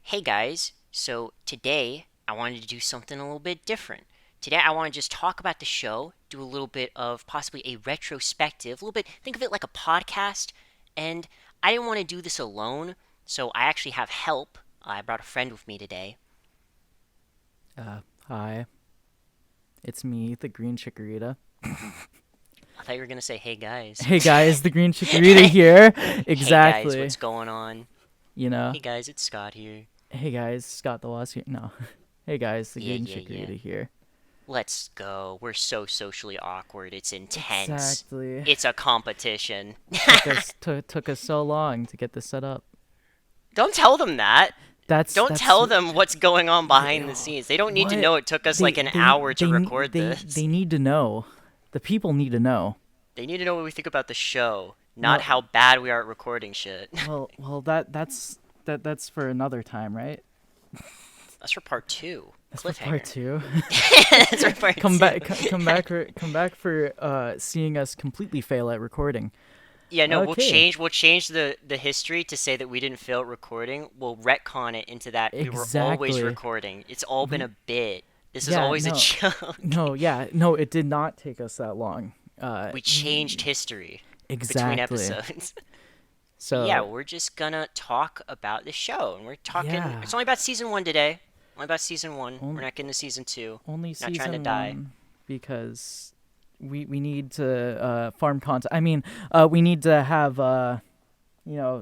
Hey guys, so today I wanted to do something a little bit different. Today I want to just talk about the show, do a little bit of possibly a retrospective, a little bit, think of it like a podcast. And I didn't want to do this alone, so I actually have help. I brought a friend with me today. Hi, it's me, the Green Chikorita. I thought you were going to say, hey guys. Hey guys, the Green Chikorita here. Hey guys, Exactly. what's going on? You know, Hey guys, it's Scott here. hey guys, Scott the Wasp here. No, hey guys, the Yeah, Green yeah, yeah. Chikorita here. Let's go. We're so socially awkward. It's intense. Exactly. It's a competition. Took us so long to get this set up. Don't tell them that. Don't That's tell them what's going on behind the yeah, scenes. They don't need to what know it took us like they an they hour to they record they this. need to know. The people need to know. They need to know what we think about the show, not Well, how bad we are at recording shit. that's for another time, right? That's for part two. That's for part Cliffhanger. two. That's for part come two. back come back for seeing us completely fail at recording. Yeah, no, we'll Okay. change the history to say that we didn't fail at recording. We'll retcon it into that we were always Exactly. recording. It's all been We a bit. This is yeah, always a no. joke. No, yeah. No, it did not take us that long. We changed history between Exactly. episodes. But yeah, So, we're just gonna talk about the show, and we're talking. yeah. It's only about season one today. Only about season one. We're On, not getting to season two. only Not trying to season die. 1 because we need to farm content. I mean, we need to have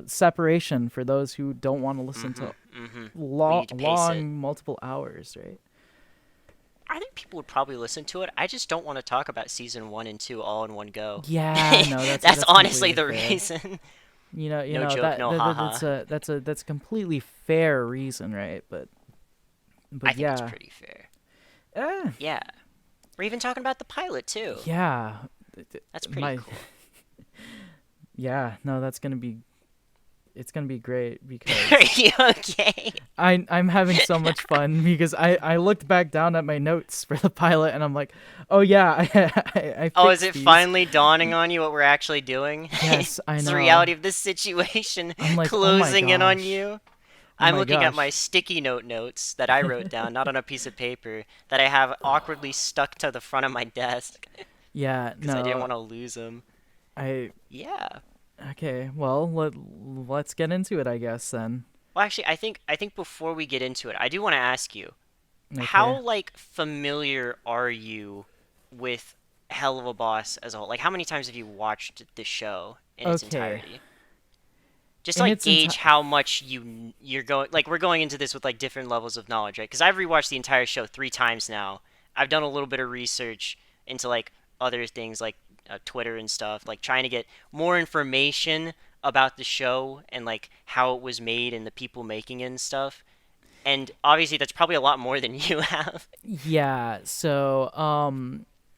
separation for those who don't want to listen Mm-hmm. to Mm-hmm. We long, need to pace it. long multiple hours, right? I think people would probably listen to it. I just don't want to talk about season one and two all in one go. Yeah, no, That's that's honestly completely the fair. reason. You No know joke, that, no that that- haha. that's a completely fair reason, right? I But think it's yeah, pretty fair. eh, Yeah. We're even talking about the pilot too. yeah, That's pretty my cool. yeah, no, it's gonna be great Are because you okay? I'm having so much fun because I looked back down at my notes for the pilot and I'm like, oh yeah, I Oh, is fixed it these. finally dawning on you what we're actually doing? Yes, I It's the know. reality of this situation I'm like, oh my closing in on gosh, you. oh I'm my looking at my gosh. sticky notes that I wrote down, not on a piece of paper, that I have awkwardly stuck to the front of my desk Yeah, because I didn't no, want to lose them. I Yeah. okay. Well, let's get into it, I guess then. Well, actually, I think before we get into it, I do want to ask you, how Okay. like familiar are you with Hell of a Boss as a whole? Like, how many times have you watched the show in its Okay. entirety? Just to In like its gauge entire. how much you're going, like we're going into this with like different levels of knowledge, right? Because I've rewatched the entire show 3 times now. I've done a little bit of research into like other things like Twitter and stuff, like trying to get more information about the show and like how it was made and the people making it and stuff. And obviously that's probably a lot more than you have. Yeah. So,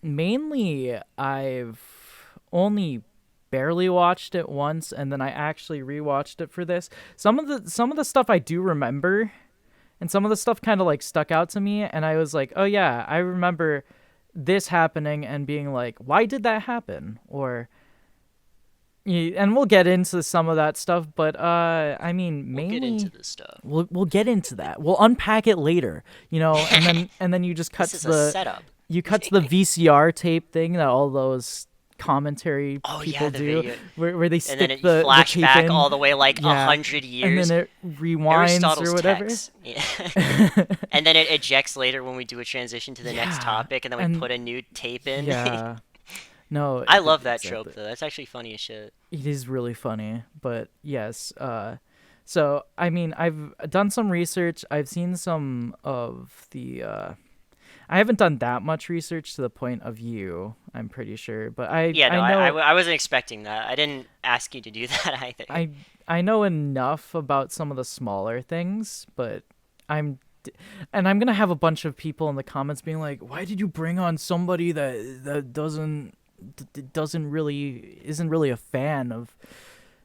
mainly I've only barely watched it once, and then I actually rewatched it for this. Some of the stuff I do remember, and some of the stuff kind of like stuck out to me, and I was like, oh yeah, I remember this happening, and being like, why did that happen? Or and we'll get into some of that stuff, but I mean, We'll get into mainly this stuff. we'll get into that. We'll unpack it later, and then you just cut This to is a the setup. VCR tape thing that all those commentary Oh yeah, people the do, video. where they And then stick you the flash tape back in, all the way like a yeah, hundred and then years. it rewinds or Aristotle's whatever. text. Yeah. And then it ejects later when we do a transition to the next Yeah, topic, and then we and put a new tape in. yeah, no, I love that trope exactly. though. That's actually funny as shit. It is really funny, but yes. So I mean, I've done some research. I've seen some of the. I haven't done that much research to the point of you. I'm pretty sure, but Yeah, no, I know I wasn't expecting that. I didn't ask you to do that either. I I know enough about some of the smaller things, but I'm and I'm gonna have a bunch of people in the comments being like, "Why did you bring on somebody that doesn't really isn't really a fan of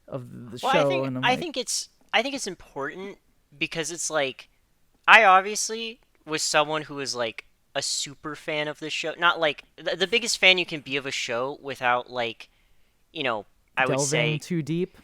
the Well, I show?" think And I'm I like, think it's I think it's important because it's like I obviously was someone who was like a super fan of the show. Not like the biggest fan you can be of a show without like, you know, I would delving say too deep.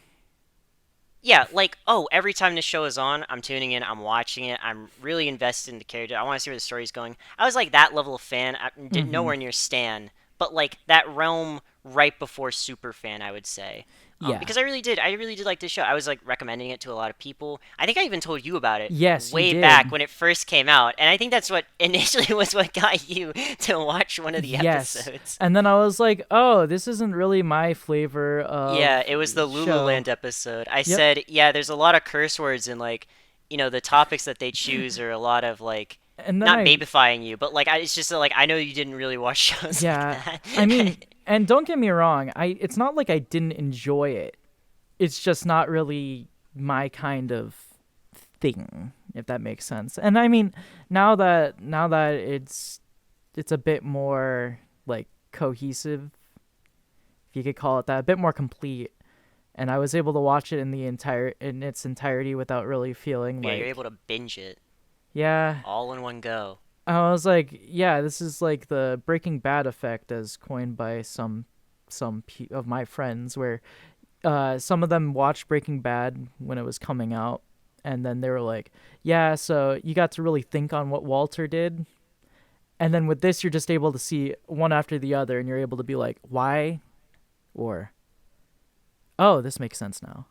yeah, like, oh, every time the show is on, I'm tuning in, I'm watching it, I'm really invested in the character. I want to see where the story's going. I was like that level of fan. I did Mm-hmm. nowhere near Stan, but like that realm right before super fan, I would say. Yeah. Because I really did like this show. I was like recommending it to a lot of people. I think I even told you about it Yes, you way back did. when it first came out, and I think that's what initially was what got you to watch one of the Yes. episodes. And then I was like, oh, this isn't really my flavor Yeah, of it was the show. Lululand episode. I Yep. said, yeah, there's a lot of curse words and like, the topics that they choose are a lot of like, And then not I, babifying you, but like, it's just like I know you didn't really watch shows like yeah, that. I mean, and don't get me wrong, it's not like I didn't enjoy it. It's just not really my kind of thing, if that makes sense. And I mean, now that it's a bit more like cohesive, if you could call it that, a bit more complete, and I was able to watch it in its entirety without really feeling Yeah, you're like, able to binge it yeah. all in one go. I was like, yeah, this is like the Breaking Bad effect, as coined by of my friends, where some of them watched Breaking Bad when it was coming out, and then they were like, yeah, so you got to really think on what Walter did, and then with this, you're just able to see one after the other, and you're able to be like, why, or oh, this makes sense now,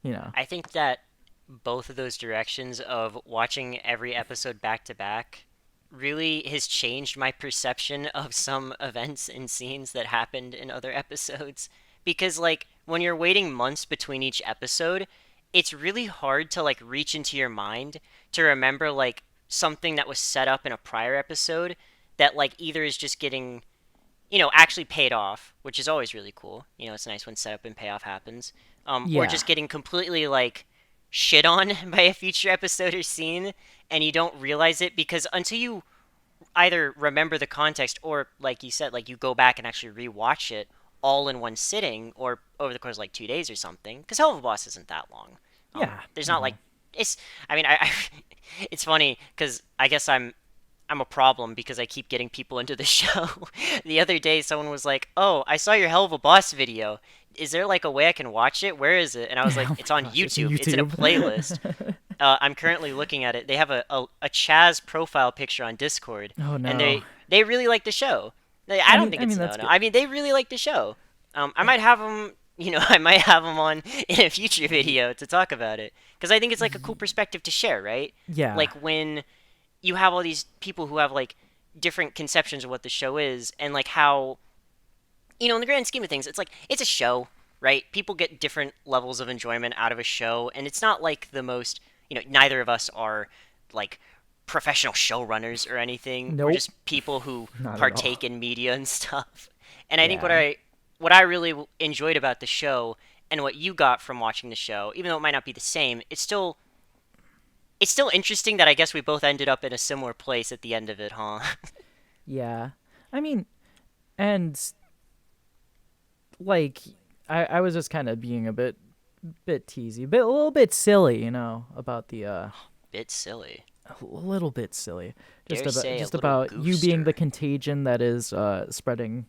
you know? I think that both of those directions of watching every episode back to back really has changed my perception of some events and scenes that happened in other episodes. Because, like, when you're waiting months between each episode, it's really hard to, like, reach into your mind to remember, like, something that was set up in a prior episode that, like, either is just getting actually paid off, which is always really cool. It's nice when setup and payoff happens. Or Yeah, just getting completely like shit on by a future episode or scene, and you don't realize it because until you either remember the context or, like you said, like you go back and actually rewatch it all in one sitting or over the course of like 2 days or something. Because Hell of a Boss isn't that long. yeah, There's not like no, it's. I mean, it's funny because I guess I'm a problem because I keep getting people into the show. The other day, someone was like, "Oh, I saw your Hell of a Boss video. Is there like a way I can watch it? Where is it?" And I was like, oh "It's my on gosh, it's YouTube. It's in a YouTube. playlist." I'm currently looking at it. They have a Chaz profile picture on Discord, Oh and no, they really like the show. I don't think I it's mean a that's no-no. good. I mean, they really like the show. I might have them. I might have them on in a future video to talk about it because I think it's like a cool perspective to share, right? Yeah, Like when you have all these people who have like different conceptions of what the show is and like how in the grand scheme of things, it's like it's a show, right? People get different levels of enjoyment out of a show, and it's not like the most, neither of us are like professional showrunners or anything. We're nope, just people who not at all. partake in media and stuff. And I think Yeah, what I really enjoyed about the show and what you got from watching the show, even though it might not be the same, it's still interesting that I guess we both ended up in a similar place at the end of it, huh? yeah. I mean, and like I was just kind of being a bit teasy, a little bit silly, about the Bit silly. a little bit silly, Dare say a just little about you being the gooster. contagion that is spreading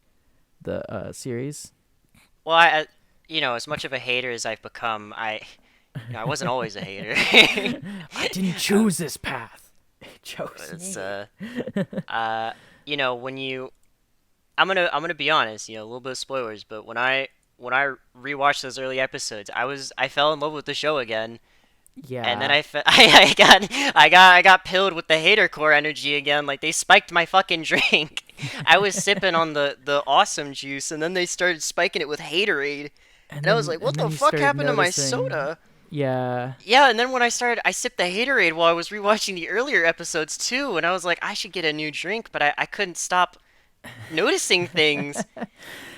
the series. Well, as much of a hater as I've become, I wasn't always a hater. I didn't choose this path. It chose it's me. uh, when I'm gonna be honest, a little bit of spoilers, but when I rewatched those early episodes, I fell in love with the show again, and then Yeah. I got pilled with the hater core energy again. Like they spiked my fucking drink. I was sipping on the awesome juice, and then they started spiking it with haterade, and I was like, And "What then the you fuck started happened to my noticing. soda?" Yeah. Yeah, and then when I sipped the haterade while I was rewatching the earlier episodes too, and I was like, I should get a new drink, but I couldn't stop noticing things.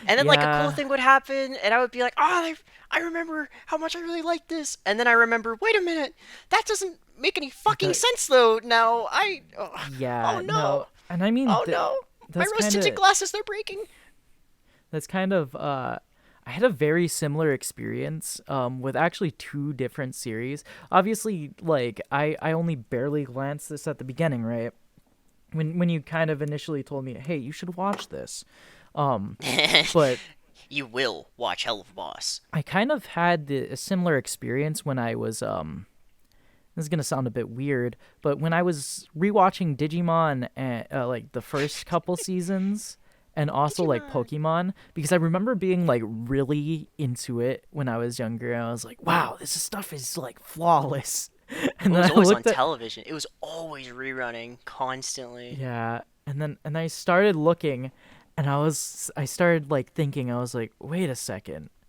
And then like a cool Yeah. thing would happen, and I would be like, "Oh, I remember how much I really like this." And then I remember, wait a minute, that doesn't make any fucking The sense though. Now oh yeah, no, no. And I mean oh no, my that's rose kind tinted of glasses, they're breaking. that's kind of I had a very similar experience with actually two different series. Obviously, like I only barely glanced this at the beginning, right? When you kind of initially told me, "Hey, you should watch this." Um but You will watch Helluva Boss. I kind of had a similar experience when I was this is gonna sound a bit weird, but when I was rewatching Digimon, like the first couple seasons, and also like Digimon. Pokemon, because I remember being like really into it when I was younger. I was like, "Wow, this stuff is like flawless." It And was then I always on looked at television. It was always rerunning constantly. yeah, and I started looking, and I started like thinking. I was like, "Wait a second, I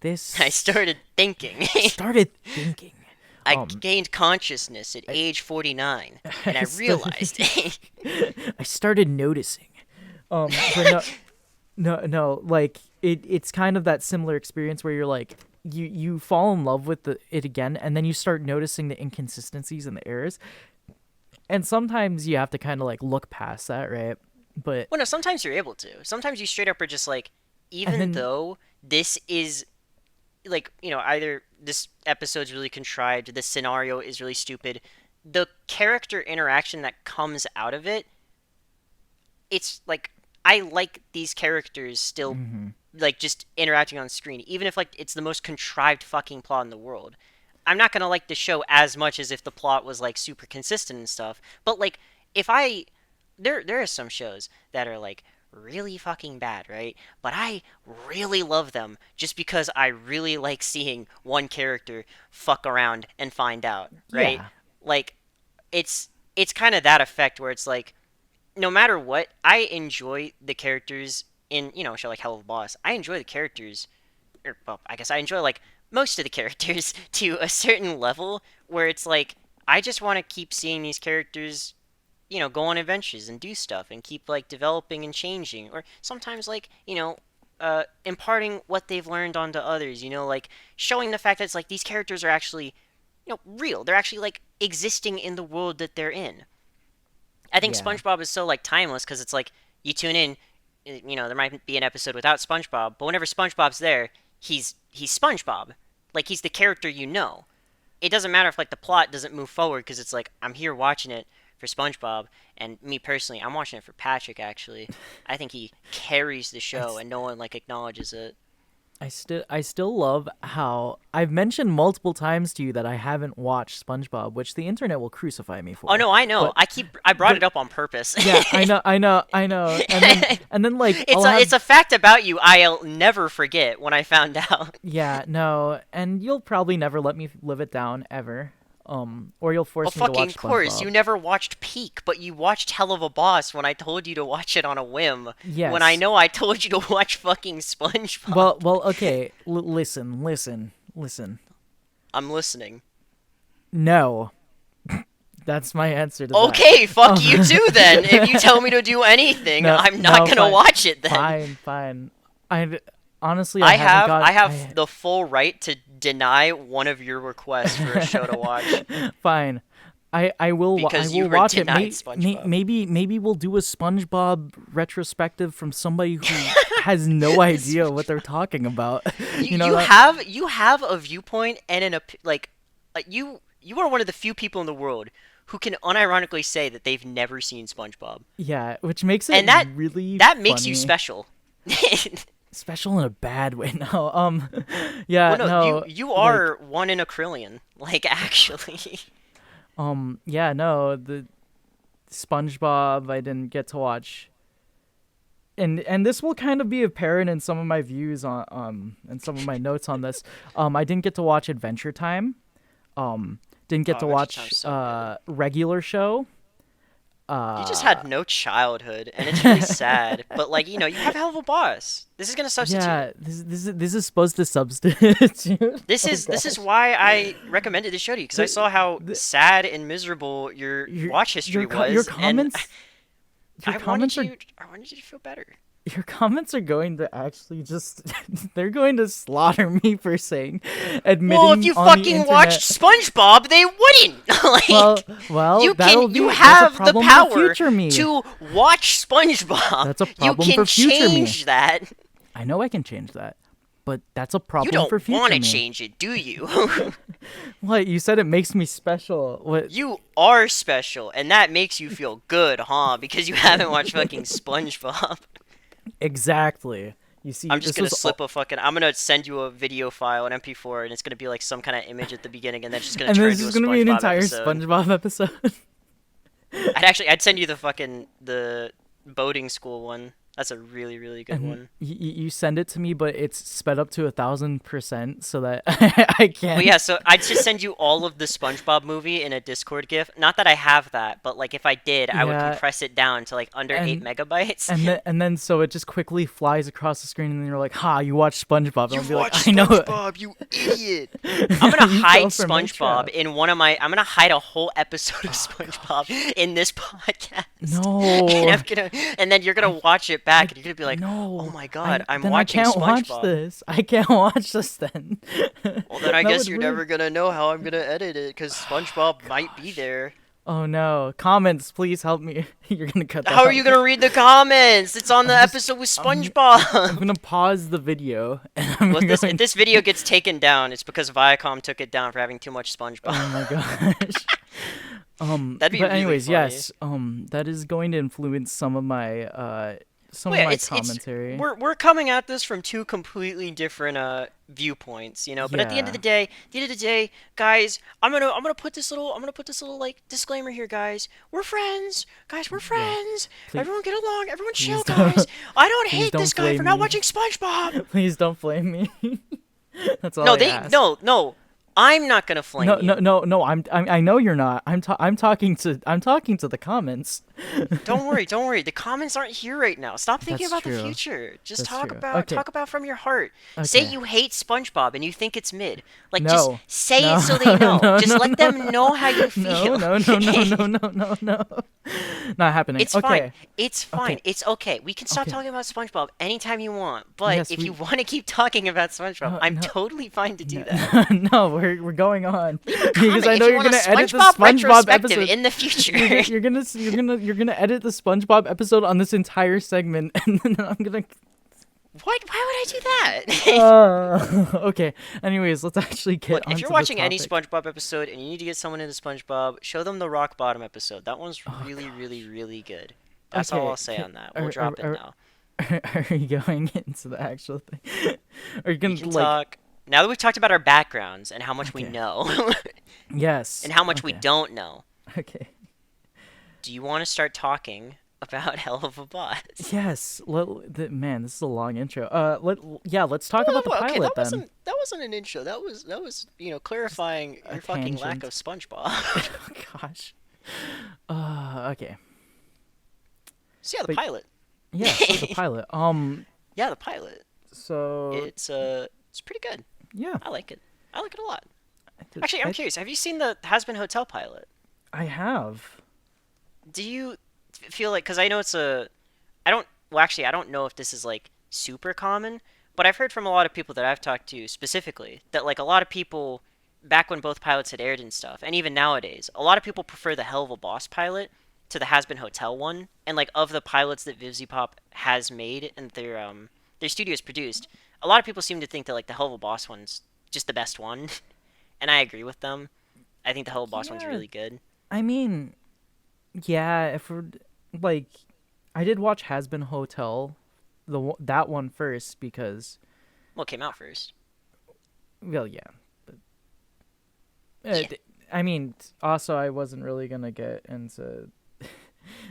this." started thinking. I started thinking. I Um, gained consciousness at I, age 49, and I I started, realized. I started noticing. But no, no, like it's kind of that similar experience where you're like you fall in love with it again, and then you start noticing the inconsistencies and the errors, and sometimes you have to kind of like look past that, right? But Well, no, sometimes you're able to. Sometimes you straight up are just like, and even then though this is like, either this episode's really contrived, the scenario is really stupid, the character interaction that comes out of it, it's like I like these characters still mhm, like just interacting on screen, even if like it's the most contrived fucking plot in the world. I'm not gonna like the show as much as if the plot was like super consistent and stuff. But like if I there are some shows that are like really fucking bad, right? But I really love them just because I really like seeing one character fuck around and find out, right? yeah, Like it's kind of that effect where it's like no matter what, I enjoy the characters in a show like Hell of a Boss. I enjoy the characters, or well, I guess I enjoy like most of the characters to a certain level where it's like I just want to keep seeing these characters, go on adventures and do stuff and keep like developing and changing, or sometimes like imparting what they've learned onto others. Like showing the fact that it's like these characters are actually real. They're actually like existing in the world that they're in. I think yeah, SpongeBob is so like timeless because it's like you tune in, there might be an episode without SpongeBob, but whenever SpongeBob's there, he's SpongeBob. Like he's the character you know. It doesn't matter if like the plot doesn't move forward because it's like I'm here watching it for SpongeBob, and me personally, I'm watching it for Patrick. Actually, I think he carries the I, show, and no one like acknowledges it. I still love how I've mentioned multiple times to you that I haven't watched SpongeBob, which the internet will crucify me Oh for. no, I know. But I brought but it up on purpose. yeah, I know. And then like it's I'll a have it's a fact about you I'll never forget when I found out. yeah, no, and you'll probably never let me live it down ever. Or you'll Well, force me to fucking watch course. You SpongeBob. never watched Peak, but you watched Hell of a Boss when I told you to watch it on a whim. When I Yes. know I told you to watch fucking SpongeBob. Well, okay. Listen. I'm listening. No, that's my answer to that. Okay, fuck you Um, too then. If you tell me to do anything, no, I'm not no, gonna fine, watch it then. fine. I honestly, I I haven't have got. I have the full right to deny one of your requests for a show to watch Fine. I because you will were watch it. denied SpongeBob. Maybe we'll do a SpongeBob retrospective from somebody who has no idea what they're talking about. You, You know you that? have you have a viewpoint and you are one of the few people in the world who can unironically say that they've never seen SpongeBob, Yeah, which makes it and that really that makes you funny. special. Special in a bad way. No, yeah, Well, no, you no, you like, are one in a trillion, like actually. yeah, no, the SpongeBob I didn't get to watch, and this will kind of be apparent in some of my views on and some of my notes on this. I didn't get to watch Adventure Time. Didn't get Oh, to Adventure watch Time's so good. Regular Show. You just Uh, had no childhood, and it's really sad. But like you have Hell of a Boss. This is gonna substitute. yeah, this is supposed to substitute. This Oh is this is gosh. why I recommended this show to you because I The, saw how the sad and miserable your watch history your was, and comments your comments are I wanted you to feel better. your comments are going to actually just they're going to slaughter me for saying Well, if admitting you on the fucking watched internet. SpongeBob, they wouldn't. Well, Like well, you that's a have the problem for power future me. to watch SpongeBob. That's a You problem can for future me. change that. I know I can change that, but that's a You problem for don't want future to me. change it, do you? What you said, it makes me special. What? You are special, and that makes you feel good, huh? Because you haven't watched fucking SpongeBob. Exactly. You see, I'm just this gonna was slip all, a fucking. I'm gonna send you a video file, an MP4, and it's gonna be like some kind of image at the beginning, and then it's just gonna and turn this into a is gonna be an SpongeBob entire episode. SpongeBob episode. I'd send you the boating school one. That's a really really good And one. you send it to me, but it's sped up to 1,000% so that I Well, can. yeah, so I'd just send you all of the SpongeBob movie in a Discord GIF. Not that I have that, but like if I did, I would Yeah, compress it down to like under 8 and megabytes. and then so it just quickly flies across the screen, and then you're like, "Ha! You watched SpongeBob," and I'll You've be like, watched "I know it." SpongeBob, you idiot! I'm gonna You hide fell for my SpongeBob trap. in one of my. I'm gonna hide a whole episode of Oh SpongeBob gosh, in this podcast, and no, I'm gonna. And then you're I gonna watch it back, I and you're gonna be like, "Oh no, my God, I I'm then I watching can't watch SpongeBob." this. I can't watch this then. Well, then I That guess would you're ruin. never gonna know how I'm gonna edit it, because SpongeBob might be Gosh. there. Oh no. Comments, please help me. You're gonna cut that How are you out. gonna read the comments? It's on the I'm just episode with I'm I'm SpongeBob. gonna pause the video and I'm Well, if going. this video gets taken down, it's because Viacom took it down for having too much Oh my SpongeBob. gosh. That'd be But really anyways, funny. yes. That is going to influence some Well, of yeah, my it's commentary. we're coming at this from two completely different viewpoints, you know. But at the end of the Yeah. day, guys, I'm gonna put this little like disclaimer here, guys. We're friends, guys. We're Yeah. friends. Please, Everyone get along. Everyone chill, please guys. don't. I don't Please hate this don't guy for flame not me. watching SpongeBob. Please don't flame me. That's all No, I ask. no. I'm not gonna No, flame no, you. no, no. I know you're not. I'm talking to the comments. Don't worry. The comments aren't here right now. Stop thinking That's about the true. future. Just That's true. Okay. talk about from your heart. Say Okay. you hate SpongeBob and you think it's mid. Like just No. say it No. so they know. No. Just No. let No. them know how you No. feel. No. No. No. No. No. No. No. Not happening. It's fine. Okay. It's fine. Okay. It's okay. We can stop Okay. talking about SpongeBob anytime you want. But Yes. if you We. want to keep talking about SpongeBob, No. I'm No. totally fine to do No. that. No. We're going on Leave a because comment I if know you you're want a gonna edit the SpongeBob SpongeBob retrospective episode. in the future. You're gonna edit the SpongeBob episode on this entire segment, and then I'm gonna. What? Why would I do that? Okay. Anyways, let's actually Look, get if you're onto the watching any topic. SpongeBob episode and you need to get someone into SpongeBob, show them the Rock Bottom episode. That one's Oh really, really, gosh. really good. That's all Okay. I'll say on that. We'll Are, drop it are, now. are you going into the actual thing? Are you We gonna can like? talk. Now that we've talked about our backgrounds and how much we Okay. know Yes. and how much we Okay. don't know, Okay. do you want to start talking about Helluva Boss? Yes. Man, this is a long intro. Yeah. Let's talk about the Well, okay, pilot then. that wasn't an intro. That was clarifying A your fucking lack tangent. of SpongeBob. Oh gosh. Okay. So yeah, the But pilot. yeah. So the pilot. Yeah, the pilot. So It's pretty good. yeah. I like it. I like it a lot. I, did- Actually, I'm curious. Have you seen the Has Been Hotel pilot? I have. Do you feel like, because I know it's a, I don't, well, actually, I don't know if this is like super common, but I've heard from a lot of people that I've talked to specifically that like a lot of people back when both pilots had aired and stuff, and even nowadays, a lot of people prefer the Hell of a Boss pilot to the Has Been Hotel one, and like of the pilots that VivziePop has made and their studios produced, a lot of people seem to think that like the Hell of a Boss one's just the best one, and I agree with them. I think the Hell of a Boss one's Yeah. really good. I mean, yeah. If we're like, I did watch Has Been Hotel, that one first because, Well, it came out first. well, yeah. Yeah. I mean, also I wasn't really gonna get into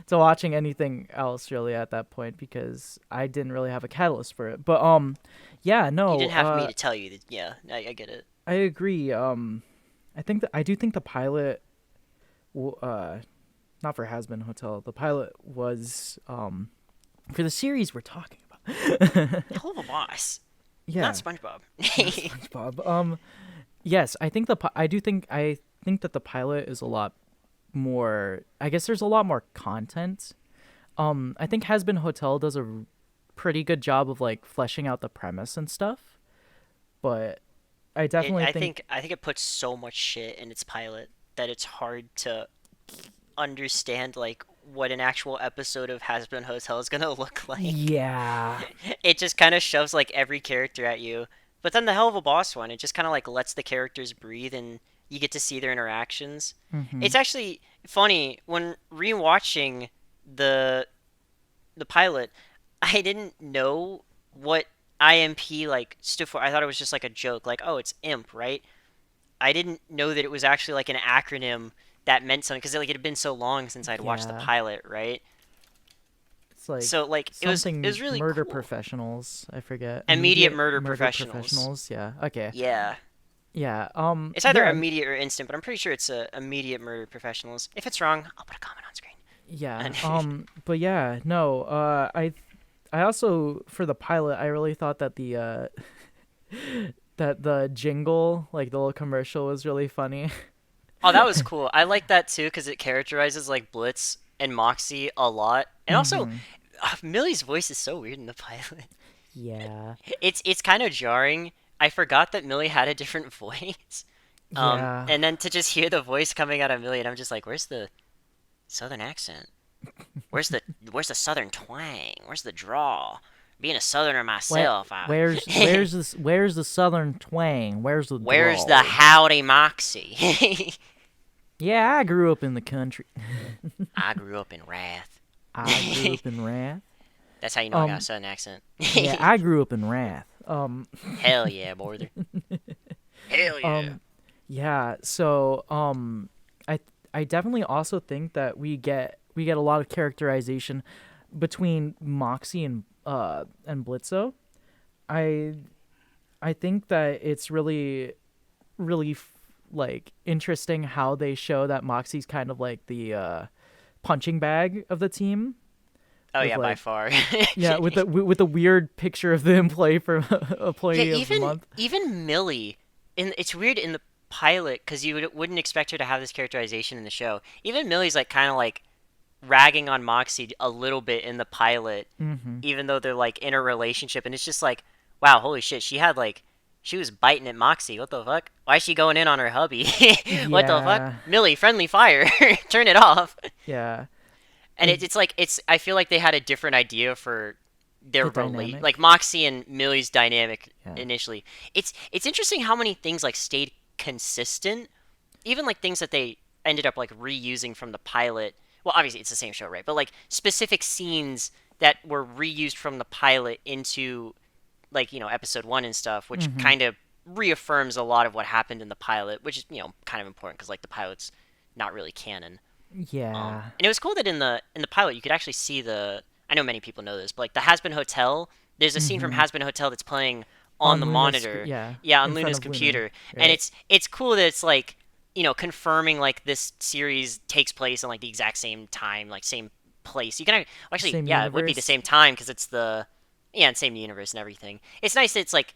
to watching anything else really at that point because I didn't really have a catalyst for it. But yeah, no, You didn't have me to tell you that. Yeah, I get it. I agree. I do think the pilot, not for Has Been Hotel. The pilot was for the series we're talking about. Hell of a boss. Yeah, Not SpongeBob. not SpongeBob. Yes, I think that the pilot is a lot more. I guess there's a lot more content. I think Has Been Hotel does a pretty good job of like fleshing out the premise and stuff, but I definitely I think it puts so much shit in its pilot that it's hard to understand like what an actual episode of Has Been Hotel is gonna look like. yeah. It just kind of shoves like every character at you. But then the Hell of a Boss one, it just kind of like lets the characters breathe and you get to see their interactions. Hmm. It's actually funny when rewatching the the pilot. I didn't know what IMP like stood for. I thought it was just like a joke, like oh, it's imp, right? I didn't know that it was actually like an acronym that meant something because like it had been so long since I'd watched the Yeah, pilot, right? it's like So like it was something really murder cool. professionals. I forget. Immediate Immediate murder murder professionals. professionals. Yeah. Okay. Yeah. Yeah. It's either Yeah. immediate or instant, but I'm pretty sure it's immediate murder professionals. If it's wrong, I'll put a comment on screen. Yeah. And But yeah. No. I also for the pilot, I really thought that the that the jingle, like the little commercial, was really funny. oh, that was cool. I like that too because it characterizes like Blitz and Moxie a lot, and also Mm-hmm. Millie's voice is so weird in the pilot. Yeah. It's kind of jarring. I forgot that Millie had a different voice. Yeah. And then to just hear the voice coming out of Millie, and I'm just like, where's the southern accent? Where's the southern twang? Where's the drawl? Being a southerner Where, myself, where's the southern twang? Where's the where's the drawl? howdy moxie? Yeah, I grew up in the country. I grew up in Wrath. I grew up in Wrath. That's how you know I got a Um, southern accent. yeah, I grew up in Wrath. Hell yeah, border. Hell yeah. Um, yeah. So, I I definitely also think that we get a lot of characterization between Moxie and Blitzo. I I think that it's really like interesting how they show that Moxie's kind of like the punching bag of the team Oh with yeah, by like far. yeah with the weird picture of the employee for Yeah, employee of the even month. even Millie, it's weird in the pilot because wouldn't expect her to have this characterization in the show. Even Millie's like kind of like ragging on Moxie a little bit in the pilot, Mm-hmm. even though they're like in a relationship, and it's just like, wow, holy shit, she was biting at Moxie. What the fuck? Why is she going in on her hubby? What the fuck? Yeah, Millie, friendly fire, turn it off. yeah. And It, it's like it's. I feel like they had a different idea for their the relate, like dynamic. Moxie and Millie's dynamic Yeah. initially. It's interesting how many things like stayed consistent, even like things that they ended up like reusing from the pilot. Well, obviously it's the same show, right? But like specific scenes that were reused from the pilot into like episode 1 and stuff, which Mm-hmm. kind of reaffirms a lot of what happened in the pilot, which is kind of important because like the pilot's not really canon. Yeah. And it was cool that in the pilot you could actually see the. I know many people know this, but like the Has Been Hotel. There's a scene from Mm-hmm. Has Been Hotel that's playing on the On Luna's monitor. yeah, Yeah, on in front Luna's of Luna, computer, and right? it's cool that it's like confirming like this series takes place in like the exact same time, like same place. You can actually, Same yeah, it would be the universe. same time because it's the yeah, and same universe and everything. It's nice that it's like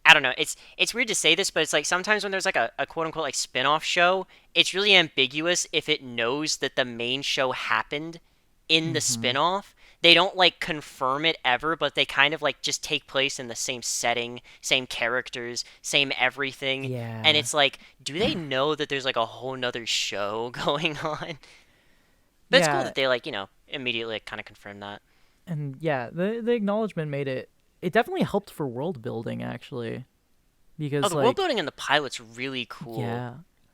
I don't know. It's weird to say this, but it's like sometimes when there's like a quote unquote like spin-off show, it's really ambiguous if it knows that the main show happened in the Mm-hmm. spin-off. They don't like confirm it ever, but they kind of like just take place in the same setting, same characters, same everything. And Yeah. it's like, do they know that there's like a whole nother show going on? But it's cool Yeah, that they like, immediately like, kind of confirm that. and yeah, the acknowledgement made it definitely helped for world building actually Oh, because the world like building in the pilot's really cool. yeah.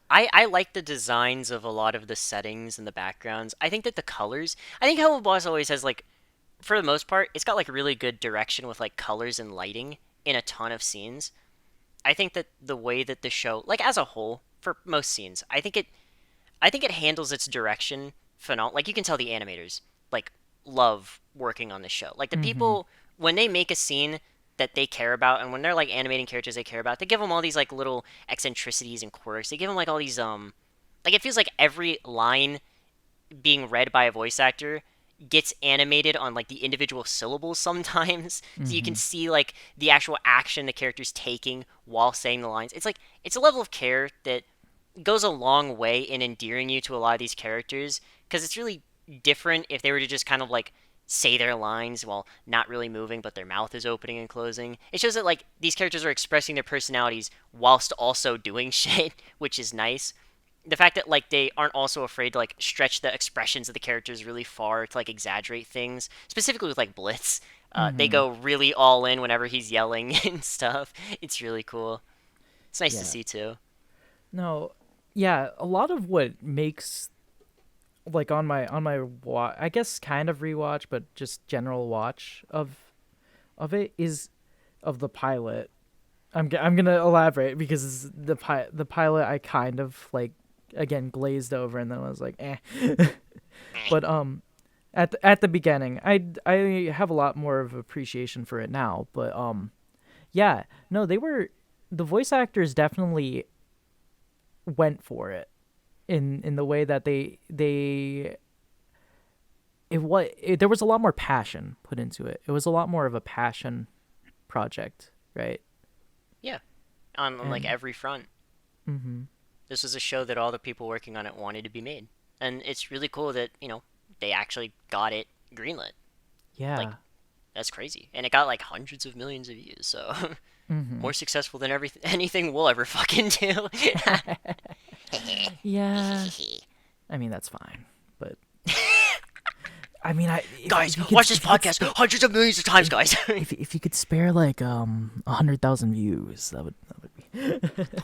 I like the designs of a lot of the settings and the backgrounds. I think that the colors. I think Helluva always has like, for the most part, it's got like really good direction with like colors and lighting in a ton of scenes. I think that the way that the show, like as a whole, for most scenes, I think it handles its direction phenomenal. Like you can tell the animators like love working on the show. Like the Mm-hmm. people when they make a scene that they care about, and when they're like animating characters they care about, they give them all these like little eccentricities and quirks. They give them like all these like it feels like every line being read by a voice actor gets animated on like the individual syllables sometimes so you can Mm-hmm. see like the actual action the character's taking while saying the lines. It's a level of care that goes a long way in endearing you to a lot of these characters because it's really different if they were to just kind of like say their lines while not really moving but their mouth is opening and closing. It shows that like these characters are expressing their personalities whilst also doing shit, which is nice. The fact that like they aren't also afraid to like stretch the expressions of the characters really far to like exaggerate things, specifically with like Blitz. They Mm-hmm. go really all in whenever he's yelling and stuff. It's really cool. It's nice to Yeah. see too. No. Yeah, a lot of what makes like I guess kind of rewatch but just general watch of it is of the pilot. I'm gonna elaborate because the pilot I kind of like again glazed over and then I was like eh. But at the beginning I have a lot more of appreciation for it now. But yeah, no, the voice actors definitely went for it in the way that there was a lot more passion put into it. It was a lot more of a passion project, right? Yeah, on like And every front. mm-hmm. This was a show that all the people working on it wanted to be made, and it's really cool that they actually got it greenlit. Like Yeah. that's crazy, and it got like hundreds of millions of views. So Mm-hmm. more successful than anything we'll ever fucking do. Yeah. I mean that's fine, but I mean Guys, watch this podcast hundreds of millions of times, guys. if you could spare like 100,000 views, that would be.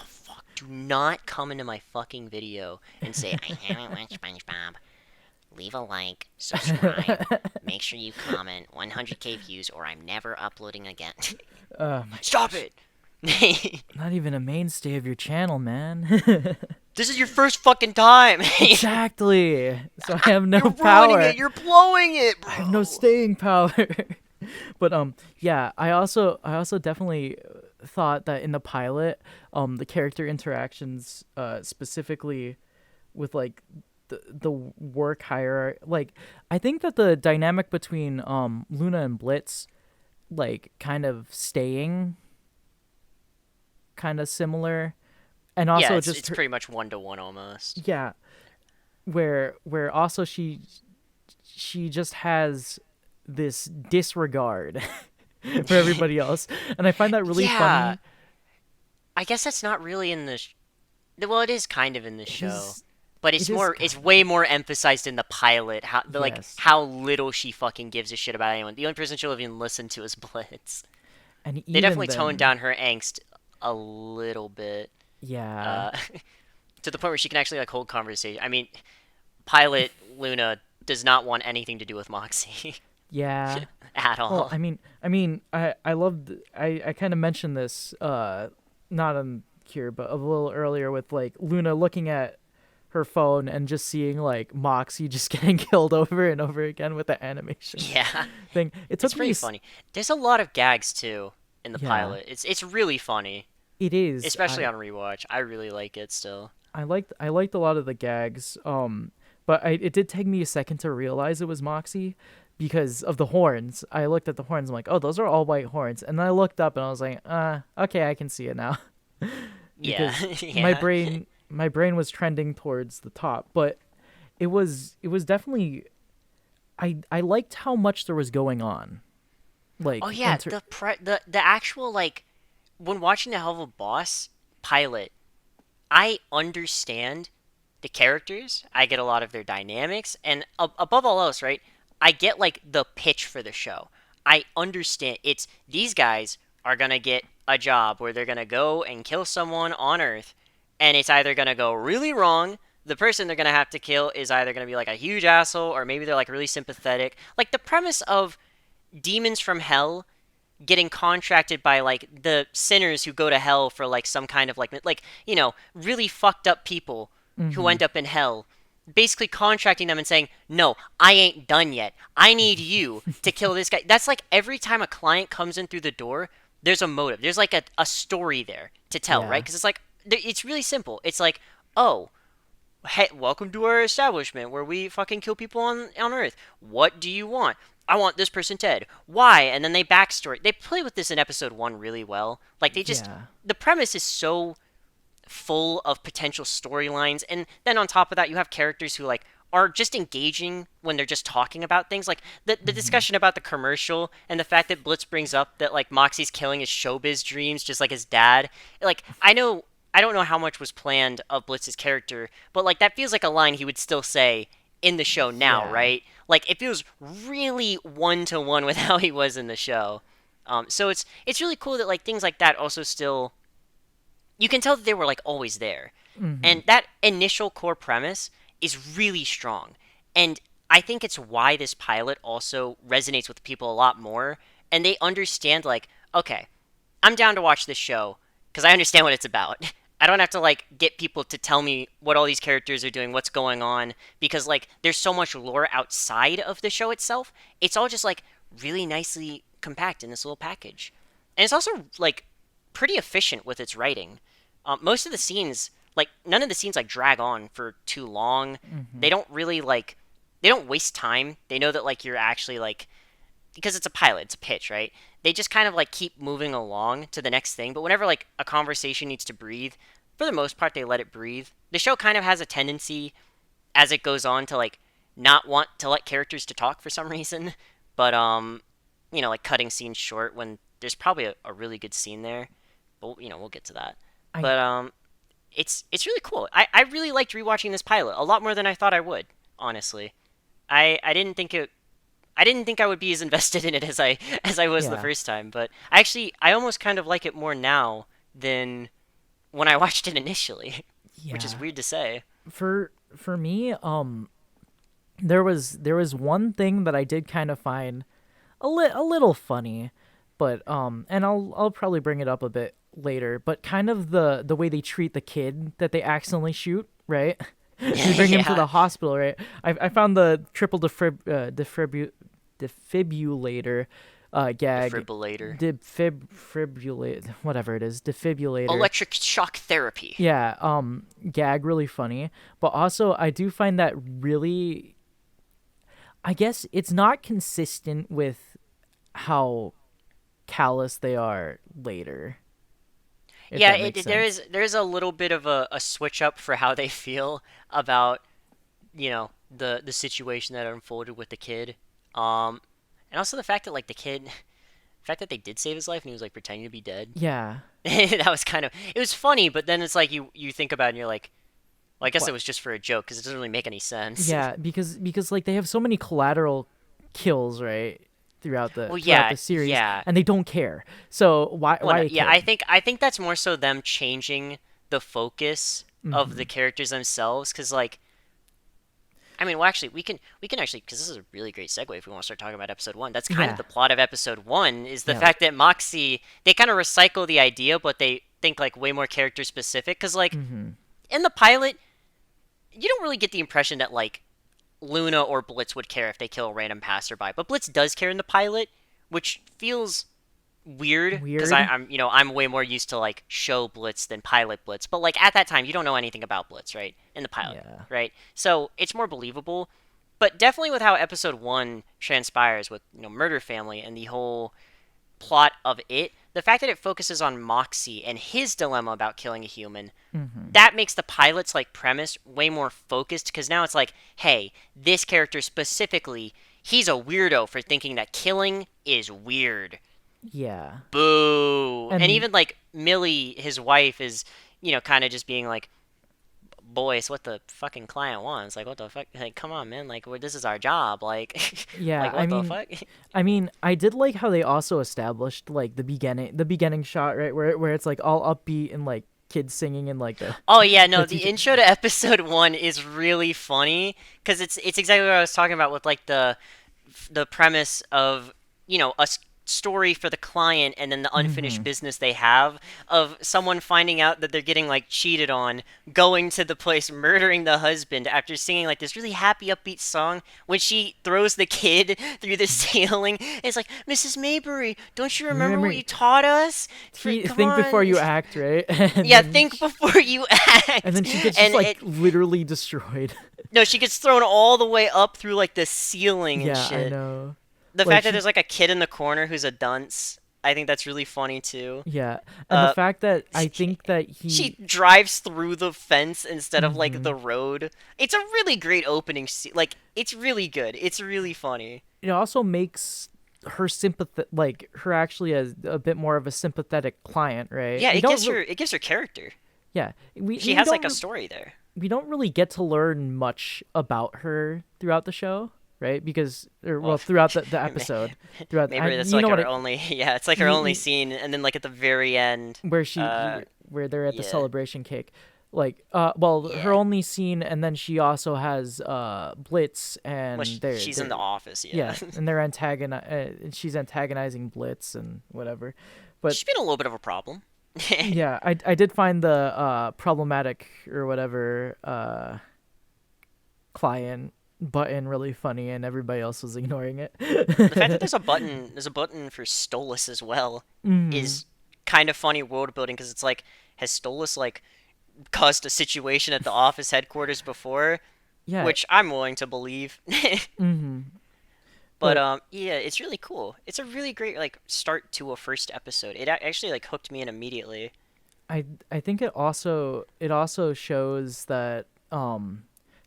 Fuck, do not come into my fucking video and say I haven't watched SpongeBob. Leave a like, subscribe, make sure you comment 100k views or I'm never uploading again. My Stop gosh. it! Not even a mainstay of your channel, man. This is your first fucking time. Exactly. So I have no You're power. ruining it. You're blowing it, bro. I have no staying power. But yeah, I also definitely thought that in the pilot, the character interactions specifically with like the work hierarchy, like I think that the dynamic between Luna and Blitz like kind of staying kind of similar, and Yeah, also it's just it's pretty much 1-to-1 almost. yeah, where also she just has this disregard for everybody else, and I find that really Yeah, funny. I guess that's not really in the. Well, it is kind of in the It show, is but it it's is more. It's way more emphasized in the pilot. Like yes, how little she fucking gives a shit about anyone. The only person she'll even listen to is Blitz. and They even definitely toned then, down her angst a little bit, yeah, uh, to the point where she can actually like hold conversation. I mean, pilot Luna does not want anything to do with Moxie yeah. at Well, all. I loved I kind of mentioned this not on here but a little earlier with like Luna looking at her phone and just seeing like Moxie just getting killed over and over again with the animation Yeah, thing. It it's took me pretty funny. There's a lot of gags too in the yeah, pilot. It's really funny, it is. especially on rewatch. I really like it still. I liked a lot of the gags. But it did take me a second to realize it was Moxie because of the horns. I looked at the horns. I'm like, oh, those are all white horns. And then I looked up and I was like, okay, I can see it now. Yeah, Because my yeah, brain was trending towards the top, but it was definitely I liked how much there was going on. oh Like yeah. The actual like when watching the Helluva Boss pilot, I understand the characters. I get a lot of their dynamics, and above all else, right? I get like the pitch for the show. I understand it's these guys are gonna get a job where they're gonna go and kill someone on Earth, and it's either gonna go really wrong. The person they're gonna have to kill is either gonna be like a huge asshole, or maybe they're like really sympathetic. Like the premise of demons from hell getting contracted by like the sinners who go to hell for like some kind of really fucked up people who mhm. end up in hell, basically contracting them and saying, no, I ain't done yet, I need you to kill this guy. That's like every time a client comes in through the door, there's a motive, there's like a story there to tell, right? Yeah. Because it's like it's really simple. It's like, oh, hey, welcome to our establishment where we fucking kill people on Earth. What do you want? I want this person dead. Why? And then they backstory. They play with this in episode 1 really well. Like they just Yeah. the premise is so full of potential storylines, and then on top of that, you have characters who like are just engaging when they're just talking about things. Like the Mhm. discussion about the commercial and the fact that Blitz brings up that like Moxie's killing his showbiz dreams just like his dad. Like I don't know how much was planned of Blitz's character, but like that feels like a line he would still say in the show now, Yeah. right? Like it feels really 1-to-1 with how he was in the show. So it's really cool that like things like that also still you can tell that they were like always there. Mhm. And that initial core premise is really strong. And I think it's why this pilot also resonates with people a lot more, and they understand like, okay, I'm down to watch this show because I understand what it's about. I don't have to like get people to tell me what all these characters are doing, what's going on, because like there's so much lore outside of the show itself. It's all just like really nicely compact in this little package, and it's also like pretty efficient with its writing. Most of the scenes, like none of the scenes, like drag on for too long. Hmm. They don't really like they don't waste time. They know that like you're actually like because it's a pilot, it's a pitch, right? They just kind of like keep moving along to the next thing. But whenever like a conversation needs to breathe, for the most part, they let it breathe. The show kind of has a tendency as it goes on to like not want to let characters to talk for some reason, but like cutting scenes short when there's probably a really good scene there. But we'll get to that. I But it's really cool. I really liked rewatching this pilot a lot more than I thought I would. Honestly, I didn't think it I didn't think I would be as invested in it as I was the yeah, first time, but I almost kind of like it more now than when I watched it initially, which is yeah. weird to say. For me, there was one thing that I did kind of find a little funny, but and I'll probably bring it up a bit later, but kind of the way they treat the kid that they accidentally shoot, right? They bring him to Yeah, the hospital, right? I found the triple defibrillator gag, defibrillator, defibrillate, whatever it is, defibrillator. electric shock therapy. Yeah, gag really funny, but also I do find that really, I guess it's not consistent with how callous they are later, if Yeah, that makes there sense. is a little bit of a switch up for how they feel about the situation that unfolded with the kid, um, and also the fact that like the fact that they did save his life and he was like pretending to be dead. Yeah. That was kind of it was funny, but then it's like you think about it and you're like, well, I guess it What? was just for a joke because it doesn't really make any sense. Yeah, because like they have so many collateral kills, right? Well, Throughout yeah, the series, yeah. and they don't care. So why Well, why no, a yeah, kid? I think that's more so them changing the focus of the Hmm. characters themselves because like I mean, well, actually, we can actually because this is a really great segue if we want to start talking about episode one. That's kind of Yeah. the plot of episode one is the Yeah. fact that Moxie they kind of recycle the idea, but they think like way more character specific because like Hmm. in the pilot you don't really get the impression that like Luna or Blitz would care if they kill a random passerby, but Blitz does care in the pilot, which feels weird because Weird. I'm way more used to like show Blitz than pilot Blitz. But like at that time, you don't know anything about Blitz, right? In the pilot, Yeah. right? So it's more believable. But definitely with how episode one transpires with Murder Family and the whole plot of it, the fact that it focuses on Moxie and his dilemma about killing a human, Hmm. that makes the pilot's like premise way more focused because now it's like, hey, this character specifically, he's a weirdo for thinking that killing is weird. Yeah. Boo. And And even like Millie, his wife, is kind of just being like, boy, it's what the fucking client wants. Like, what the fuck? Like, come on, man. Like, this is our job. Like, yeah, like what the fuck? I did like how they also established like the beginning shot, right, where it's like all upbeat and like kids singing and like the Oh yeah, no, the the teacher. intro to episode one is really funny because it's exactly what I was talking about with like the premise of a story for the client and then the unfinished Hmm. business they have of someone finding out that they're getting like cheated on, going to the place, murdering the husband after singing like this really happy upbeat song when she throws the kid through the ceiling. It's like, Mrs. Maybury, don't you remember what Remember, you taught us? Come think before on. you act, right? and Yeah, then think before you and act. then she gets just And like it literally destroyed. no, she gets thrown all the way up through like the ceiling and Yeah, I shit. know. The Like fact that she there's like a kid in the corner who's a dunce, I think that's really funny too. Yeah, and the Uh, fact that I she, think that she he. drives through the fence instead of like Hmm. the road. It's a really great opening scene. Like it's really good. It's really funny. It also makes her like her actually as a bit more of a sympathetic client, right? Yeah, We it don't gives really, her character. yeah, She we has like don't a story there. we don't really get to learn much about her throughout the show, right? Because or Well, well, throughout the episode, maybe that's you like know what her I only. Yeah, it's like her you, only you, scene, and then like at the very end. Uh, where they're at the yeah, celebration cake. Like well, her yeah. only scene, and then she also has Blitz, Well, and she's in the office. Yeah. yeah, and she's antagonizing Blitz and whatever. But She's been a little bit of a problem. yeah, I did find the problematic or whatever client button really funny, and everybody else was ignoring The fact that it. there's a button for Stolas as well, Mm, is kind of funny world building because it's like, has Stolas like caused a situation at the office headquarters before, yeah. which I'm willing to believe. Mm, But but yeah, it's really cool. It's a really great like start to a first episode. Actually like hooked me in immediately. I think it also shows that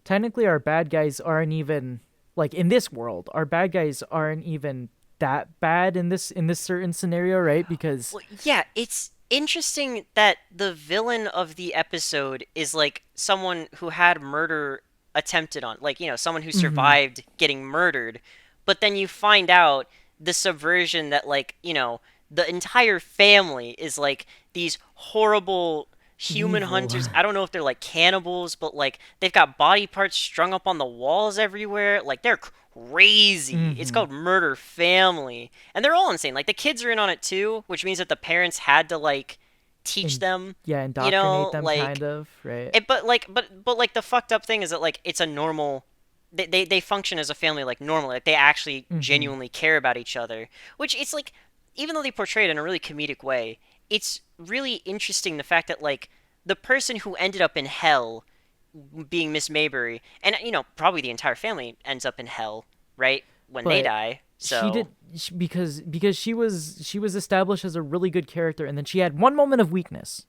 technically our bad guys aren't even like in this world. Our bad guys aren't even that bad in this certain scenario, right? Because Well, yeah, it's interesting that the villain of the episode is like someone who had murder attempted on, like, someone who mhm, survived getting murdered. But then you find out the subversion that, like, the entire family is like these horrible human evil. hunters. I don't know if they're like cannibals, but like they've got body parts strung up on the walls everywhere. Like they're crazy. It's Mhm. called Murder Family. And they're all insane. Like the kids are in on it too, which means that the parents had to like teach And them, yeah, indoctrinate them kind like of, right? but like the fucked up thing is that like it's a normal they function as a family like normally. Like they actually Mhm. genuinely care about each other. Which it's like even though they portray it in a really comedic way, it's really interesting the fact that like the person who ended up in hell being Miss Maybury, and probably the entire family ends up in hell, right? When they But die. she So, did because she was established as a really good character, and then she had one moment of weakness,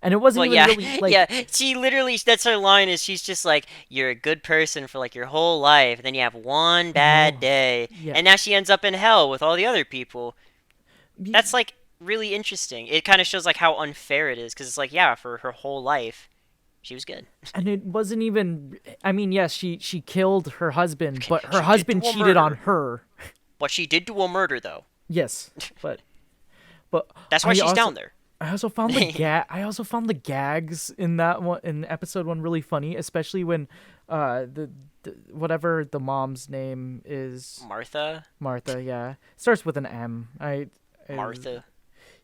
and it wasn't well, even yeah, really like yeah. She literally, that's her line is she's just like, you're a good person for like your whole life, and then you have one bad whoa, day, yeah. and now she ends up in hell with all the other people. Be, That's like really interesting. It kind of shows like how unfair it is, because it's like, yeah, for her whole life, she was good. and it wasn't even. I mean, yes, she killed her husband, but her She did do husband a cheated on murder, her. but she did do a murder though. Yes, but but That's why I she's also down there. I also found the I also found the gags in that one in episode one really funny, especially when the whatever the mom's name is, Martha, Martha. Yeah, starts with an M. I Martha.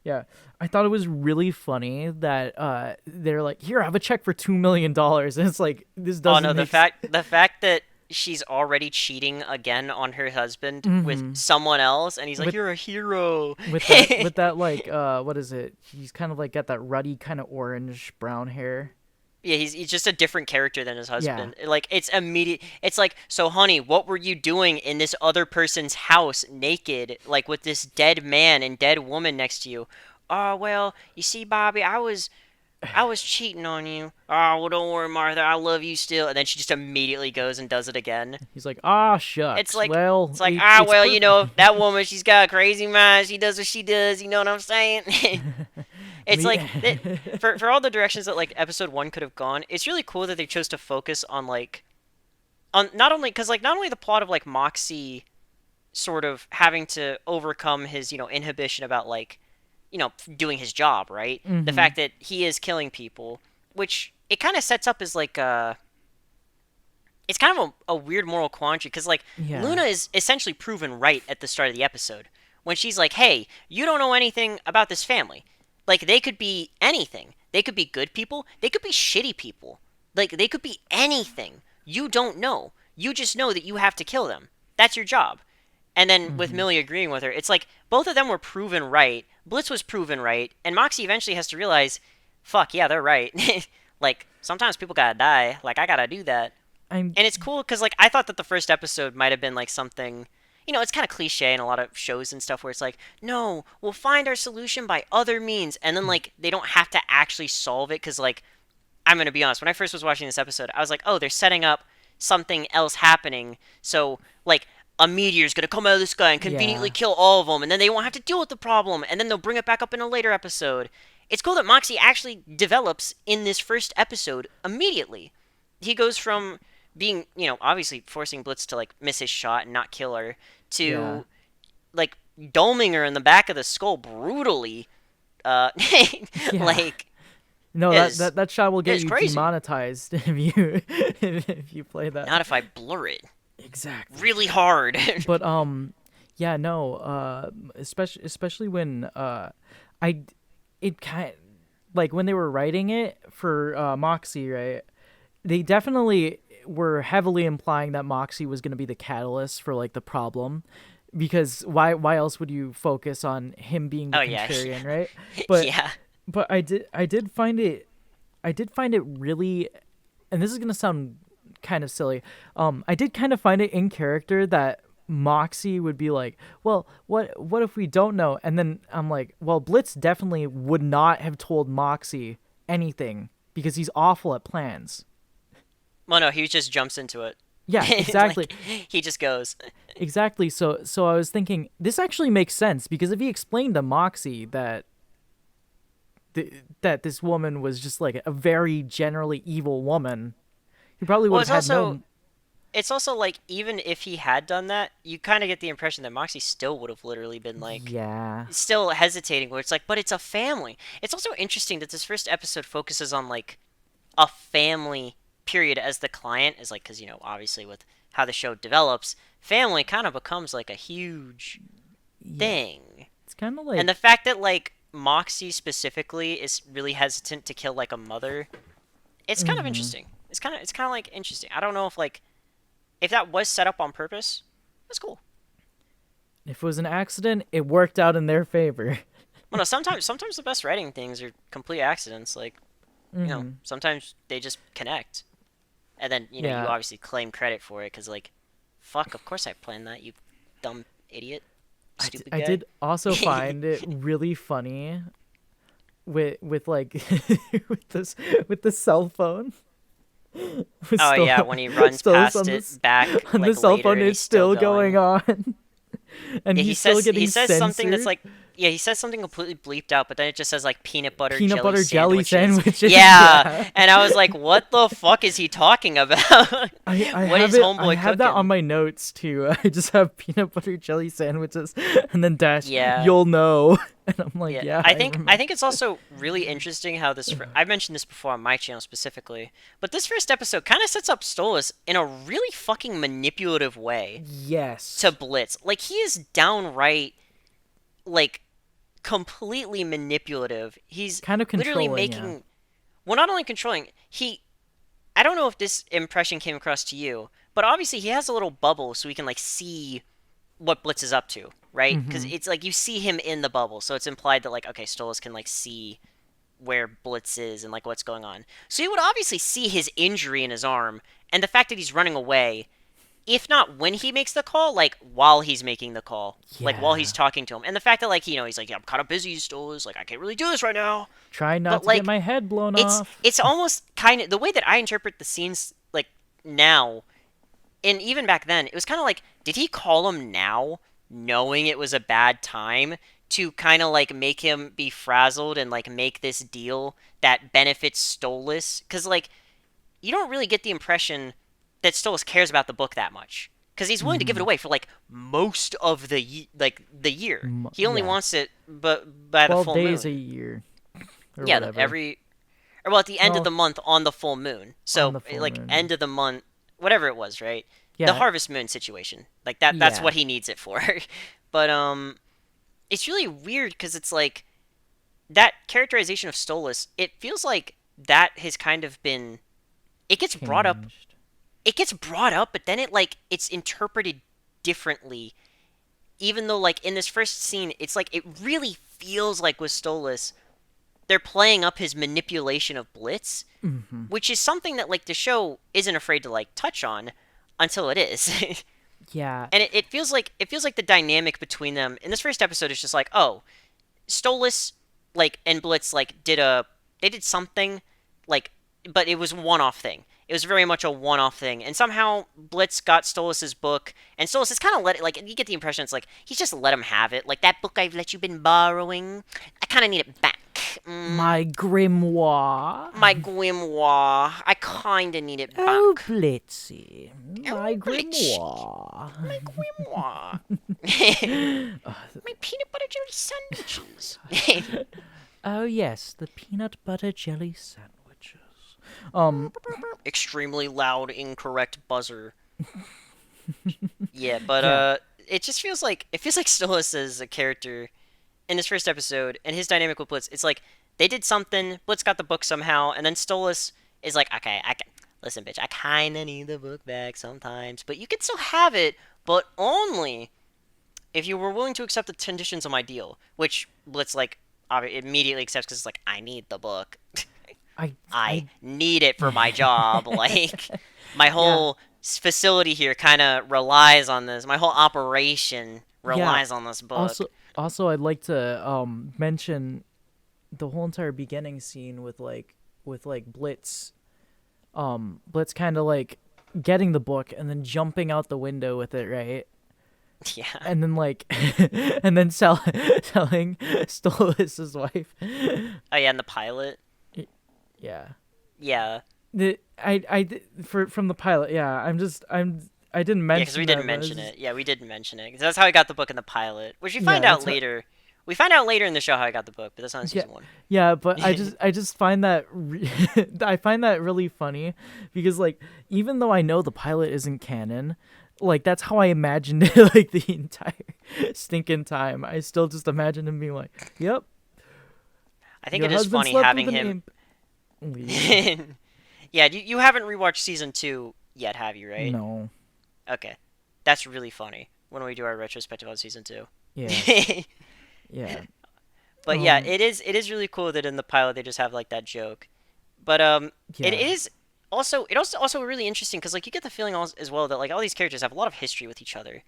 yeah, I thought it was really funny that they're like, here, have a check for $2 million, and it's like this Oh doesn't no, make sense. the fact that she's already cheating again on her husband with Mm-hmm. someone else, and he's like, With "You're a hero." with that like what is it? He's kind of like got that ruddy kind of orange brown hair. Yeah, he's just a different character than his Yeah, husband. Like it's immediate. It's like, so honey, what were you doing in this other person's house naked, like with this dead man and dead woman next to you? Oh well, you see, Bobby, I was cheating on you. Oh well, don't worry, Martha, I love you still. And then she just immediately goes and does it again. he's like, ah, It's shucks. like Well, it's like it's well, perfect. that woman, she's got a crazy mind. She does what she does. You know what I'm saying? It's Me. like that for all the directions that like episode one could have gone. It's really cool that they chose to focus on like on not only because like not only the plot of like Moxie sort of having to overcome his inhibition about like doing his job, right? The Mm-hmm. fact that he is killing people, which it kind of sets up as like it's kind of a weird moral quandary because like Yeah. Luna is essentially proven right at the start of the episode when she's like, "Hey, you don't know anything about this family. Like they could be anything. They could be good people. They could be shitty people. Like they could be anything. You don't know. You just know that you have to kill them. That's your job." And then with Mm-hmm. Millie agreeing with her, it's like both of them were proven right. Blitz was proven right, and Moxie eventually has to realize, "Fuck yeah, they're right." Like sometimes people gotta die. Like I gotta do that. I'm. And it's cool because like I thought that the first episode might have been like something, it's kind of cliche in a lot of shows and stuff where it's like, no, we'll find our solution by other means, and then like they don't have to actually solve it because like I'm gonna be honest, when I first was watching this episode, I was like, oh, they're setting up something else happening, so like a meteor's gonna come out of the sky and conveniently Yeah. kill all of them, and then they won't have to deal with the problem, and then they'll bring it back up in a later episode. It's cool that Moxie actually develops in this first episode immediately. He goes from being, obviously forcing Blitz to like miss his shot and not kill her Yeah. to like doming her in the back of the skull brutally. Uh, Yeah. like No, is that shot will get is you crazy. demonetized if you if you play that. Not if I blur it Exactly. really hard. But Yeah, no, especially when I it kind like when they were writing it for Moxie, right? They definitely were heavily implying that Moxie was going to be the catalyst for like the problem, because why else would you focus on him being the Oh yeah, contrarian, right? yeah, But yeah. I did find it really, and this is gonna sound kind of silly. I did kind of find it in character that Moxie would be like, well, what if we don't know? And then I'm like, well, Blitz definitely would not have told Moxie anything because he's awful at plans. Well, no, he just jumps into it. Yeah, exactly. Like he just goes. Exactly. So I was thinking this actually makes sense because if he explained to Moxie that that this woman was just like a very generally evil woman, he probably Well, would have had no. it's also like even if he had done that, you kind of get the impression that Moxie still would have literally been like Yeah. still hesitating where it's like, but it's a family. It's also interesting that this first episode focuses on like a family period as the client is like cuz obviously with how the show develops, family kind of becomes like a huge Yeah. thing. It's kind of And like. the fact that like Moxie specifically is really hesitant to kill like a mother, it's kind of Hmm. interesting. It's kind of like interesting. I don't know if that was set up on purpose. That's cool. If it was an accident, it worked out in their favor. Well, no, sometimes the best writing things are complete accidents. Like Hmm. sometimes they just connect, and then you Yeah. obviously claim credit for it because like, fuck, of course I planned that. You dumb idiot, stupid I guy. did also find it really funny with like with the cell phone. With Oh still yeah, when he runs still past on it this back on the like cell later phone and it's he's still still going going. on. And Yeah, he's still he getting says something that's censored. like he says something completely bleeped out, but then it just says like peanut butter Peanut jelly butter jelly sandwiches. sandwiches. Yeah, Yeah. and I was like, what the fuck is he talking about? What is I homeboy have that on cooking? my notes too. I just have peanut butter jelly sandwiches and then dash Yeah, you'll know. And I'm like, yeah. yeah, I I think I remember. think it's also really interesting how I've mentioned this before on my channel specifically, but this first episode kind of sets up Stolas in a really fucking manipulative way to Yes. Blitz. Like he is downright like completely manipulative. He's Kind of literally controlling, yeah. making well, not only controlling, I don't know if this impression came across to you, but obviously he has a little bubble so we can like see what Blitz is up to, right? Because Mhm. it's like you see him in the bubble, so it's implied that like okay, Stolas can like see where Blitz is and like what's going on. So you would obviously see his injury in his arm and the fact that he's running away, if not when he makes the call, like while he's making the call, like while he's Yeah. talking to him, and the fact that like he's like, yeah, I'm kind of busy, Stolas, like I can't really do this right now, Try not but to get like my head blown it's off. it's almost kind of the way that I interpret the scenes like now and even back then it was kind of like did he call him now knowing it was a bad time to kind of like make him be frazzled and like make this deal that benefits Stolas cuz like you don't really get the impression that Stolas cares about the book that much cuz he's willing to give it Mhm. away for like most of the year. He only Yeah. wants it but by the 12 full days a moon. year or Yeah, whatever. every or well at the end of No, the month on the full moon. on So the full like moon. end of the month, whatever it was, right? The Yeah. harvest moon situation, like that's Yeah. what he needs it for. But it's really weird because it's like that characterization of Stolas. It feels like that has kind of been. It gets brought up. Changed. It gets brought up, but then it's interpreted differently. Even though like in this first scene, it's like it really feels like with Stolas, they're playing up his manipulation of Blitz, Mhm. which is something that like the show isn't afraid to like touch on until it is. Yeah. And it feels like the dynamic between them in this first episode is just like, oh, Stolas like and Blitz like they did something like but it was a one-off thing. It was very much a one-off thing, and somehow Blitz got Stolas's book, and Stolas has kind of let it. Like you get the impression it's like he's just let him have it. Like that book I've let you been borrowing, I kind of need it back. My grimoire. My grimoire. I kinda need it Oh, back. Blitzy. Oh, My Blitzy. grimoire. My grimoire. My peanut butter jelly sandwiches. Oh, yes, the peanut butter jelly sandwiches. Um, Extremely loud, incorrect buzzer. Yeah, but yeah. it just feels like Stolas is a character in this first episode, and his dynamic with Blitz. It's like they did something. Blitz got the book somehow, and then Stolas is like, okay, I can listen, bitch. I kind of need the book back sometimes, but you can still have it, but only if you were willing to accept the conditions of my deal. Which Blitz like immediately accepts because it's like, I need the book. I I I need it for my job. Like my yeah. whole facility here kind of relies on this. My whole operation Yeah. relies on this book. Also I'd like to mention the whole entire beginning scene with like Blitz kind of like getting the book and then jumping out the window with it, right? Yeah. And then like and then telling Stolas's wife. Oh yeah, and the pilot. Yeah. Yeah. From the pilot, yeah. I didn't Yeah, because we mention didn't that, but it's mention just it. Yeah, we didn't mention it. 'Cause that's how I got the book in the pilot, which we find yeah, out that's how, later. We find out later in the show how I got the book, but that's not in yeah, season one. yeah. But I just find that I find that really funny because like even though I know the pilot isn't canon, like that's how I imagined it like the entire stinking time. I still just imagine him being like, "Yep, I think your it is husband funny slept with having an him. imp." Leave. Yeah, you haven't rewatched season two yet, have you? Right? No. Okay, that's really funny when we do our retrospective on season two. Yes. Yeah. But yeah, Um. it is really cool that in the pilot they just have like that joke. But it Yeah. is also really interesting because like you get the feeling as well that like all these characters have a lot of history with each other.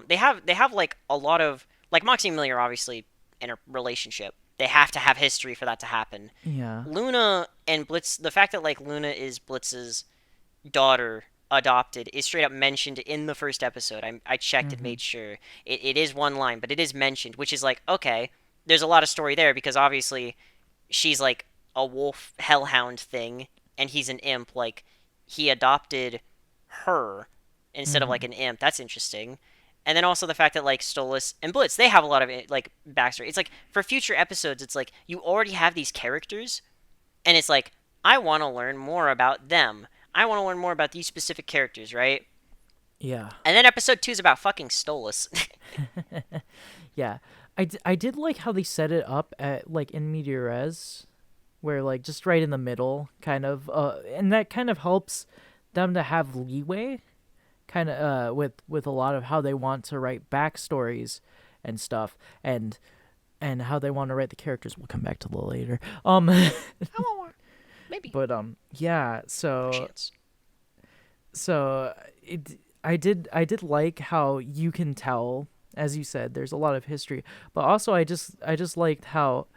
They have like a lot of like Moxie and Millie are obviously in a relationship. They have to have history for that to happen. Yeah. Luna and Blitz, the fact that like Luna is Blitz's daughter adopted is straight up mentioned in the first episode. I checked and Mhm. made sure it is one line, but it is mentioned, which is like okay. There's a lot of story there because obviously she's like a wolf hellhound thing, and he's an imp. Like he adopted her instead of like Mhm. an imp. That's interesting. And then also the fact that like Stolas and Blitz, they have a lot of like backstory. It's like for future episodes, it's like you already have these characters, and it's like I want to learn more about them. I want to learn more about these specific characters, right? Yeah. And then episode two is about fucking Stolas. Yeah. I did like how they set it up at like in media res, where like just right in the middle, kind of, and that kind of helps them to have leeway, kind of, with a lot of how they want to write backstories and stuff, and how they want to write the characters. We'll come back to a little later. Maybe But yeah. perchance. So I did like how you can tell, as you said, there's a lot of history, but also I just liked how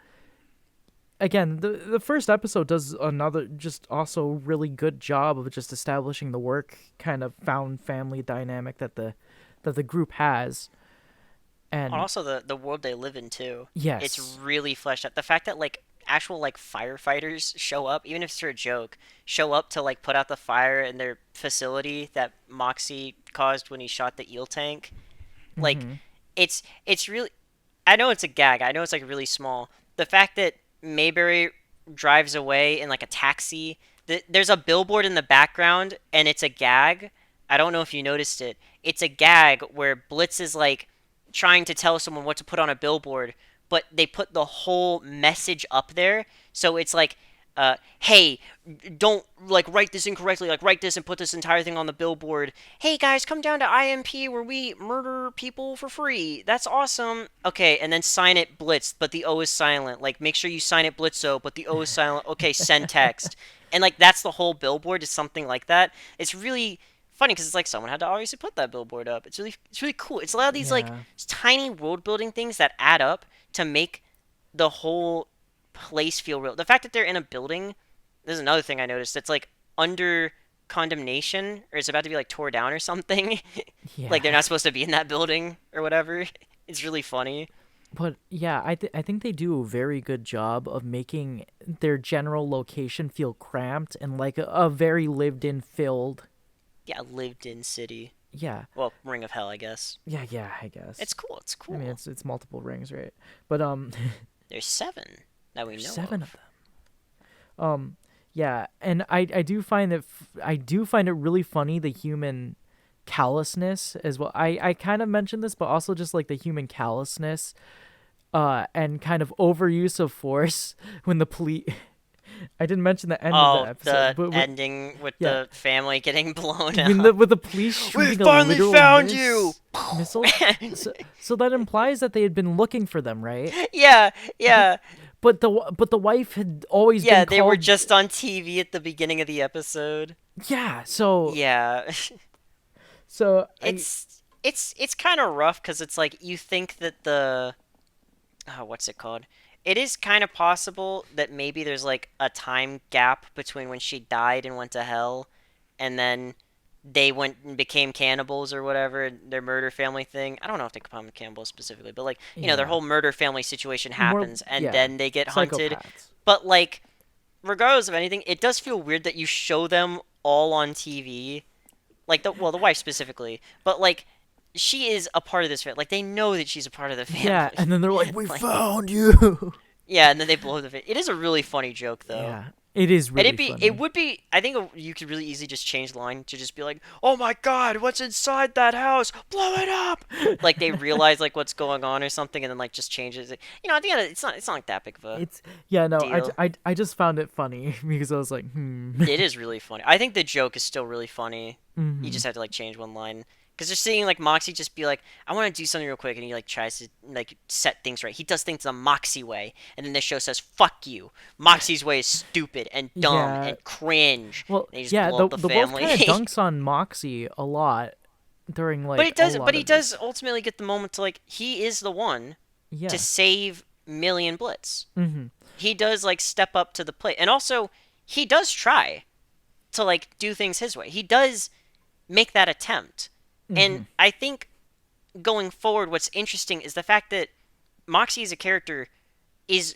again the first episode does another just also really good job of just establishing the work kind of found family dynamic that the group has. And And also the world they live in too. It's yes. really fleshed out. The fact that like actual like firefighters show up, even if it's for a joke, show up to like put out the fire in their facility that Moxie caused when he shot the eel tank. Like Mhm. it's really I know it's a gag. I know it's like really small. The fact that Mayberry drives away in like a taxi. There's a billboard in the background and it's a gag. I don't know if you noticed it. It's a gag where Blitz is like trying to tell someone what to put on a billboard, but they put the whole message up there. So it's like, hey, don't like write this incorrectly. Like write this and put this entire thing on the billboard. Hey guys, come down to IMP where we murder people for free. That's awesome. Okay, and then sign it Blitz, but the O is silent. Like make sure you sign it Blitzo, but the O is silent. Okay, send text. And like that's the whole billboard is something like that. It's really funny because it's like someone had to obviously put that billboard up. It's really cool. It's a lot of these like Yeah. tiny world building things that add up to make the whole place feel real. The fact that they're in a building, this is another thing I noticed. It's like under condemnation or it's about to be like tore down or something. Like they're Yeah. not supposed to be in that building or whatever. It's really funny. But yeah, I think they do a very good job of making their general location feel cramped and like a very lived in filled. Yeah, lived in city. Yeah. Well, Ring of Hell, I guess. Yeah, yeah, I guess. It's cool. It's I mean, cool. it's multiple rings, right? But There's seven that we there's know seven of of. them. Yeah, and I do find I do find it really funny the human callousness as well. I kind of mentioned this, but also just like the human callousness, and kind of overuse of force when the police. I didn't mention the end of the Oh, episode, the but ending with yeah, the family getting blown when up. with the police We shooting a finally literal found you. missile. So that implies that they had been looking for them, right? Yeah, But yeah, but the wife had always been yeah. They were called. just on TV at the beginning of the episode. Yeah, so Yeah, so I it's kind of rough because it's like you think that the what's it called? It is kind of possible that maybe there's like a time gap between when she died and went to hell, and then they went and became cannibals or whatever, their murder family thing. I don't know if they become cannibals specifically, but like, their yeah, whole murder family situation more happens and yeah, then they get hunted. psychopaths. But like, regardless of anything, it does feel weird that you show them all on TV. Like the wife specifically, but like she is a part of this family. Like they know that she's a part of the Yeah, family. and then they're like, "We Like found you." yeah, and then they blow the. It is a really funny joke though. Yeah, it is And really it funny. would be, I think you could really easily just change the line to just be like, "Oh my God, what's inside that house? Blow it up!" Like they realize like what's going on or something, and then like just changes it. At the end, it's not like that big of a It's yeah, no, deal. I just found it funny because I was like, hmm. It is really funny. I think the joke is still really funny. You Hmm. just have to like change one line because they're seeing like Moxie just be like, "I want to do something real quick," and he like tries to like set things right. He does things the Moxie way, and then the show says, "Fuck you." Moxie's way is stupid and dumb Yeah, and cringe. well, And they just yeah, blow up the the wolf family. kind of dunks on Moxie a lot during But like it a does. But lot he of does this. ultimately get the moment to like he is the one to Yeah. save Million Blitz. Hmm. He does like step up to the plate, and also he does try to like do things his way. He does make that attempt, and Hmm. I think going forward, what's interesting is the fact that Moxie as a character is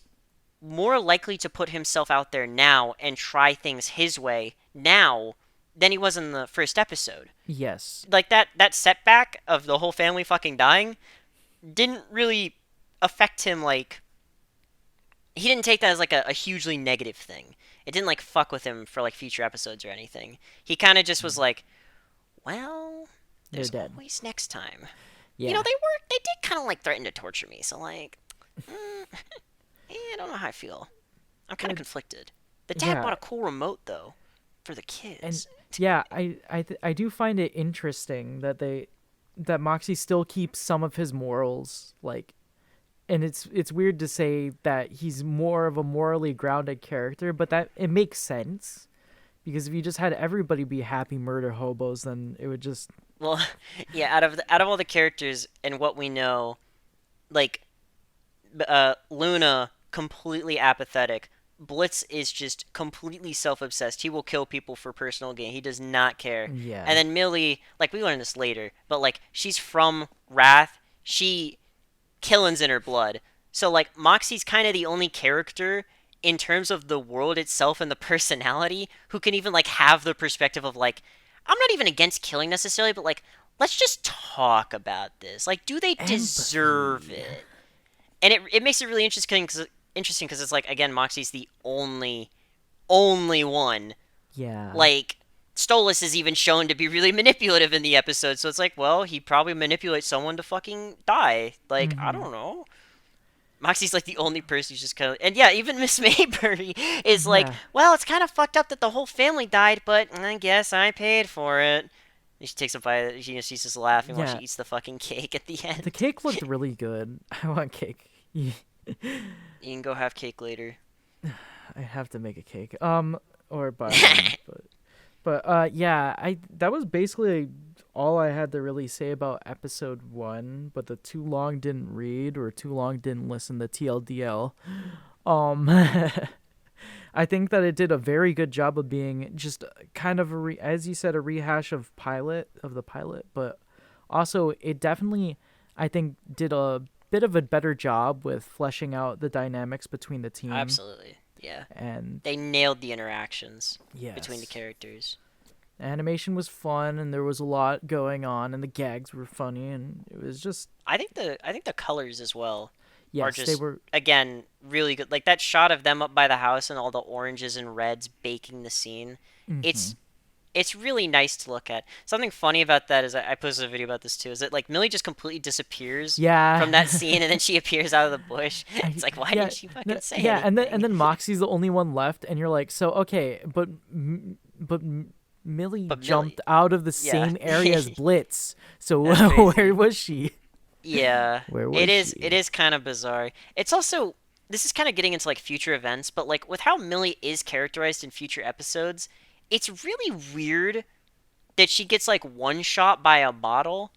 more likely to put himself out there now and try things his way now than he was in the first episode. Yes. Like that setback of the whole family fucking dying didn't really affect him. Like he didn't take that as like a hugely negative thing. It didn't like fuck with him for like future episodes or anything. He kind of just was like, well, They're there's dead. always next time. Yeah. They did kind of like threaten to torture me, so like, mm, I don't know how I feel. I'm kind of Well, conflicted. The dad yeah. bought a cool remote though, for the And kids. yeah, I do find it interesting that that Moxie still keeps some of his morals, like, and it's weird to say that he's more of a morally grounded character, but that it makes sense because if you just had everybody be happy murder hobos, then it would just Well, yeah, out of all the characters and what we know, like Luna completely apathetic. Blitz is just completely self-obsessed. He will kill people for personal gain. He does not care. And yeah. then Millie, like we learn this later, but like she's from Wrath. She killing's in her blood. So like Moxie's kind of the only character in terms of the world itself and the personality who can even like have the perspective of like I'm not even against killing necessarily, but like let's just talk about this. Like do they deserve Empathy. it? And it makes it really interesting because it's like again Moxie's the only one. Yeah. Like Stolas is even shown to be really manipulative in the episode, so it's like, well, he probably manipulates someone to fucking die. Like I Mhm. don't know. Moxie's like the only person who's just kind of, and yeah, even Miss Mayberry is like, Yeah. well, it's kind of fucked up that the whole family died, but I guess I paid for it. And she takes a bite. She's just laughing while she Yeah. eats the fucking cake at the The end. cake looked really good. I want cake. You can go have cake later. I have to make a cake. Or buy one, but yeah, I that was basically all I had to really say about episode 1, but the too long didn't read or too long didn't listen to TLDL. Um I think that it did a very good job of being just kind of as you said, a rehash of the pilot, but also it definitely I think did a bit of a better job with fleshing out the dynamics between the team. Absolutely, yeah. And They nailed the interactions between the yes, characters. animation was fun and there was a lot going on and the gags were funny and it was just I think the colors as well are yes, they just were again really good. Like that shot of them up by the house and all the oranges and reds baking the scene. hmm It's it's really nice to look at. Something funny about that is I posted a video about this too. Is that like Millie just completely disappears from that Yeah. scene, and then she appears out of the bush. It's like, why Yeah, didn't she fucking say yeah, anything? and then Moxie's the only one left, and you're like, so okay, but Millie But Millie, jumped out of the yeah, same area as Blitz, so that's where crazy. was she? Yeah, Where it was is. It she? is kind of bizarre. It's also this is kind of getting into like future events, but like with how Millie is characterized in future episodes, it's really weird that she gets like one shot by a bottle.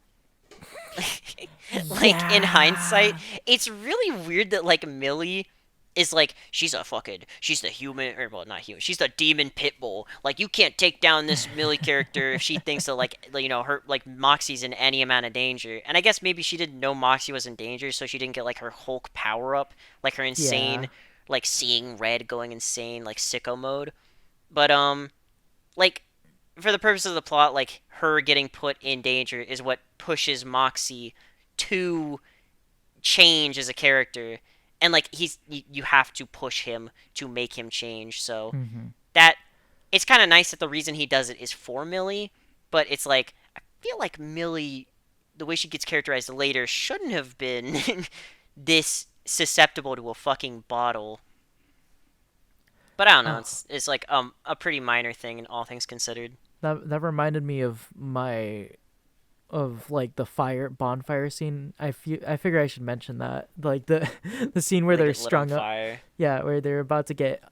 Like in hindsight, Yeah, it's really weird that like Millie is like she's the human or well not human she's the demon pit bull, like you can't take down this Millie character if she thinks that like her like Moxie's in any amount of danger. And I guess maybe she didn't know Moxie was in danger, so she didn't get like her Hulk power up, like her yeah. insane like seeing red going insane like sicko mode. But like for the purpose of the plot, like her getting put in danger is what pushes Moxie to change as a character, and like you have to push him to make him change. So Hmm. that it's kind of nice that the reason he does it is for Millie, but it's like I feel like Millie, the way she gets characterized later, shouldn't have been this susceptible to a fucking bottle. But I don't know. Oh, It's like a pretty minor thing in all things considered. that reminded me of my of like the fire bonfire scene. I figure I should mention that, like the the scene where Where they they're get lit on strung up. fire, Yeah, where they're about to get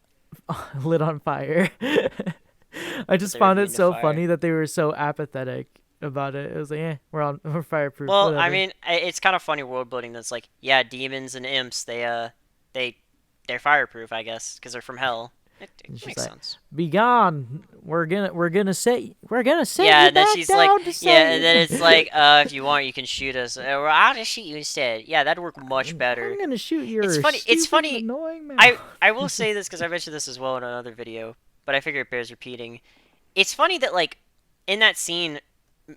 lit on fire. I but just they're found it immune to so fire. funny that they were so apathetic about it. It was like, we're fireproof, Well, I whatever. mean, it's kind of funny world building. That's like, yeah, demons and imps, they, they're fireproof, I guess, because they're from hell. It And she's makes like, sense. "Be gone. We're gonna set Yeah, you and then back she's like, down to yeah, and save. then it's like, if you want, you can shoot us. Well, I'll just shoot you instead. Yeah, that'd work much better. I'm gonna shoot It's your funny. It's stupid, funny. annoying mouth." I will say this because I mentioned this as well in another video, but I figure it bears repeating. It's funny that like in that scene,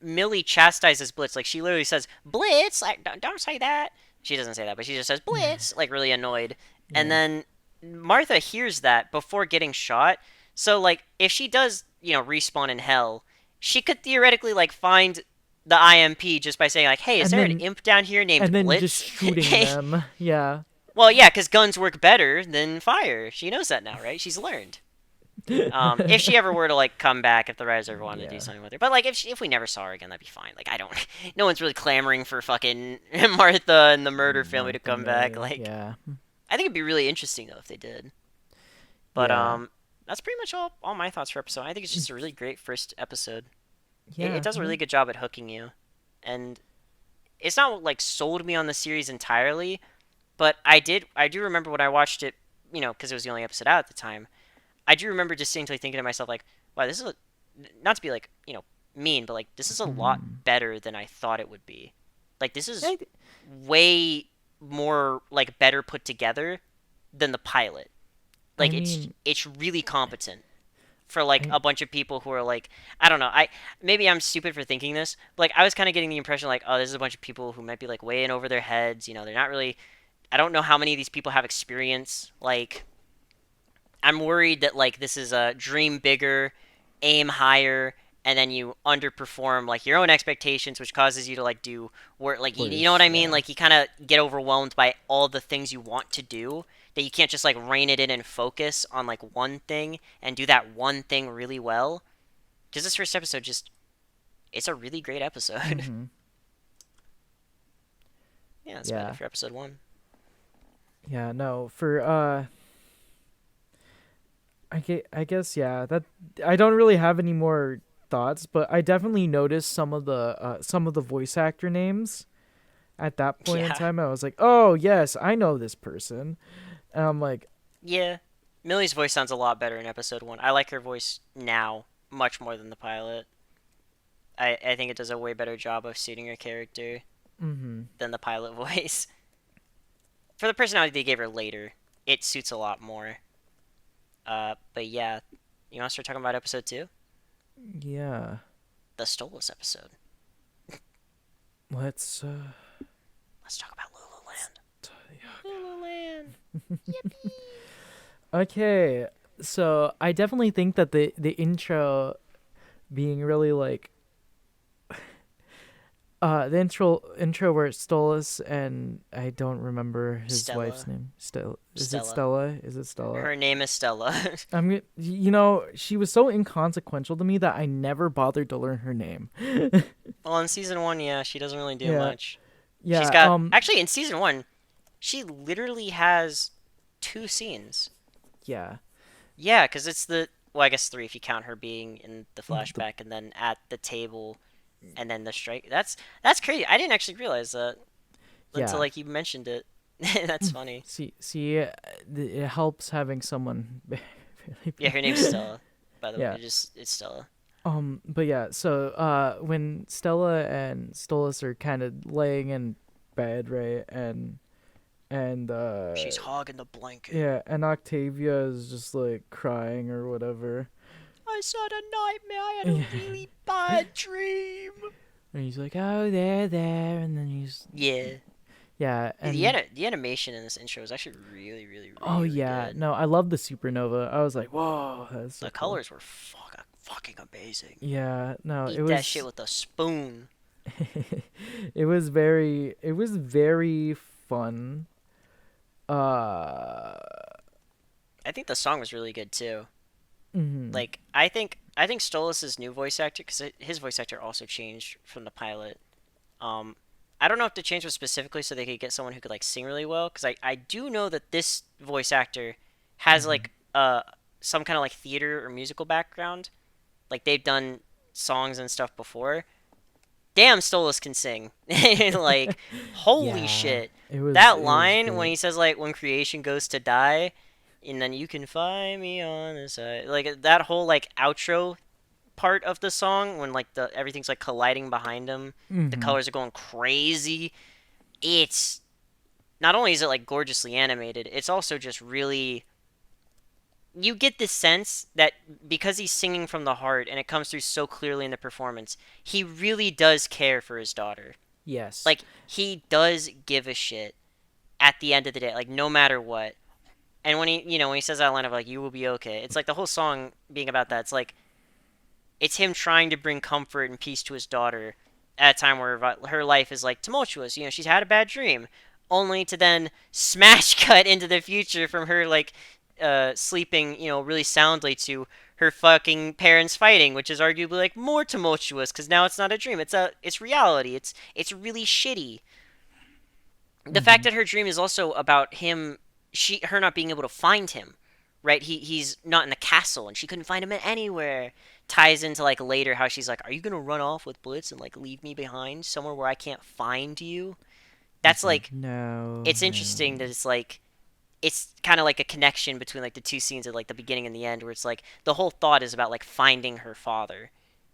Millie chastises Blitz. Like she literally says, "Blitz, like don't say that." She doesn't say that, but she just says Blitz, like really annoyed. And Yeah. then Martha hears that before getting shot. So like if she does, respawn in hell, she could theoretically like find the IMP just by saying like, "Hey, is And there an then imp down here named and then just Blitz?" shooting them. Yeah. Well, yeah, because guns work better than fire. She knows that now, right? She's learned. If she ever were to like come back, if the writers ever wanted to do Yeah. something with her, but like if we never saw her again, that'd be fine. Like I don't, no one's really clamoring for fucking Martha and the murder family to Martha come back. Millie. Like Yeah. I think it'd be really interesting though if they did. But Yeah. that's pretty much all my thoughts for episode. I think it's just a really great first episode. It Yeah. does a really good job at hooking you, and it's not like sold me on the series entirely, but I do remember when I watched it, because it was the only episode out at the time. I do remember distinctly thinking to myself like, wow, this is not to be like mean, but like this is a lot Mhm. better than I thought it would be. Like this is I, way more like better put together than the pilot. I Like it's mean, it's really competent for like I a bunch of people who are like I don't know. Maybe I'm stupid for thinking this, but like I was kind of getting the impression like oh this is a bunch of people who might be like way in over their heads. They're not really. I don't know how many of these people have experience. Like I'm worried that like this is a dream bigger, aim higher, and then you underperform like your own expectations, which causes you to like do work like you know what worse. I mean? Yeah. Like you kind of get overwhelmed by all the things you want to do that you can't just like rein it in and focus on like one thing and do that one thing really well. Because this first episode just it's a really great episode. Hmm. Yeah, that's about it Yeah. for episode one. Yeah. No. For I guess yeah. That I don't really have any more thoughts, but I definitely noticed some of the voice actor names at that point in Yeah, time. I was like, oh yes, I know this person, and I'm like, yeah. Millie's voice sounds a lot better in episode one. I like her voice now much more than the pilot. I think it does a way better job of suiting her character mm-hmm. than the pilot voice. For the personality they gave her later, it suits a lot more. But yeah, you want to start talking about episode two? Yeah. The Stolas episode. Let's Let's talk about t- Lululand. Yippee! okay. So I definitely think that the intro being really like the intro where Stolas and I don't remember his wife's Stella. name. Is it Stella. Stella? Is it Stella? Her name is Stella. She was so inconsequential to me that I never bothered to learn her name. Well, in season one, yeah, she doesn't really do Yeah, much. She's yeah, got actually in season one, she literally has two scenes. yeah. Yeah, because it's the well, I guess three if you count her being in the The flashback and then at the table and then the strike. That's crazy. I didn't actually realize that until yeah. like you mentioned it. That's funny. It helps having someone. Yeah, her name's Stella. By the way, Yeah. it's Stella. But yeah. So, when Stella and Stolas are kind of laying in bed, right, and She's hogging the blanket. yeah, and Octavia is just like crying or whatever. I saw a nightmare. I had a Yeah. really bad dream. And he's like, "Oh, they're there," and then Yeah. yeah, The and the animation in this intro is actually really, really, oh really yeah, good. no, I love the supernova. I was like, "Whoa, that's so The cool." colors were fucking amazing. Yeah, no, it Eat that shit was with a spoon. it was very fun. Uh, I think the song was really good too. mhm. Like I think Stolas' new voice actor, because his voice actor also changed from the pilot. Um, I don't know if the change was specifically so they could get someone who could like sing really well, because I do know that this voice actor has Mhm. like some kind of like theater or musical background. Like they've done songs and stuff before. Damn, Stolas can sing. Like holy Yeah, shit. That it was line when great. he says like when creation goes to die, and then you can find me on the side. Like that whole like outro part of the song when like the everything's like colliding behind him, the Mhm. colors are going crazy. It's not only is it like gorgeously animated, it's also just really you get this sense that because he's singing from the heart and it comes through so clearly in the performance, he really does care for his daughter. Yes. Like he does give a shit at the end of the day, like no matter what. And when when he says that line of like "you will be okay," it's like the whole song being about that. It's like it's him trying to bring comfort and peace to his daughter at a time where her life is like tumultuous. She's had a bad dream, only to then smash cut into the future from her like sleeping, really soundly to her fucking parents fighting, which is arguably like more tumultuous because now it's not a dream. It's reality. It's really shitty. The fact Mhm. that her dream is also about her not being able to find him, right? He's not in the castle and she couldn't find him anywhere. Ties into like later how she's like, "Are you gonna run off with Blitz and like leave me behind somewhere where I can't find you?" He's That's like, like no, it's interesting that no. it's like it's kind of like a connection between like the two scenes at like the beginning and the end where it's like the whole thought is about like finding her father,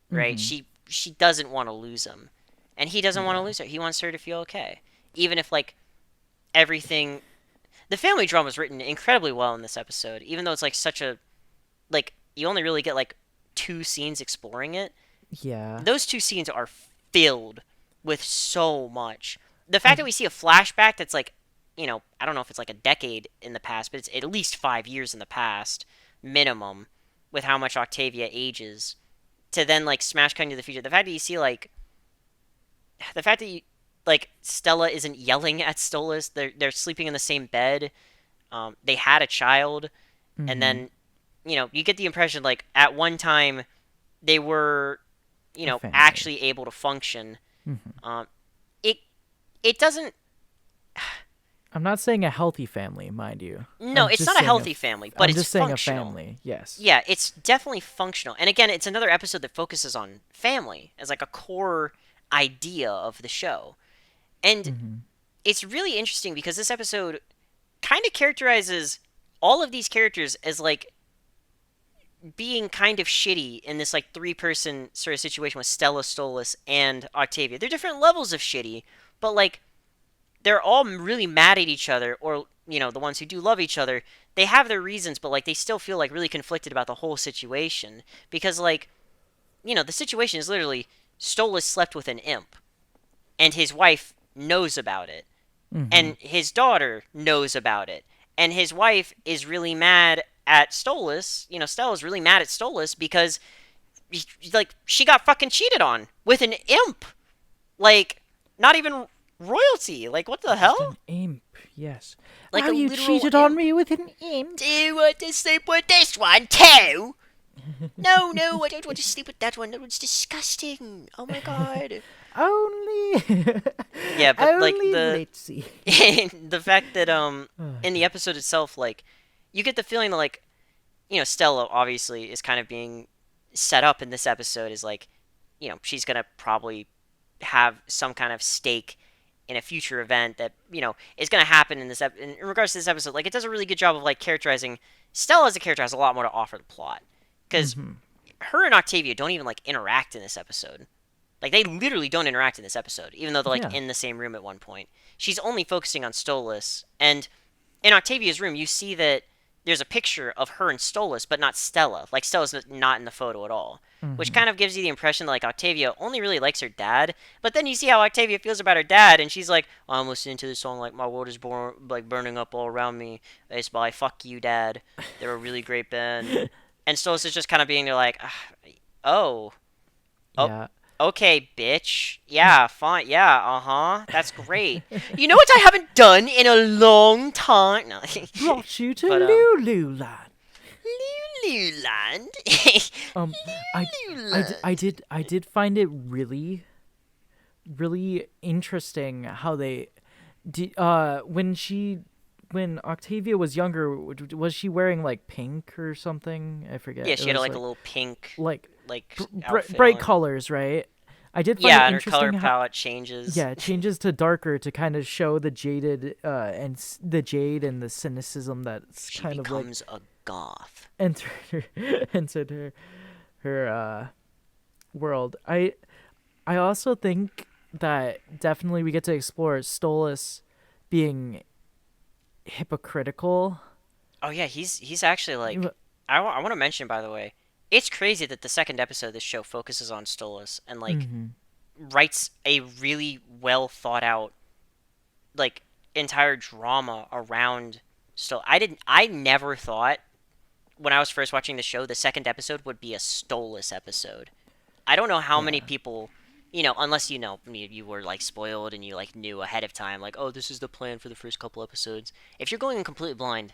right? Mhm. She doesn't want to lose him, and he doesn't want to Yeah. lose her. He wants her to feel okay, even if like everything the family drama is written incredibly well in this episode, even though it's like such a like you only really get like two scenes exploring it. Yeah. Those two scenes are filled with so much. The fact that I we see a flashback that's like, I don't know if it's like a decade in the past, but it's at least 5 years in the past, minimum, with how much Octavia ages, to then like smash cut into the future. The fact that you see like the fact that you like Stella isn't yelling at Stolas. They're sleeping in the same bed. They had a child, and mhm. then you get the impression like at one time they were A family. actually able to function. Mhm. Um, it it doesn't. I'm not saying a healthy family, mind you. No, it's not a healthy family, but I'm it's just saying a functional. family. Yes. Yeah, it's definitely functional. And again, it's another episode that focuses on family as like a core idea of the show. And Mhm. it's really interesting because this episode kind of characterizes all of these characters as like being kind of shitty in this like three-person sort of situation with Stella, Stolas, and Octavia. They're different levels of shitty, but like they're all really mad at each other, or the ones who do love each other, they have their reasons, but like they still feel like really conflicted about the whole situation because like the situation is literally Stolas slept with an imp, and his wife knows about it, Mhm. and his daughter knows about it, and his wife is really mad at Stolas. Stella's really mad at Stolas because like she got fucking cheated on with an imp. Like, not even royalty. Like, what the Just hell? an imp, yes. Like Now a you literal cheated on imp. me with an imp. Do you want to sleep with this one too? No, no, I don't want to sleep with that one. That one's disgusting. Oh my god. Only, Yeah, but like only Blitzy. the fact that in the episode itself, like you get the feeling that like Stella obviously is kind of being set up in this episode as like she's gonna probably have some kind of stake in a future event that is going to happen in in regards to this episode. Like it does a really good job of like characterizing Stella as a character, has a lot more to offer the plot because Mm-hmm. her and Octavia don't even like interact in this episode. Like they literally don't interact in this episode, even though they're like Yeah. in the same room at one point. She's only focusing on Stolas, and in Octavia's room, you see that there's a picture of her and Stolas, but not Stella. Like Stella's not in the photo at all, which Mm-hmm. kind of gives you the impression that like Octavia only really likes her dad. But then you see how Octavia feels about her dad, and she's like, oh, "I'm listening to this song like my world is like burning up all around me. It's by Fuck You, Dad. They're a really great band." And Stolas is just kind of being there like, "Ah, "Oh, oh, Yeah. okay, bitch. Yeah, fine. Yeah, uh-huh. That's great. You know what I haven't done in a long time?" No. Brought you to But Lululand. Lululand. Um, I, Lululand. I did find it really, really interesting how they, when Octavia was younger, was she wearing like pink or something? I forget. Yeah, It she had was like a little pink like outfit bright on. colors, right? I did find Yeah, it and her color interesting how, palette changes. yeah, it changes to darker to kind of show the jaded the jade and the cynicism that's She kind of like becomes a goth. entered her, entered her world. I also think that definitely we get to explore Stolas being hypocritical. Oh yeah, he's actually like I want to mention by the way. It's crazy that the second episode of this show focuses on Stolas and like Mm-hmm. writes a really well thought out like entire drama around I never thought when I was first watching the show the second episode would be a Stolas episode. I don't know how many Yeah. people unless you were like spoiled and you like knew ahead of time like, oh, this is the plan for the first couple episodes. If you're going in completely blind,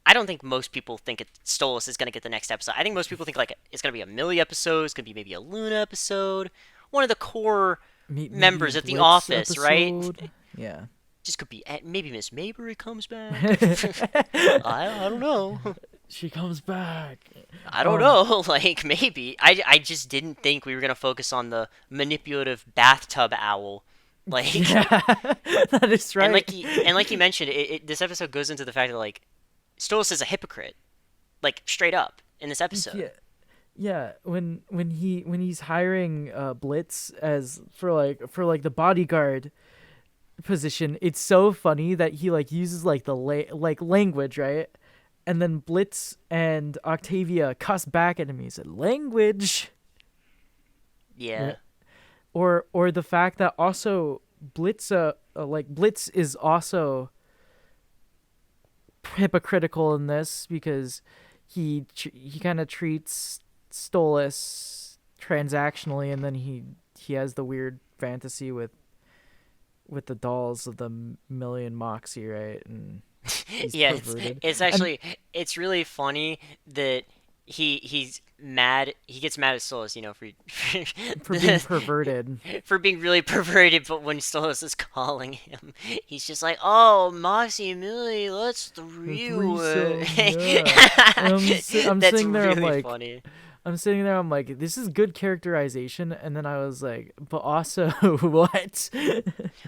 I don't think most people think Stolas is going to get the next episode. I think most people think like it's going to be a Millie episode, it's going to be maybe a Luna episode, one of the core Maybe a members of The Blitz Office, right? episode. Yeah. Just could be maybe Miss Maybury comes back. I don't know. She comes back. I don't know. Like maybe I just didn't think we were gonna focus on the manipulative bathtub owl. Like Yeah, that is and right. like you mentioned, this episode goes into the fact that like Stolas is a hypocrite, like straight up in this episode. Yeah, yeah. When he's hiring Blitz as for like the bodyguard position, it's so funny that he like uses like the like language, right? And then Blitz and Octavia cuss back at him. He said language, Yeah. yeah. Or the fact that also Blitz like Blitz is also hypocritical in this because he kind of treats Stolas transactionally, and then he has the weird fantasy with the dolls of the million Moxie, right? And he's Yeah, perverted. it's And actually it's really funny that he's mad. He gets mad at Stolas, for being perverted. for being really perverted. But when Stolas is calling him, he's just like, "Oh, Moxie and Millie, let's through Threesome, it." yeah. And I'm That's sitting there, really funny. I'm sitting there, I'm like, this is good characterization, and then I was like, but also what?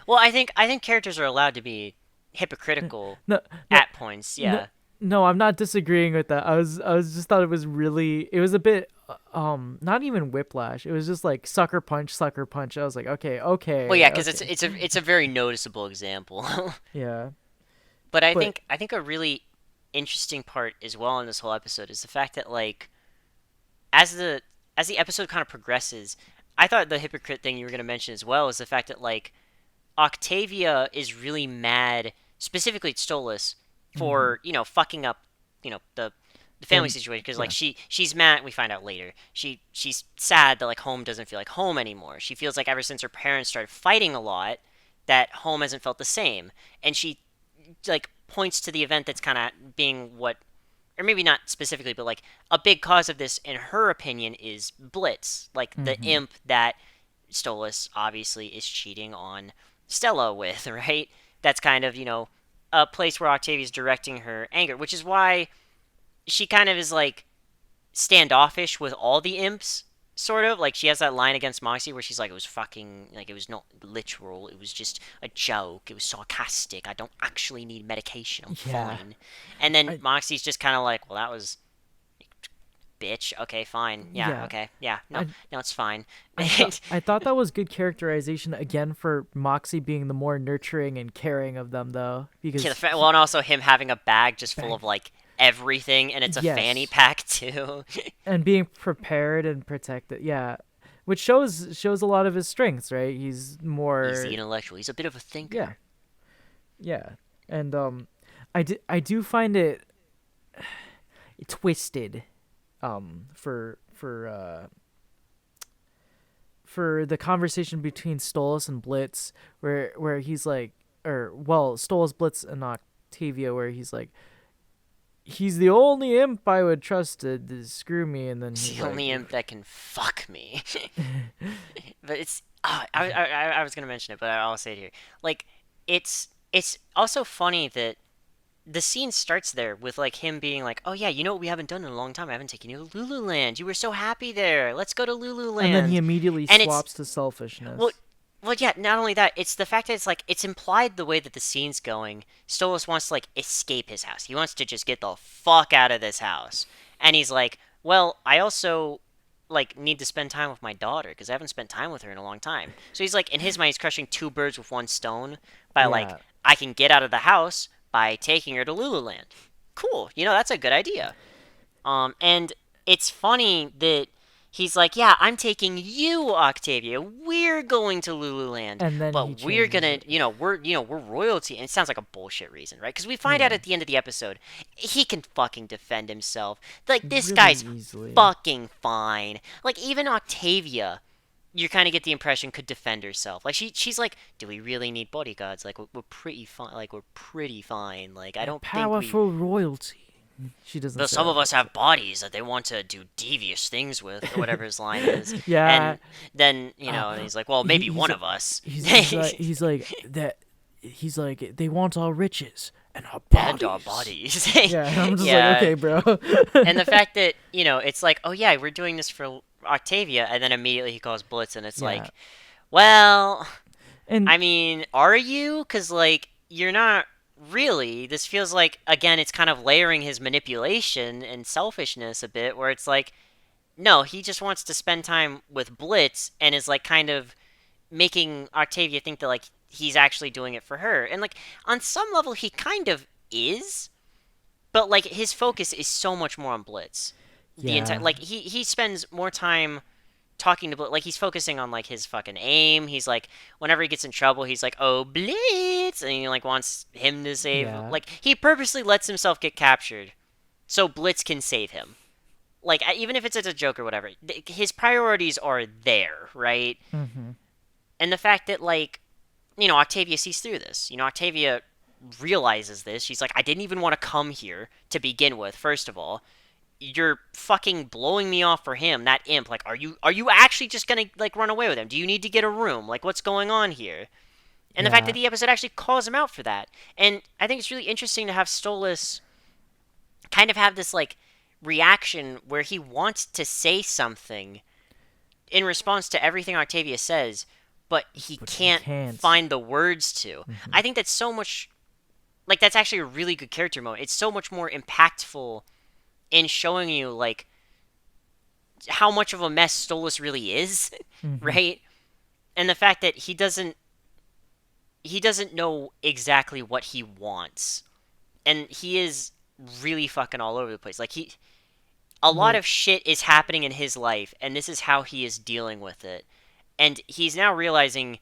Well, I think characters are allowed to be hypocritical No, no, at points. no, Yeah. no, I'm not disagreeing with that. I was just thought it was really, it was a bit, not even whiplash. It was just like sucker punch, sucker punch. I was like, okay, Well, okay, yeah, because it's okay, it's a very noticeable example. yeah, But I but think I think a really interesting part as well in this whole episode is the fact that like as the episode kind of progresses, I thought the hypocrite thing you were going to mention as well is the fact that like Octavia is really mad, specifically at Stolas, mm-hmm, for fucking up the the family Fam situation, because like yeah. she's mad. We find out later. She's sad that like home doesn't feel like home anymore. She feels like ever since her parents started fighting a lot, that home hasn't felt the same, and she like points to the event that's kind of being what, or maybe not specifically, but like a big cause of this in her opinion is Blitz, like the Mhm. imp that Stolas obviously is cheating on Stella with, right? That's kind of, a place where Octavia's directing her anger, which is why she kind of is like standoffish with all the imps, sort of. Like she has that line against Moxie where she's like, it was fucking, like, it was not literal, it was just a joke, it was sarcastic, I don't actually need medication, I'm Yeah. fine. And then I Moxie's just kind of like, well, that was bitch. Okay, fine. Yeah, yeah. okay. Yeah, no, I no, it's fine. I thought that was good characterization again for Moxie being the more nurturing and caring of them though, Yeah, because well, and also him having a bag just full back of like everything, and it's a fanny yes, pack too. and being prepared and protected. Yeah, which shows a lot of his strengths, right? He's He's the more intellectual. He's a bit of a yeah, thinker. yeah. And I do find it twisted for the conversation between Stolas and Blitz, where he's like, or well, Stolas, Blitz, and Octavia, where he's like, he's the only imp I would trust to screw me, and then He's he's the like, only imp that can fuck me. But it's I was gonna mention it, but I'll say it here. Like it's also funny that the scene starts there with like him being like, "Oh yeah, you know what we haven't done in a long time? I haven't taken you to Lululand. You were so happy there. Let's go to and then he Lululand." immediately And it's swaps to well, selfishness. well, yeah. Not only that, it's the fact that it's like it's implied the way that the scene's going. Stolas wants to like escape his house. He wants to just get the fuck out of this house. And he's like, "Well, I also like need to spend time with my daughter because I haven't spent time with her in a long time." So he's like, in his mind, he's crushing two birds with one stone by like, Yeah, I can get out of the house by taking her to Lululand. Cool, that's a good idea. And it's funny that he's like, "Yeah, I'm taking you, Octavia. We're going to Lululand, and then he but we're changes gonna, it. we're royalty." And it sounds like a bullshit reason, right? Because we find out Yeah, at the end of the episode, he can fucking defend himself. Like this really guy's easily. fucking fine. Like even Octavia, you kind of get the impression could defend herself. Like she's like, "Do we really need bodyguards? Like we're pretty fine. Like we're pretty fine. Like I A don't think we." powerful royalty. She doesn't But say some of that, us but have bodies that they want to do devious things with, or whatever his line is. yeah. And then, Uh, and he's like, well, he, maybe he's one of us. he's like they want our riches and our And our bodies. bodies. Yeah, and I'm just like, Yeah. okay, bro. And the fact that, it's like, oh yeah, we're doing this for Octavia, and then immediately he calls Blitz, and it's Yeah, like, well, and I mean, are you? Because, like, you're not really. This feels like, again, it's kind of layering his manipulation and selfishness a bit, where it's like, no, he just wants to spend time with Blitz and is, like, kind of making Octavia think that, like, he's actually doing it for her. And, like, on some level, he kind of is, but, like, his focus is so much more on Blitz. The entire, yeah, like, he spends more time talking to Blitz, like he's focusing on like his fucking aim. He's like, whenever he gets in trouble, he's like, "Oh, Blitz," and he like wants him to save. yeah, Like he purposely lets himself get captured so Blitz can save him. Like even if it's a joke or whatever, his priorities are there, right? hmm And the fact that like, Octavia sees through this. Octavia realizes this. She's like, I didn't even want to come here to begin with. First of all, you're fucking blowing me off for him, that imp. Like, are you actually just gonna like run away with him? Do you need to get a room? Like, what's going on here? And the fact that yeah, the episode actually calls him out for that. And I think it's really interesting to have Stolas kind of have this like reaction where he wants to say something in response to everything Octavia says, but he but he can't can't. find the words to. hmm I think that's so much like that's actually a really good character moment. It's so much more impactful in showing you like how much of a mess Stolas really is, hmm right? And the fact that he doesn't know exactly what he wants, and he is really fucking all over the place. Like a lot Well, of shit is happening in his life, and this is how he is dealing with it. And he's now realizing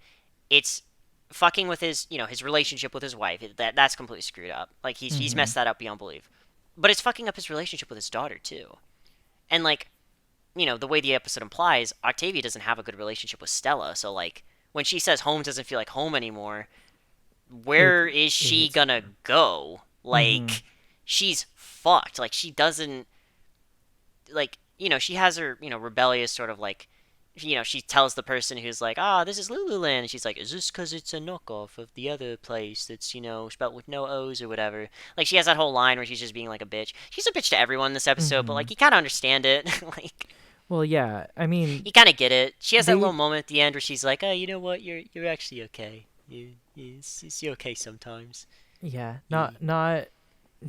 it's fucking with his relationship with his wife. That's completely screwed up. Like he's hmm messed that up beyond belief. but it's fucking up his relationship with his daughter too. And like, the way the episode implies, Octavia doesn't have a good relationship with Stella. So like, when she says home doesn't feel like home anymore, It where is it she hits gonna hard. go? Mm-hmm. Like, she's fucked. Like, she doesn't, like, she has her, rebellious sort of like, she tells the person who's like, this is Lululand. And she's like, is this because it's a knockoff of the other place that's, spelled with no O's or whatever? Like, she has that whole line where she's just being like a bitch. She's a bitch to everyone in this episode, but Mm-hmm. like, you kind of understand it. Like, Well, yeah. I mean, you kind of get it. She has that little they moment at the end where she's like, oh, you know what? You're actually okay. You're okay sometimes. yeah, You,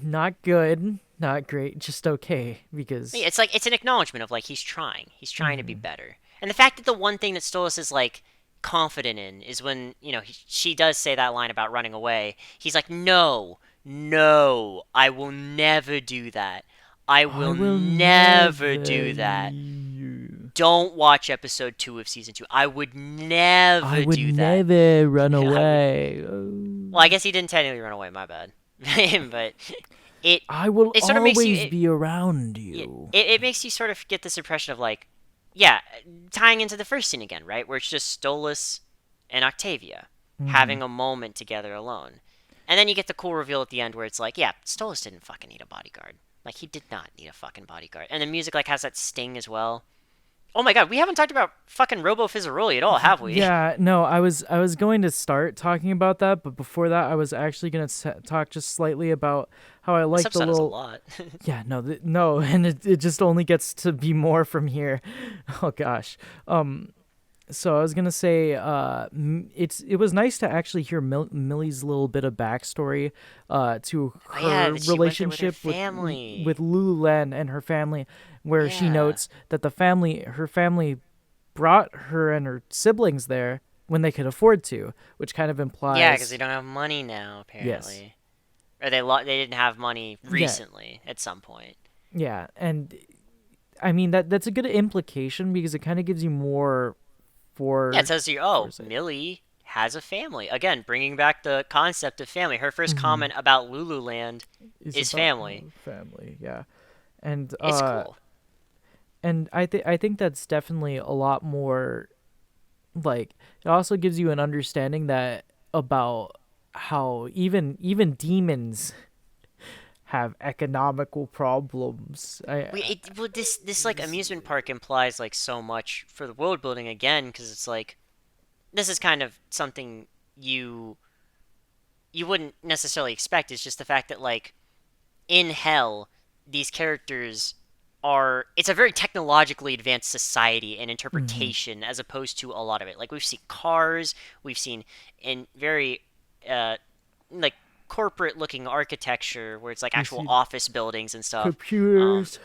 not good, not great, just okay because It's like it's an acknowledgement of like he's trying. He's trying to be mm-hmm. better. And the fact that the one thing that Stolas is like confident in is when she does say that line about running away. He's like, no, no, I will never do that. I I will will never never do that. leave you. Don't watch episode 2 of season 2. I would I never would do that. never run I would. away. Well, I guess he didn't technically run away. My bad. But it I will it sort of makes you. always be around it, you. it makes you sort of get this impression of like, yeah, tying into the first scene again, right? Where it's just Stolas and Octavia Mm-hmm. having a moment together alone. And then you get the cool reveal at the end where it's like, yeah, Stolas didn't fucking need a bodyguard. Like, he did not need a fucking bodyguard. And the music, like, has that sting as well. Oh my god, we haven't talked about fucking Robo Fizzaroli at all, have we? Yeah, no, I was going to start talking about that, but before that, I was actually going to talk just slightly about how I This like the episode has a little. lot. Yeah, no, no, and it just only gets to be more from here. Oh gosh. So I was gonna say, it was nice to actually hear Millie's little bit of backstory, to Oh yeah, her that she went there with her relationship with family. Lululen and her family, where she Yeah. notes that her family brought her and her siblings there when they could afford to, which kind of Yeah, because they implies don't have money now, yes, apparently. Or they didn't have money yeah, recently at some point. yeah, and I mean that's a good implication because it kind of gives you more Yeah, it for tells you, foresight. Millie has a family. Again, bringing back the concept of family. Her first Mm-hmm. comment about Lululand Is is about family. family, yeah, and It's cool. I think that's definitely a lot more like it also gives you an understanding that about how even demons have economical problems. Well, this like amusement park implies like so much for the world building again, because it's like this is kind of something you you wouldn't necessarily expect. It's just the fact that like in hell, these characters are it's a very technologically advanced society and Mm-hmm. interpretation as opposed to a lot of it. Like we've seen cars, we've seen in very uh like corporate looking architecture where it's like We actual see office buildings and stuff. Um computers.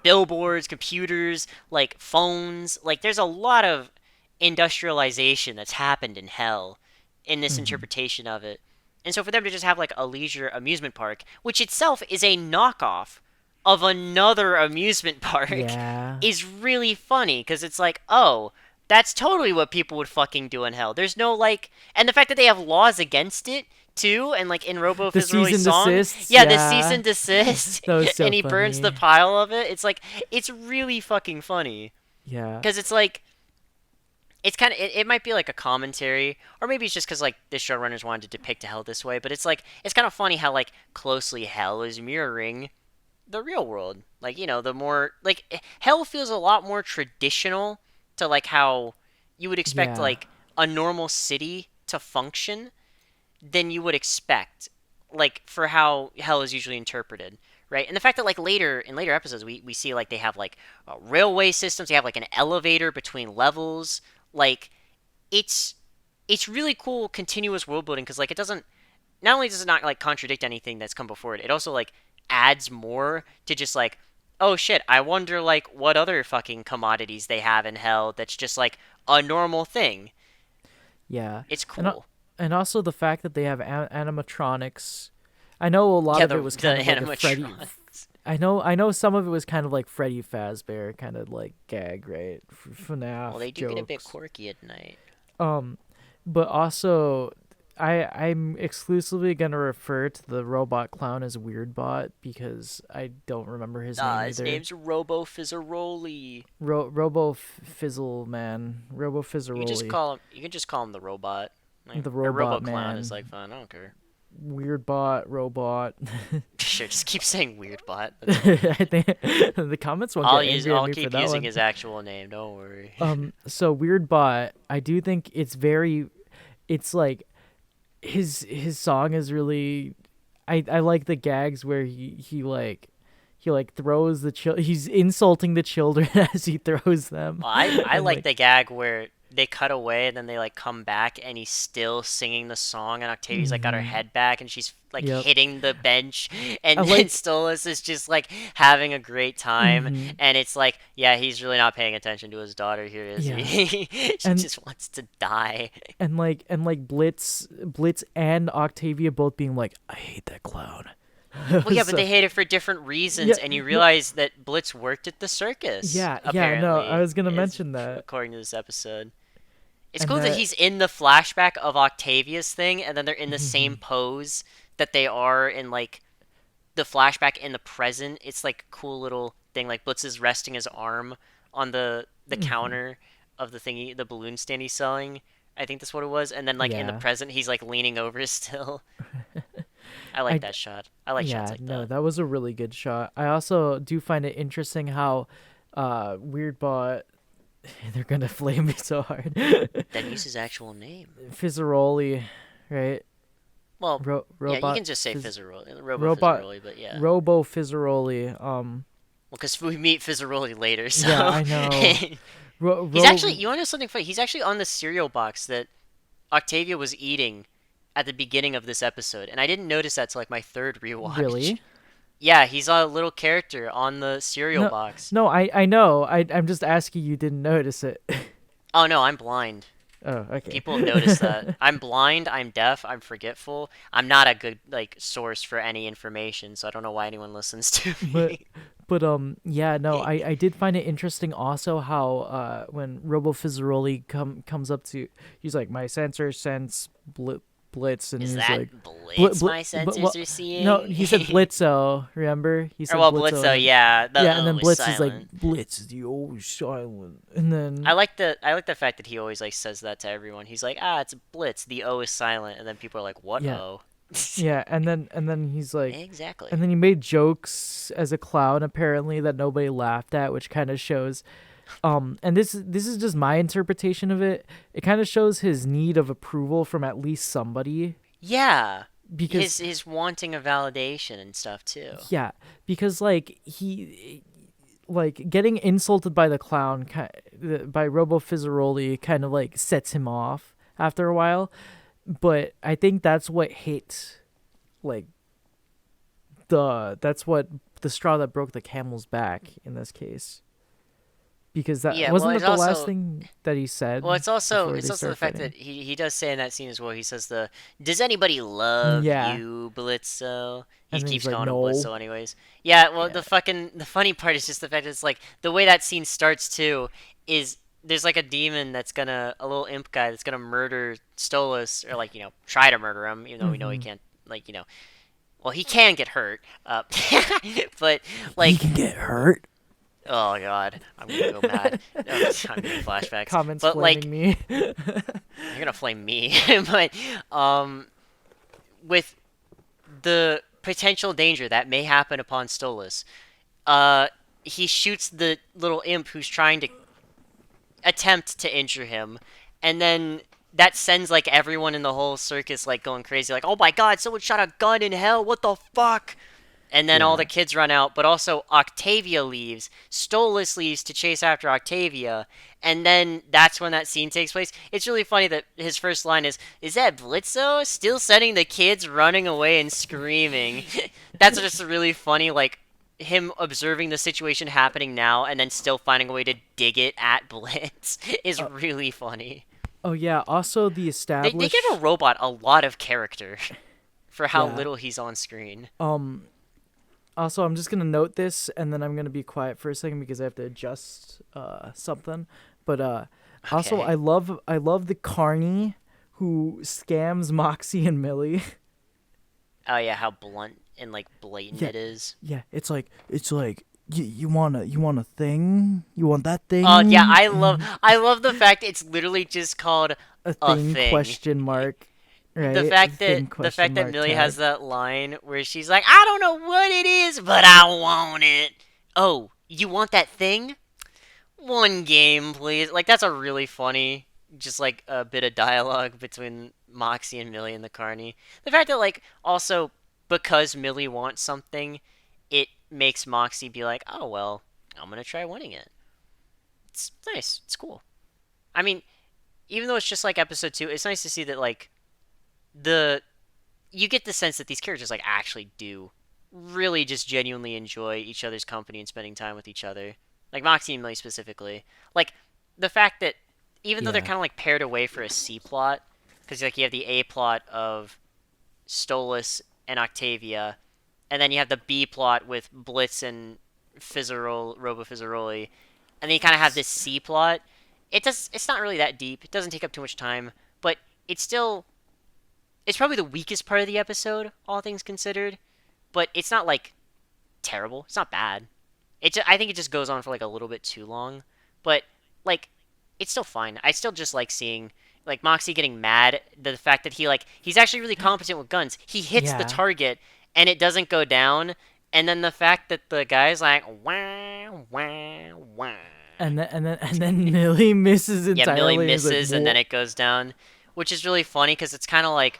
Billboards, computers, like phones, like there's a lot of industrialization that's happened in hell in this Mm-hmm. interpretation of it. And so for them to just have like a leisure amusement park, which itself is a knockoff of another amusement park, Yeah. is really funny because it's like, oh, that's totally what people would fucking do in hell. There's no like, and the fact that they have laws against it too, and like in Robo The Fizzroy's season song, desists. yeah, the cease Yeah. and desist, That was so and he burns the funny. pile of it. It's like it's really fucking funny Yeah. because it's like it's kind of it might be like a commentary, or maybe it's just because like the showrunners wanted to depict hell this way, but it's like it's kind of funny how like closely hell is mirroring the real world. Like, the more like hell feels a lot more traditional to like how you would expect Yeah. like a normal city to function than you would expect, like for how hell is usually interpreted, right? And the fact that like later episodes we see like they have like railway systems, they have like an elevator between levels, like it's it's really cool continuous world building because like it doesn't not only does it not like contradict anything that's come before it, it also like adds more to just like, oh shit, I wonder like what other fucking commodities they have in hell that's just like a normal thing. Yeah. It's And cool. and also the fact that they have animatronics. I know a lot Yeah, of it the was the kind of like a Freddy. animatrons. I know some of it was kind of like Freddy Fazbear kind of like gag, right? Well, FNAF they do get a bit jokes. quirky at night. Um, but also I'm exclusively gonna refer to the robot clown as Weirdbot because I don't remember his name His either. name's Robo Fizzaroli. Fizzle man, Robo Fizzaroli, You can just call him the robot. Like, the or Robo robot Clown is man, like fun. I don't care. Weirdbot robot. Sure, just keep saying weird bot. That's fine. I think the comments won't get angry at I'll me for keep that using one. his actual name. Don't worry. So Weirdbot, I do think it's very, it's like his song is really, I like the gags where he like throws he's insulting the children as he throws them, Well, I and like like the gag where they cut away and then they like come back and he's still singing the song and Octavia's like got her mhm, head back and she's like yep. hitting the bench I and then like Stolas is just like having a great time mhm, and it's like yeah he's really not paying attention to his daughter here is yeah, he? She and just wants to die. and like Blitz and Octavia both being like, I hate that clown. Well, yeah, but So they hate it for different yeah, reasons, and you no, realize that Blitz worked at the circus, yeah, no, I apparently, was gonna is mention that, according to this episode. It's and cool that that he's in the flashback of Octavia's thing, and then they're in the same mhm, pose that they are in like the flashback in the present. It's like a cool little thing. Like Blitz is resting his arm on the mhm, counter of the thingy, the balloon stand he's selling. I think that's what it was. And then like in the yeah. present, he's like leaning over still. I like I that shot. I like shots Yeah, like no, that. that was a really good shot. I also do find it interesting how Weirdbot they're gonna flame me so hard. Then use his actual name. Fizzaroli, right? Well, yeah, you Robot can just say Robo Robot Fizzaroli, but yeah. Robo Fizzaroli. Well, because we meet Fizzaroli later, Yeah, so I know. he's actually. Ro You want to know something funny? He's actually on the cereal box that Octavia was eating at the beginning of this episode, and I didn't notice that till like my third rewatch. Really? Yeah, he's a little character on the cereal No, box. no, I know. I'm just asking you didn't notice it. Oh no, I'm blind. Oh, okay. People notice that. I'm blind, I'm deaf, I'm forgetful. I'm not a good like source for any information, so I don't know why anyone listens to but me. yeah, no, I did find it interesting also how when Robo Fizzaroli comes up to, he's like, my sensor sense Blitz, and Is he's that like Blitz my well, sensors are no, seeing? he said Blitzo, remember, he Or said well, Blitzo, Blitzo, and yeah, the yeah, and O then is Blitz is like, silent. Blitz is the old silent, and then I like the fact that he always like says that to everyone. He's like, ah, it's Blitz. The O is silent, and then people are like, what yeah, O? yeah, and then he's like, and Exactly. then he made jokes as a clown apparently that nobody laughed at, which kind of shows. And this is just my interpretation of it. It kind of shows his need of approval from at least somebody, Yeah, because his wanting of validation and stuff too. yeah, because like he like getting insulted by the clown by Robo Fizzaroli kind of like sets him off after a while, but I think that's what hit like that's what the straw that broke the camel's back in this case, because that Yeah, well, wasn't it's that the last also thing that he well, said before it's they also the start fact fighting. that he does say in that scene as well. He says the does anybody love Yeah, you, Blitzo? He and then he's keeps like, calling him no. Blitzo anyways. Yeah, well, Yeah. the funny part is just the fact that it's like the way that scene starts too is there's like a demon that's gonna a little imp guy that's gonna murder Stolas or like try to murder him even though we know he Hmm. can't like well he can get hurt but He like can get hurt. oh god I'm gonna go mad. I'm getting flashbacks Comments but like flaming me. you're gonna flame me, but um, with the potential danger that may happen upon Stolas, uh, he shoots the little imp who's trying to attempt to injure him, and then that sends like everyone in the whole circus like going crazy, like, oh my god, someone shot a gun in hell, what the fuck? And then all the Yeah. kids run out, but also Octavia leaves. Stolas leaves to chase after Octavia, and then that's when that scene takes place. It's really funny that his first line is that Blitzo? Still sending the kids running away and screaming. That's just really funny, like, him observing the situation happening now and then still finding a way to dig it at Blitz is Uh, really funny. oh yeah. Also the They give a established. robot a lot of character for how Yeah. little he's on screen. Um. Also, I'm just gonna note this, and then I'm gonna be quiet for a second because I have to adjust something. But also, Okay. I love the Carney who scams Moxie and Millie. Oh yeah, how blunt and like blatant Yeah, it is. yeah. It's like you want a thing? You want that Oh yeah, thing? I love the fact it's literally just called A a thing thing. question mark, The right? A fact that thing the question fact that mark Millie has tag. that line where she's like, I don't know what it is, but I want it. Oh, you want that thing? One game, please. Like that's a really funny, just like a bit of dialogue between Moxie and Millie and the Carney. The fact that like also because Millie wants something, it makes Moxie be like, oh well, I'm gonna try winning it. It's nice. It's cool. I mean, even though it's just like episode two, it's nice to see that like the you get the sense that these characters like actually do really just genuinely enjoy each other's company and spending time with each other. Like Moxie and Millie specifically. Like the fact that even though they're Yeah. kind of like paired away for a C plot, because like you have the A plot of Stolas and Octavia, and then you have the B plot with Blitz and Robo Fizzaroli, and then you kind of have this C plot. It's not really that deep. It doesn't take up too much time, but it's still it's probably the weakest part of the episode, all things considered. But it's not like terrible. It's not bad. I think it just goes on for like a little bit too long, but like it's still fine. I still just like seeing like Moxie getting mad. The fact that he's actually really competent with guns. He hits the Yeah. target and it doesn't go down. And then the fact that the guy's like wah wah wah. And then Millie misses Yeah, Millie entirely and is like, misses and then "Whoa." it goes down, which is really funny because it's kind of like,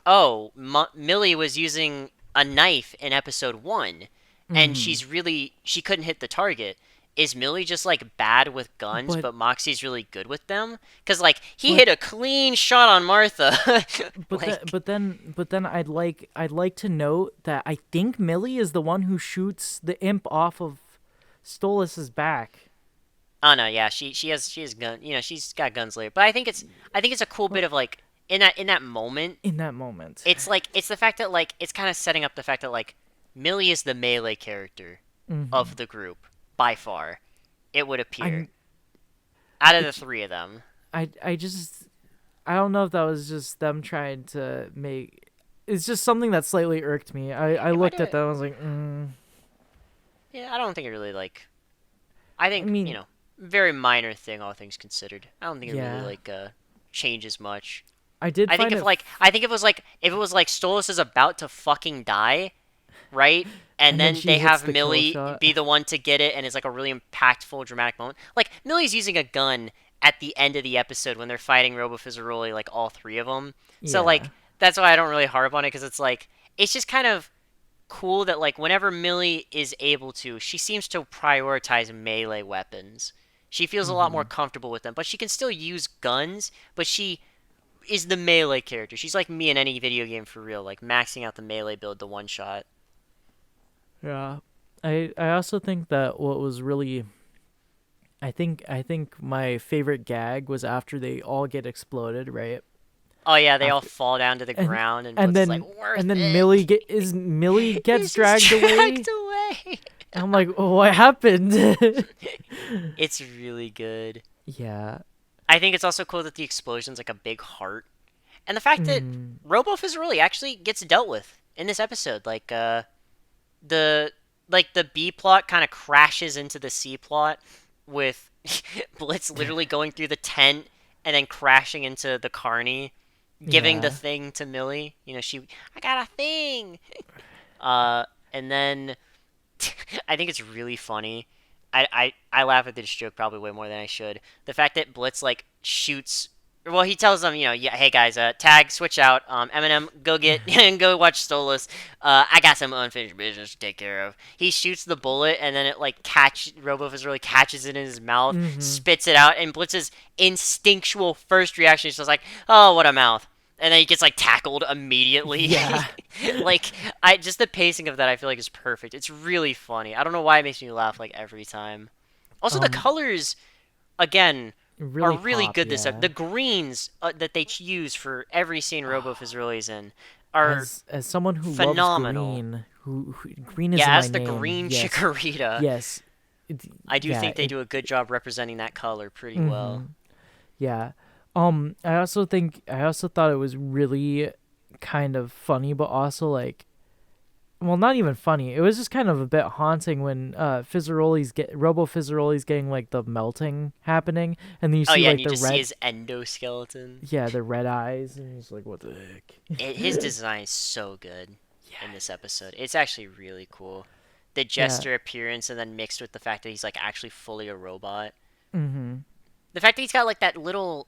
oh, Millie was using a knife in episode one, and Mm-hmm. she couldn't hit the target. Is Millie just like bad with guns, But but Moxie's really good with them? Because like he but hit a clean shot on Martha. but then Like, but then I'd like to note that I think Millie is the one who shoots the imp off of Stolas's back. oh no, yeah, she has gun. You know, she's got guns later. But I think it's a cool bit Well, of like in that moment. in that moment. It's the fact that like it's kind of setting up the fact that like Millie is the melee character Mm-hmm. of the group by far. It would appear I'm out of the it's three of them. I just I don't know if that was just them trying to make. It's just something that slightly irked me. I It might looked have. at that and I was like, Yeah, I don't think it really like. I I think mean, very minor thing, all things considered. I don't think it really yeah, like changes much. I did I think find if it. like I think if it was like Stolas is about to fucking die, right? And And then then she they hits have the kill Millie shot. be the one to get it, and it's like a really impactful, dramatic moment. Like Millie's using a gun at the end of the episode when they're fighting Robo Fizzaroli, like all three of them. So Yeah. like that's why I don't really harp on it because it's like it's just kind of cool that like whenever Millie is able to, she seems to prioritize melee weapons. She feels a lot more Mm-hmm. comfortable with them, but she can still use guns. But she is the melee character. She's like me in any video game for real, like maxing out the melee build, the one shot. Yeah. I also think that what was really I think my favorite gag was after they all get exploded, right? Oh yeah, they all After fall down to the and ground, and and Blitz is like, then "Worth and then it." Millie gets He's just dragged dragged away. away. And I'm like, oh, what happened? It's really good. Yeah. I think it's also cool that the explosion's like a big heart, and the fact that Mm, Robo Fizzaroli actually gets dealt with in this episode. Like, the the B plot kind of crashes into the C plot with Blitz literally going through the tent and then crashing into the Carney, giving the yeah. thing to Millie. You know, I got a thing. And then I think it's really funny. I laugh at this joke probably way more than I should. The fact that Blitz like shoots. Well, he tells them, yeah, hey guys, tag, switch out. Eminem, go get and go watch Stolas. I got some unfinished business to take care of. He shoots the bullet, and then it like Robo really catches it in his mouth, Mhm. spits it out, and Blitz's instinctual first reaction is just like, oh, what a mouth. And then he gets like tackled immediately. Yeah. Like I just the pacing of that I feel like is perfect. It's really funny. I don't know why it makes me laugh like every time. Also the Um colors again are really really pop, good this up. yeah. The greens that they use for every scene Robo Fizaroli's in are As someone who loves phenomenal. green, who green is in Yeah, my as the name. Green Yes. Chikorita, Yes. It, I do yeah, think they do a good job representing that color pretty well. mhm. Yeah. I also thought it was really kind of funny, but also like, well, not even funny. It was just kind of a bit haunting when Robo Fizzaroli's getting like the melting happening, and then you Oh see yeah, and like you the just see red, his endoskeleton. yeah, the red eyes, and he's like, what the His heck? design is so good in Yeah, this episode. It's actually really cool. The yeah. jester appearance and then mixed with the fact that he's like actually fully a robot. Mm-hmm. The fact that he's got like that little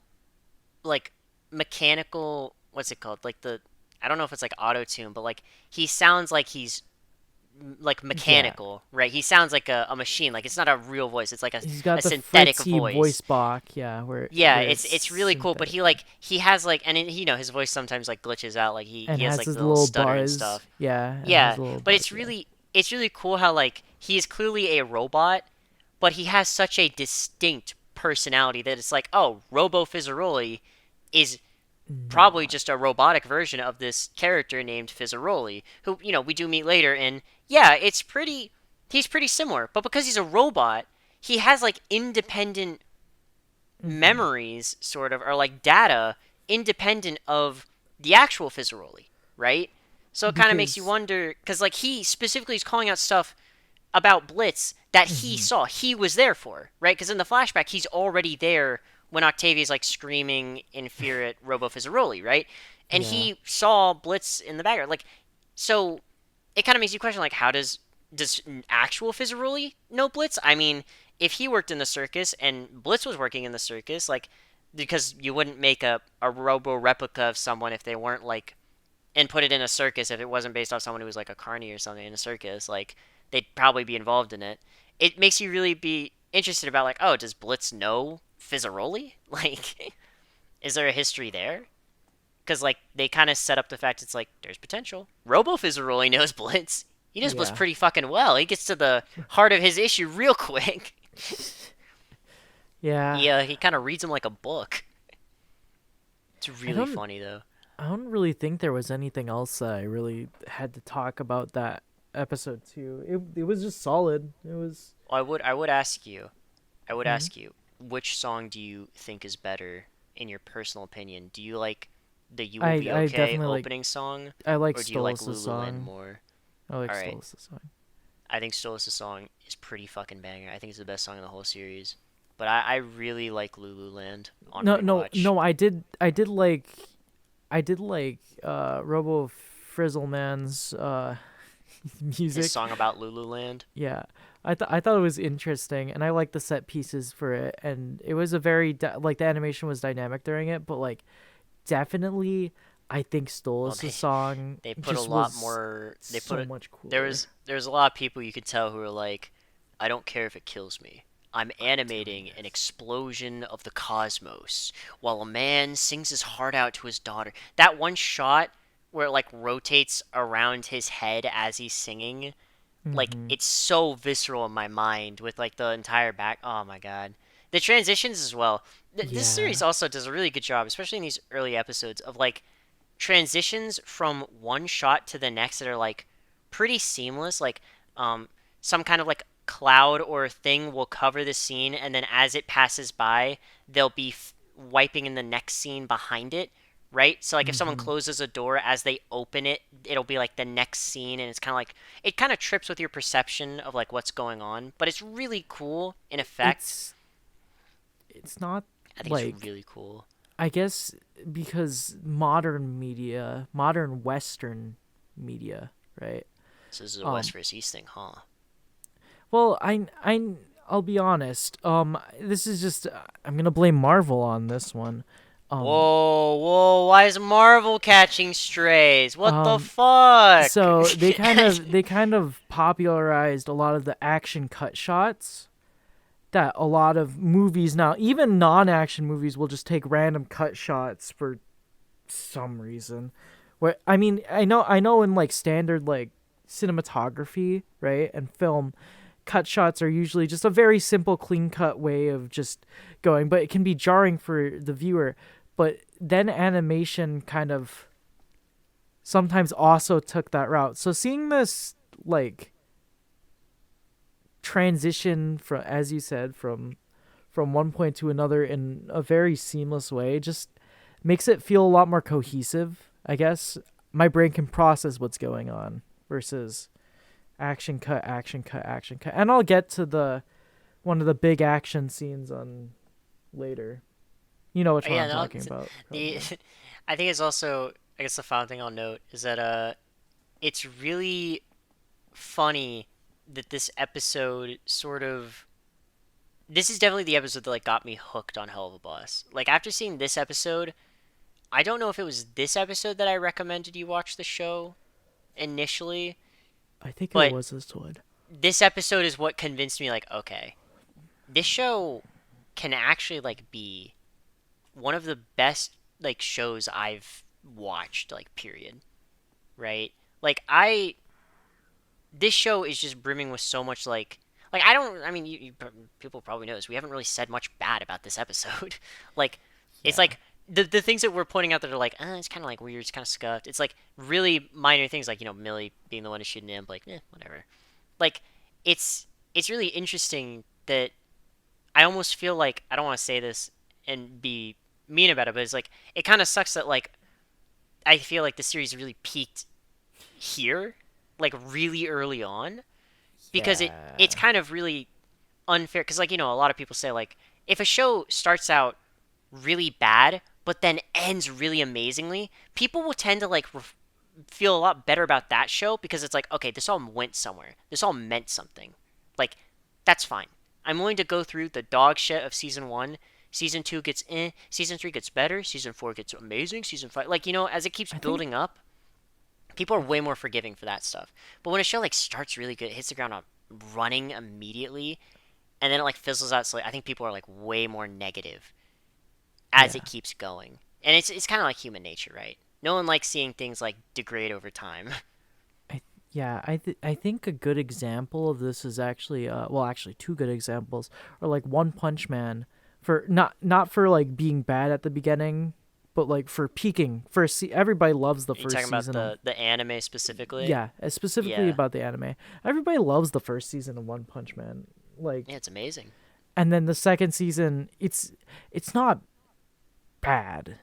like mechanical what's it called? Like the I don't know if it's like auto tune, but like he sounds like he's like Yeah, mechanical, right? He sounds like a machine. Like it's not a real voice. It's like he's a got the synthetic Fritzy voice. voice box. Yeah, Yeah, where it's it's really cool. But synthetic. he like he has like and his voice sometimes like glitches out. Like And he has has like his the little little stutter and buzz. stuff. Yeah, and has Yeah, a little but buzz. Yeah. it's really cool how like he is clearly a robot, but he has such a distinct personality that it's like, oh, Robo Fizzaroli is probably Not. just a robotic version of this character named Fizzaroli, who we do meet later, and yeah, he's pretty similar, but because he's a robot, he has like independent Mm-hmm. memories, sort of, or like data independent of the actual Fizzaroli, right? So it kind of makes you Because. wonder, because like he specifically is calling out stuff about Blitz that he Mm-hmm. saw, he was there for, right? Because in the flashback, he's already there when Octavia's like screaming in fear at Robo Fizzaroli, right? And Yeah. he saw Blitz in the background, like, so it kind of makes you question, like, how does actual Fizzaroli know Blitz? I mean, if he worked in the circus and Blitz was working in the circus, like, because you wouldn't make a Robo replica of someone if they weren't like and put it in a circus if it wasn't based off someone who was like a carny or something in a circus. Like they'd probably be involved in it. It makes you really be interested about like, oh, does Blitz know Fizzaroli? Like, is there a history there? Because like they kind of set up the fact it's like there's potential. Robo Fizzaroli knows Blitz. He knows Blitz Yeah. pretty fucking well. He gets to the heart of his issue real quick. Yeah. He kind of reads him like a book. It's I really don't. funny though. I don't really think there was anything else that I really had to talk about that episode too. It was just solid. It was. I would ask you I would Hmm? ask you, which song do you think is better in your personal opinion? Do you like the "You Will Be I Okay" definitely like. opening song, I like or do you like Stolas' Lululand song. more? I like All right, Stolas' song. I think Stolas' song is pretty fucking banger. I think it's the best song in the whole series. But I really like Lululand on rewatch. No. I did like Robo Frizzleman's His music. song about Lululand. Yeah, I thought it was interesting, and I like the set pieces for it, and it was a very like the animation was dynamic during it, but like definitely, I think Well, Stolas' song they put a just lot was more. They put so it. much cooler. There was a lot of people you could tell who were like, I don't care if it kills me. I'm I'm doing animating an this. explosion of the cosmos while a man sings his heart out to his daughter. That one shot where it like rotates around his head as he's singing, like Mm-hmm. it's so visceral in my mind with like the entire back. Oh my god, the transitions as well. This series Yeah. also does a really good job, especially in these early episodes, of like transitions from one shot to the next that are like pretty seamless. Like some kind of like cloud or thing will cover the scene, and then as it passes by, they'll be wiping in the next scene behind it. Right? So, like, if someone Mm-hmm. closes a door as they open it, it'll be like the next scene, and it's kind of like it kind of trips with your perception of like what's going on, but it's really cool in effect. It's it's not I think it's like really cool. I guess because modern Western media, right? So, this is a West Um, versus East thing, huh? well, I'll be honest. This is just I'm gonna blame Marvel on this one. Um, Whoa, why is Marvel catching strays? What the um, fuck? so they kind of popularized a lot of the action cut shots that a lot of movies now, even non-action movies, will just take random cut shots for some reason. Where I mean, I know in like standard like cinematography, right, and film, cut shots are usually just a very simple, clean cut way of just going, but it can be jarring for the viewer. But then animation kind of sometimes also took that route. So seeing this like transition from, as you said, from one point to another in a very seamless way. Just makes it feel a lot more cohesive, I guess. My brain can process what's going on versus action cut, action cut, action cut. And I'll get to the one of the big action scenes on later. You know which one Yeah, I'm no, talking about, the probably. I think it's also, I guess the final thing I'll note is that it's really funny that this episode sort of, this is definitely the episode that like got me hooked on Hell of a Boss. Like after seeing this episode, I don't know if it was this episode that I recommended you watch the show initially, I think it but was this one. this episode is what convinced me like, okay, this show can actually like be one of the best like shows I've watched, like period, right? Like I this show is just brimming with so much like I don't, I mean people probably know this. We haven't really said much bad about this episode. Like it's Yeah. like the things that we're pointing out that are like, it's kind of like weird, it's kind of scuffed. It's like really minor things like, Millie being the one to shoot an imp, like, whatever. Like it's really interesting that I almost feel like, I don't want to say this and be mean about it, but it's like it kind of sucks that like I feel like the series really peaked here, like really early on, because it's Yeah. kind of really unfair. Because like a lot of people say like if a show starts out really bad but then ends really amazingly, people will tend to like feel a lot better about that show because it's like, okay, this all went somewhere. This all meant something. Like that's fine. I'm willing to go through the dog shit of season 1. Season 2 gets season 3 gets better, season 4 gets amazing, season 5, like as it keeps I think building up, people are way more forgiving for that stuff. But when a show like starts really good, hits the ground running immediately, and then it like fizzles out slowly, I think people are like way more negative as it yeah. keeps going. And it's kind of like human nature, right? No one likes seeing things like degrade over time. I yeah, I think a good example of this is actually well, actually two good examples are like One Punch Man, for not for like being bad at the beginning, but like for peaking. Everybody loves the Are you first talking about season of, the anime specifically? yeah, specifically Yeah. about the anime. Everybody loves the first season of One Punch Man. Like, Yeah, it's amazing. and then the second season, it's not bad.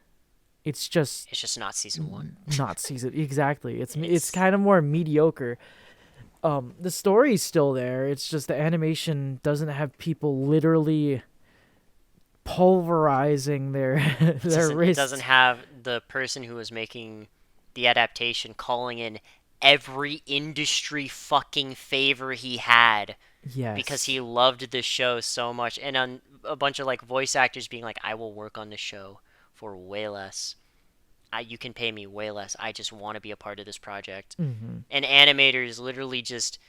It's just It's just not season 1. not season exactly. It's It's kind of more mediocre. The story's still there. It's just the animation doesn't have people literally pulverizing their it their doesn't wrists. have the person who was making the adaptation calling in every industry fucking favor he had because Yes. he loved the show so much, and on a bunch of like voice actors being like, I will work on the show for way less. You can pay me way less. I just want to be a part of this project. Hmm. And animators literally just,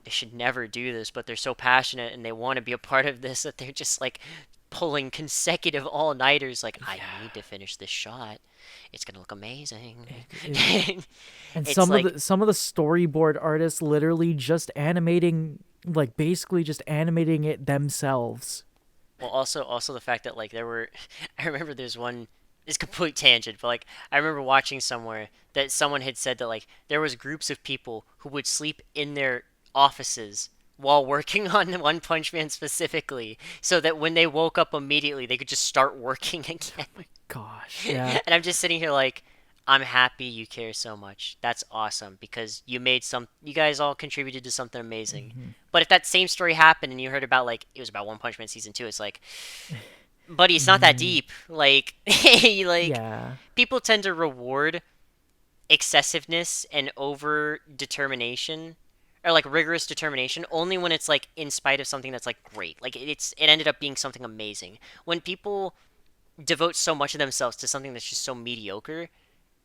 they should never do this, but they're so passionate and they want to be a part of this that they're just like pulling consecutive all-nighters like, I Yeah. need to finish this shot. It's going to look amazing. It, and It's like, some of the storyboard artists literally just animating, like basically just animating it themselves. well, also the fact that like there were I remember there's one, it's complete tangent, but like I remember watching somewhere that someone had said that like there was groups of people who would sleep in their offices while working on One Punch Man specifically, so that when they woke up immediately they could just start working again. Gosh, yeah. And I'm just sitting here like, I'm happy you care so much. That's awesome because you guys all contributed to something amazing. Hmm. But if that same story happened and you heard about like it was about One Punch Man season 2, it's like, buddy, it's not that Mm, deep. Like like yeah. people tend to reward excessiveness and over determination, or like rigorous determination, only when it's like in spite of something that's like great. Like it ended up being something amazing. When people devote so much of themselves to something that's just so mediocre,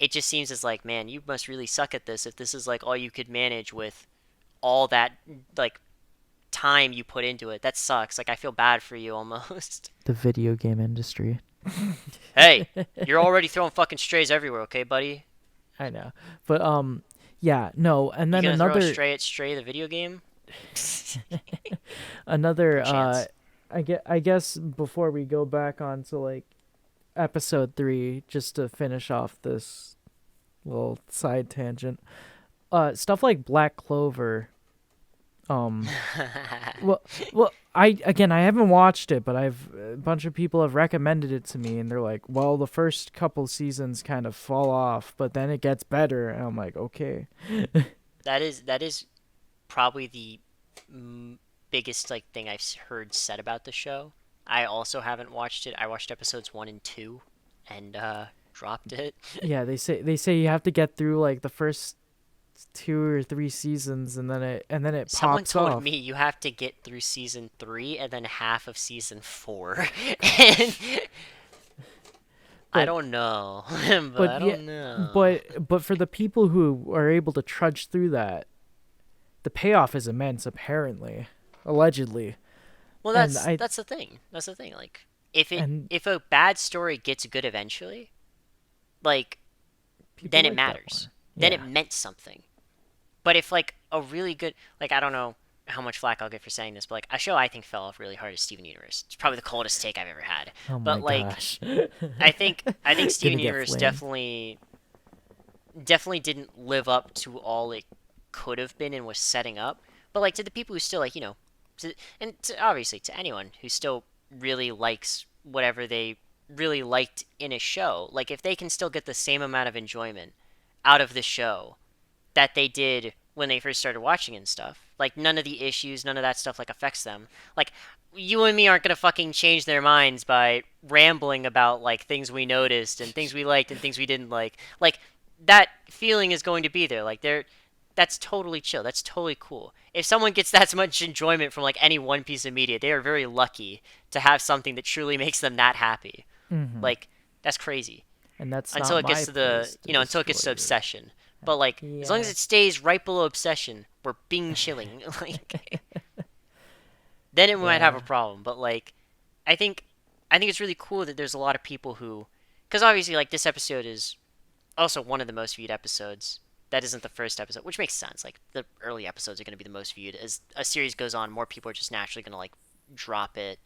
it just seems as like, man, you must really suck at this if this is like all you could manage with all that like time you put into it. That sucks. Like I feel bad for you almost. The video game industry. Hey, you're already throwing fucking strays everywhere, okay, buddy? I know. But yeah, no, and You then gonna throw a another stray at Stray the video game? No another chance. I guess before we go back on to like episode 3, just to finish off this little side tangent. Stuff like Black Clover Um, well, I haven't watched it, but a bunch of people have recommended it to me, and they're like, well, the first couple seasons kind of fall off, but then it gets better, and I'm like, okay. That is probably the biggest like thing I've heard said about the show. I also haven't watched it. I watched episodes 1 and 2 and dropped it. Yeah, they say you have to get through like the first 2 or 3 seasons, and then it Someone pops told off. me you have to get through season 3 and then half of season 4. And I But don't know. But I but yeah, don't know. but for the people who are able to trudge through that, the payoff is immense. Apparently, allegedly, Well, and that's I that's the thing. That's the thing. Like if it and if a bad story gets good eventually, like people then it like that matters. more. Then it Yeah. meant something. But if like a really good, like I don't know how much flack I'll get for saying this, but like a show I think fell off really hard is Steven Universe. It's probably the coldest take I've ever had. Oh But my like gosh. I think Gonna Steven get Universe flamed. definitely didn't live up to all it could have been and was setting up. But like to the people who still like obviously to anyone who still really likes whatever they really liked in a show, like if they can still get the same amount of enjoyment out of the show that they did when they first started watching and stuff. Like none of the issues, none of that stuff like affects them. Like you and me aren't gonna fucking change their minds by rambling about like things we noticed and things we liked and things we didn't like. Like that feeling is going to be there. Like that's totally chill. That's totally cool. If someone gets that much enjoyment from like any one piece of media, they are very lucky to have something that truly makes them that happy. Hmm. Like that's crazy And that's until not it gets my to the place to until it destroy gets to you. obsession. But like as long as Yeah. it stays right below obsession, we're being chilling. Like then it might have Yeah. a problem. But like I think I think it's really cool that there's a lot of people who, because obviously like this episode is also one of the most viewed episodes. That isn't the first episode, which makes sense. Like the early episodes are going to be the most viewed. As a series goes on, more people are just naturally going to like drop it,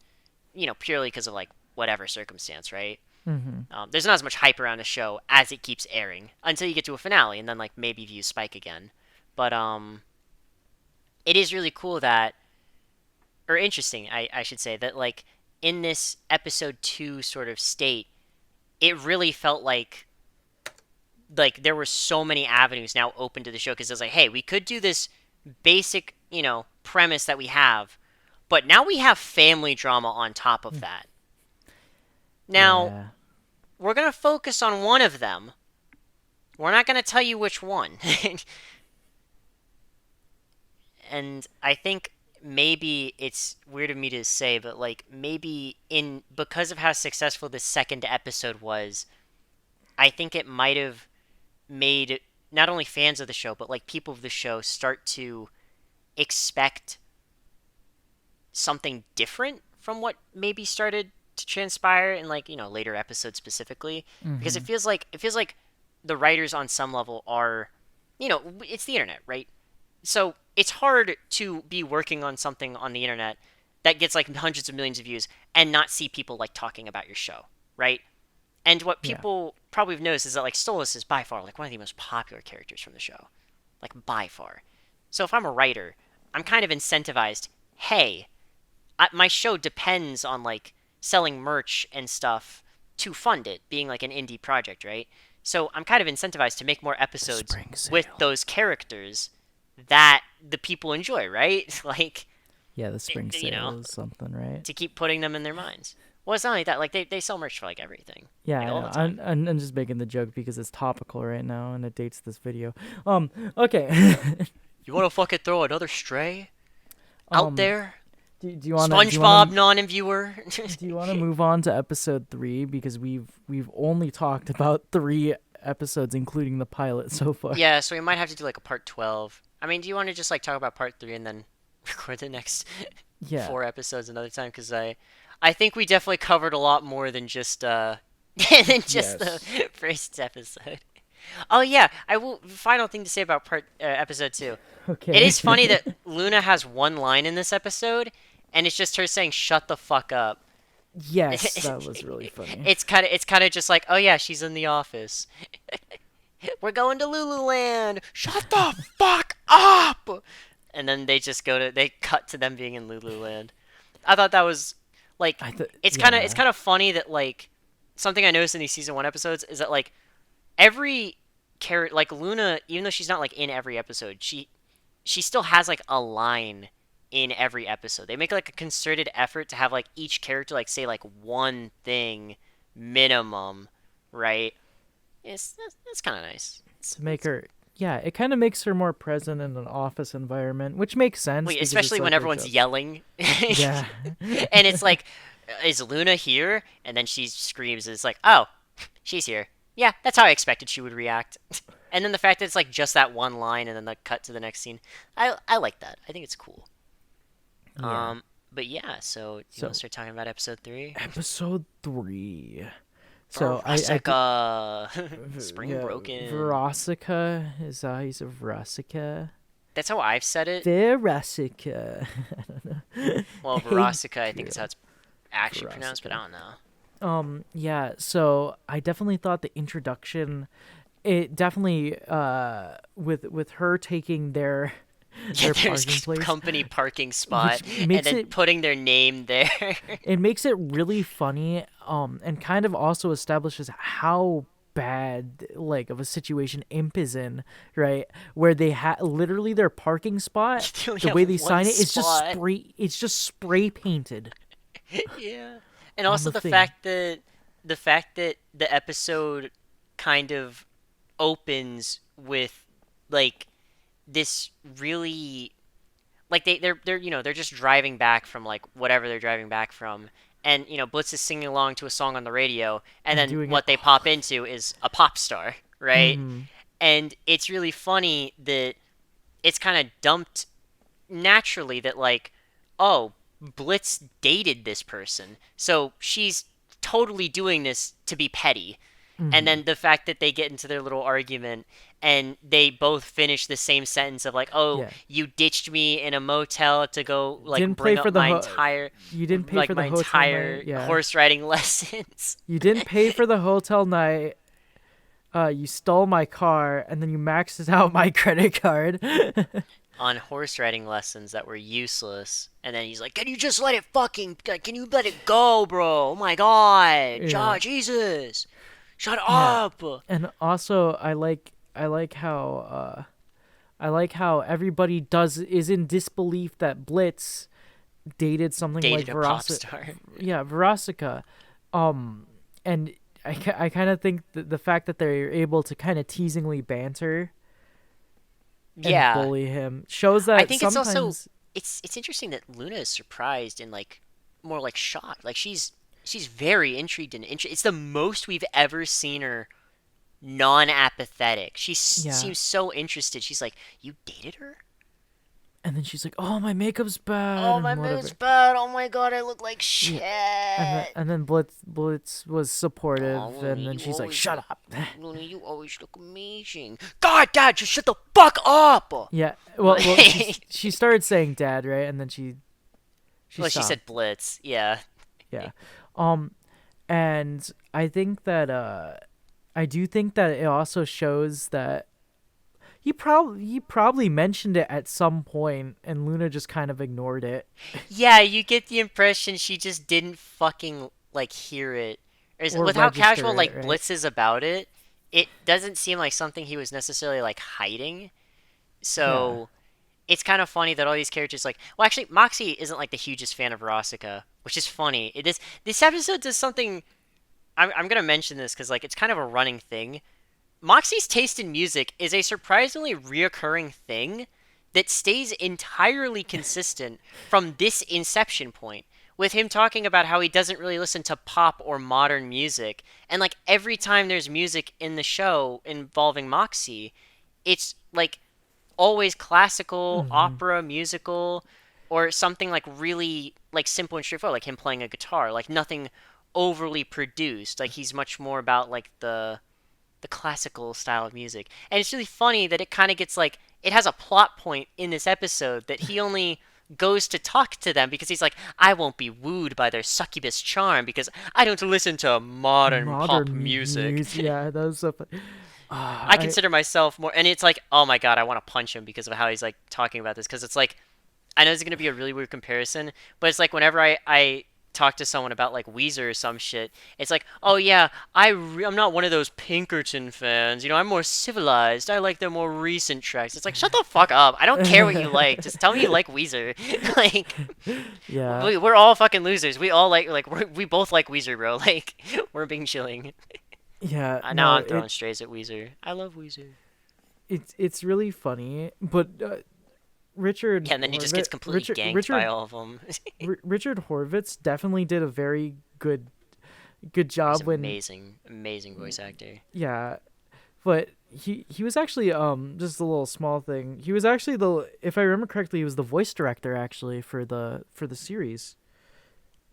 purely because of like whatever circumstance, right? Hmm. There's not as much hype around a show as it keeps airing until you get to a finale, and then like maybe views spike again. But it is really cool that, or interesting, I should say that like in this episode 2 sort of state, it really felt like there were so many avenues now open to the show because it's like, hey, we could do this basic, premise that we have, but now we have family drama on top of that. Now Yeah. we're gonna focus on one of them. We're not gonna tell you which one. And I think maybe it's weird of me to say, but like maybe in because of how successful the second episode was, I think it might have made not only fans of the show but like people of the show start to expect something different from what maybe started to transpire in like later episodes specifically, because Hmm. it feels like the writers on some level are, it's the internet, right? So it's hard to be working on something on the internet that gets like hundreds of millions of views and not see people like talking about your show, right? And what Yeah. people probably have noticed is that like Stolas is by far like one of the most popular characters from the show, like by far. So if I'm a writer, I'm kind of incentivized. Hey, my show depends on like selling merch and stuff to fund it, being like an indie project, right? So I'm kind of incentivized to make more The episodes spring with sale. those characters that the people enjoy, right? Like, Yeah, the spring you know, sale is something, right? to keep putting them in their minds. Well, it's not only that. Like they sell merch for like everything, Yeah, like I all the know. time. I'm just making the joke because it's topical right now and it dates this video. Okay. You want to fucking throw another stray out um, there? do you wanna SpongeBob non-viewer. do you wanna move on to episode 3 because we've only talked about 3 episodes, including the pilot so far. Yeah, so we might have to do like a part 12. I mean, do you want to just like talk about part 3 and then record the next Yeah. 4 episodes another time? Because I think we definitely covered a lot more than just than just the Yes. first episode. Oh yeah, I will. Final thing to say about part episode 2. It Okay. is funny that Luna has one line in this episode, and it's just her saying "shut the fuck up." Yes, that was really funny. It's kind of just like, oh yeah, she's in the office. We're going to Lululand. Shut the fuck up. and then they cut to them being in Lululand. I thought that was like it's Yeah. kind of funny that like something I noticed in these season 1 episodes is that like every character like Luna, even though she's not like in every episode, she still has like a line in every episode. They make like a concerted effort to have like each character like say like one thing minimum, right? It's kind of nice. To make her, yeah, it kind of makes her more present in an office environment, which makes sense Wait, because it's especially when like her everyone's job. yelling, Yeah. and it's like, is Luna here? And then she screams, and it's like, oh, she's here. Yeah, that's how I expected she would react. And then the fact that it's like just that one line, and then the cut to the next scene, I like that. I think it's cool. Yeah. But yeah, so you want to So start talking about episode 3? episode 3. So Veronica, Spring yeah, Broken. Verosica is he's a Verosica. That's how I've said it. Verosica. Well, Hey Verosica, I think is how girl. it's actually pronounced, but I Verosica. don't know. Yeah, so I definitely thought the introduction, it definitely with her taking their Yeah, their there's parking place, company parking spot, which and makes then it putting their name there. it makes it really funny, and kind of also establishes how bad like of a situation Imp is in, right? Where they literally their parking spot, They only the have way they one sign it is just spot. spray painted Yeah, and on also the thing. the fact that the episode kind of opens with like this really like they're they're just driving back from like whatever they're driving back from, and Blitz is singing along to a song on the radio, and And then doing it. what they pop into is a pop star, right? Mm-hmm. And it's really funny that it's kind of dumped naturally that like, oh, Blitz dated this person, so she's totally doing this to be petty. And Mm-hmm. then the fact that they get into their little argument and they both finish the same sentence of like, oh, Yeah. you ditched me in a motel to go like Didn't pay bring for up the my entire you didn't pay like for the my hotel night. entire Yeah. horse riding lessons. You didn't pay for the hotel night. You stole my car and then you maxed out my credit card. On horse riding lessons that were useless. And then he's like, "Can you just let it fucking? Can you let it go, bro? Oh my god, Yeah. Jesus, shut Yeah. up!" And also I like how everybody does is in disbelief that Blitz dated something like Dated a pop star. Verosica. And I kind of think that the fact that they're able to kind of teasingly banter and Yeah, bully him shows I that think it's also sometimes. it's interesting that Luna is surprised and like more like shocked. Like she's very intrigued and it's the most we've ever seen her non-apathetic. She Yeah. seems so interested. She's like, "You dated her? And then she's like, "Oh, my makeup's bad," Oh, my and mood's whatever. bad. Oh my god, I look like Yeah. shit." And then Blitz was Oh, supportive, Luna, and then you she's like, always "Shut look, up." Luna, you always look amazing. God, Dad, just shut the fuck up. Yeah. Well, she started saying "Dad," right, and then she Well, she stopped. said Blitz. Yeah. Yeah. Um, and I do think that it also shows that he probably mentioned it at some point, and Luna just kind of ignored it. Yeah, you get the impression she just didn't fucking like hear it. Or With how register casual it, like right? Blitz is about it, it doesn't seem like something he was necessarily like hiding. Yeah. So it's kind of funny that all these characters like well actually Moxie isn't like the hugest fan of Rosica, which is funny. This episode does something I'm gonna mention this because like it's kind of a running thing. Moxie's taste in music is a surprisingly reoccurring thing that stays entirely consistent from this inception point, with him talking about how he doesn't really listen to pop or modern music. And like every time there's music in the show involving Moxie, it's like always classical, Hmm. opera, musical, or something like really like simple and straightforward, like him playing a guitar, like nothing overly produced. Like he's much more about like the classical style of music. And it's really funny that it kind of gets like it has a plot point in this episode that he only goes to talk to them because he's like, I won't be wooed by their succubus charm because I don't listen to modern pop Modern music. music. Yeah, that was so funny. Ah, I consider myself more, and it's like, oh my god, I want to punch him because of how he's like talking about this. Because it's like, I know it's gonna be a really weird comparison, but it's like whenever I talk to someone about like Weezer or some shit, it's like, oh yeah, I'm not one of those Pinkerton fans. I'm more civilized. I like their more recent tracks. It's like, shut the fuck up. I don't care what you like. Just tell me you like Weezer. like, yeah, we're all fucking losers. We all we both like Weezer, bro. Like, we're being chilling. yeah. Now No, I'm throwing strays at Weezer. I love Weezer. it's really funny, but Yeah, and then he just gets completely ganked by all of them. Richard Horvitz definitely did a very good He's job when amazing, amazing voice actor. yeah, but he was actually just a little small thing. He was actually the if I remember correctly, he was the voice director actually for the series,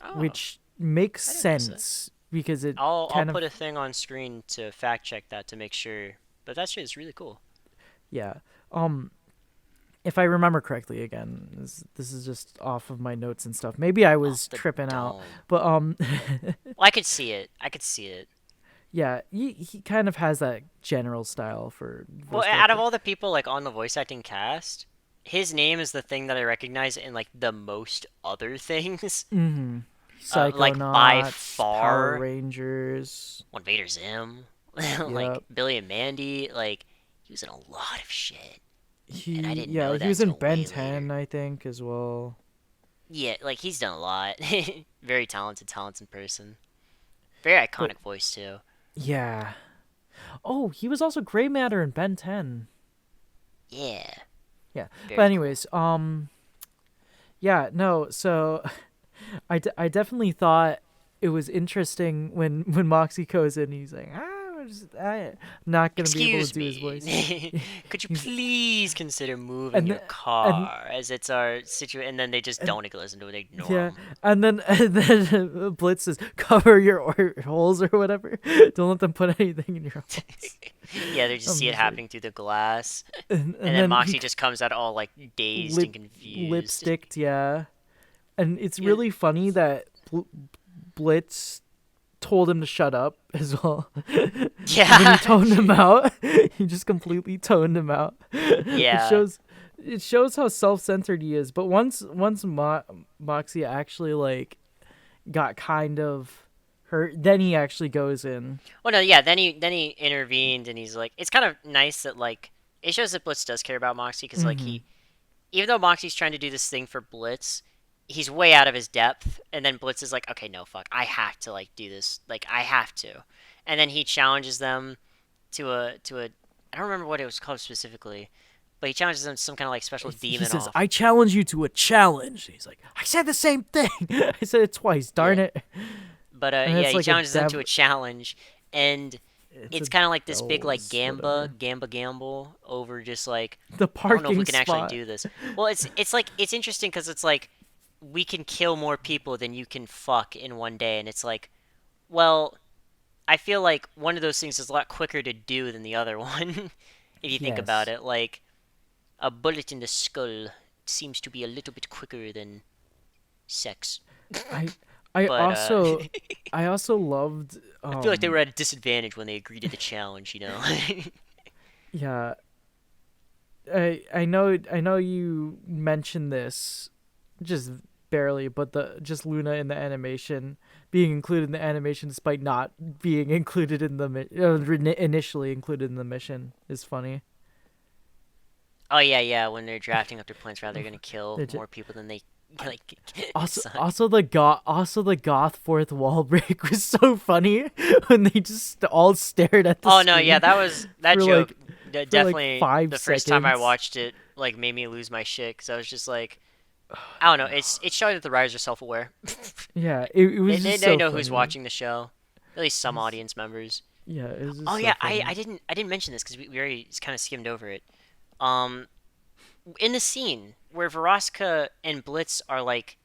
Oh, which makes I didn't notice that. sense because it I'll kind of put a thing on screen to fact check that to make sure. But that shit is really cool. yeah. Um if I remember correctly again, this is just off of my notes and stuff. Maybe I Off was the tripping out, dome. but Well, I could see it. I could see it. yeah, he kind of has that general style for Well, voice out of director. all the people like on the voice acting cast, his name is the thing that I recognize in like the most other things. Mm-hmm. Like by Psychonauts, Power far, Rangers. on Vader Zim, like Yep. Billy and Mandy, like he was in a lot of shit, and I didn't Yeah, know he that was in till Ben way 10, later. I think, as well. Yeah, like he's done a lot. Very talented person. Very But iconic voice too. yeah. Oh, he was also Gray Matter in Ben 10. Yeah, Yeah. But very cool. anyways, yeah, no, so I definitely thought it was interesting when Moxie goes in, he's like, I'm not gonna be able to Excuse do his voice. me. Could you He's please consider moving and your th- and car as it's our situation? And then they just and don't listen to it. They ignore yeah, them. and then Blitz says, "Cover your holes or whatever. Don't let them put anything in your holes." Yeah, they just I'm see it just like, happening through the glass. And and then then he Moxie just comes out all like dazed and confused. lipsticked, yeah. And it's Yeah. really funny that Blitz told him to shut up as well. And then he Yeah. toned him out. He just completely toned him out. It Yeah. shows how self-centered he is. But once Moxie actually like got kind of hurt, then he actually goes in. Well, no, yeah. Then he intervened, and he's like, it's kind of nice that like it shows that Blitz does care about Moxie because like Hmm. even though Moxie's trying to do this thing for Blitz, he's way out of his depth. And then Blitz is like, okay, no, fuck, I have to like do this. Like I have to. And then he challenges them to a I don't remember what it was called specifically, but he challenges them to some kind of like special He demon says, off. "I challenge you to a challenge." He's like, "I said the same thing. I said it twice. Darn Yeah. it!" But And yeah, it's he like a challenges them to a challenge, and it's a it's kind of like this big like Devil's whatever. gamba gamble over just like The I don't know if we parking can actually spot. do this. Well, it's like it's interesting because it's like we can kill more people than you can fuck in one day, and it's like, well, I feel like one of those things is a lot quicker to do than the other one, if you think about Yes. it. Like a bullet in the skull seems to be a little bit quicker than sex, I I but also I also loved I feel like they were at a disadvantage when they agreed to the challenge. yeah, I know you mentioned this just barely, but the just Luna in the animation being included in the animation despite not being included in the initially included in the mission is funny. Oh yeah, yeah. When they're drafting up their plans, rather they're gonna kill They're more people than they like suck. Also the goth fourth wall break was so funny when they just all stared at the Oh no, yeah, screen that for joke. like Definitely, five the first time I seconds. watched it, like made me lose my shit because I was just like, I don't know. It's showing that the writers are self-aware. Yeah, it they, was they just they so know who's funny. watching the show. At least It some was, audience members. yeah, it was Oh just so yeah, I, funny. I didn't I didn't mention this because we already kind of skimmed over it. Um, in the scene where Veroska and Blitz are like,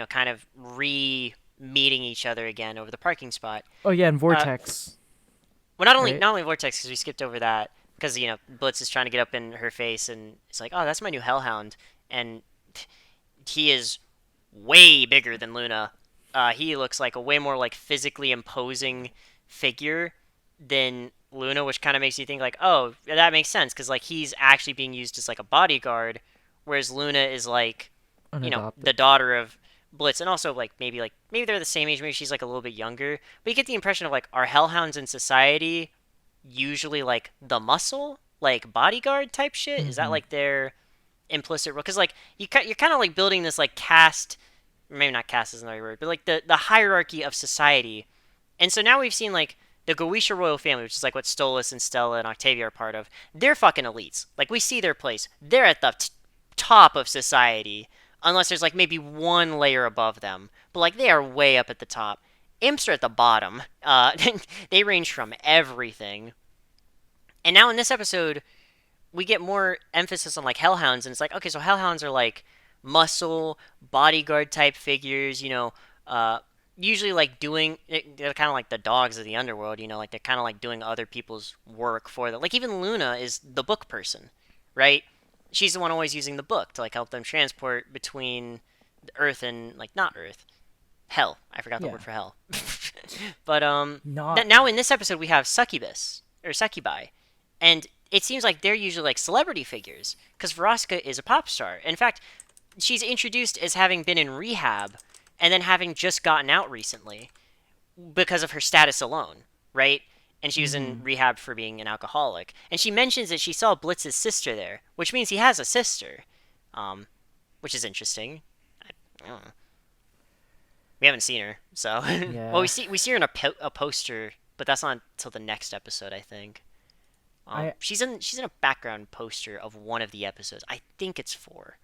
kind of re-meeting each other again over the parking spot. Oh yeah, and Uh, Vortex, well, not only right? not only Vortex because we skipped over that because Blitz is trying to get up in her face and it's like, oh, that's my new Hellhound, and he is way bigger than Luna. He looks like a way more like physically imposing figure than Luna, which kind of makes you think like, oh, that makes sense because like he's actually being used as like a bodyguard, whereas Luna is like, Unadopted. the daughter of Blitz, and also like maybe they're the same age, maybe she's like a little bit younger, but you get the impression of like are hellhounds in society usually like the muscle, like bodyguard type shit? Is that Mm-hmm. like their implicit role? Because like you're kind of like building this like caste, maybe not caste isn't the right word, but like the hierarchy of society. And so now we've seen like the Goetia royal family, which is like what Stolas and Stella and Octavia are part of. They're fucking elites. Like we see their place. They're at the top of society, unless there's like maybe one layer above them. But like they are way up at the top. Imps are at the bottom. They range from everything. And now in this episode, we get more emphasis on like hellhounds, and it's like okay, so hellhounds are like muscle bodyguard type figures, uh, usually like they're kind of like the dogs of the underworld, like they're kind of like doing other people's work for them. Like even Luna is the book person, right? She's the one always using the book to like help them transport between Earth and like not Earth, hell. I forgot the Yeah. word for hell. But Not. now in this episode we have succubus or succubi, and it seems like they're usually like celebrity figures because Veronica is a pop star. In fact, she's introduced as having been in rehab and then having just gotten out recently because of her status alone, right? And she was in Mm-hmm. rehab for being an alcoholic. And she mentions that she saw Blitz's sister there, which means he has a sister, um, which is interesting. I don't know. We haven't seen her, so well, Yeah. we see her in a poster, but that's not until the next episode, I think. I She's in a background poster of one of the episodes. I think it's four.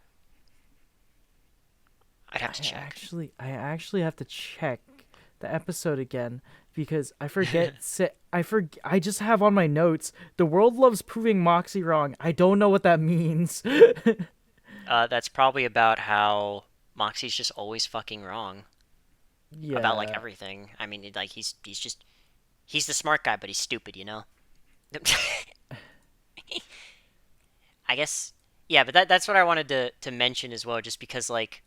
I'd have to check. I actually have to check the episode again because I forget. I just have on my notes. The world loves proving Moxie wrong. I don't know what that means. That's probably about how Moxie's just always fucking wrong about like Yeah. everything. I mean, like he's the smart guy, but he's stupid, I guess yeah, but that's what I wanted to mention as well, just because like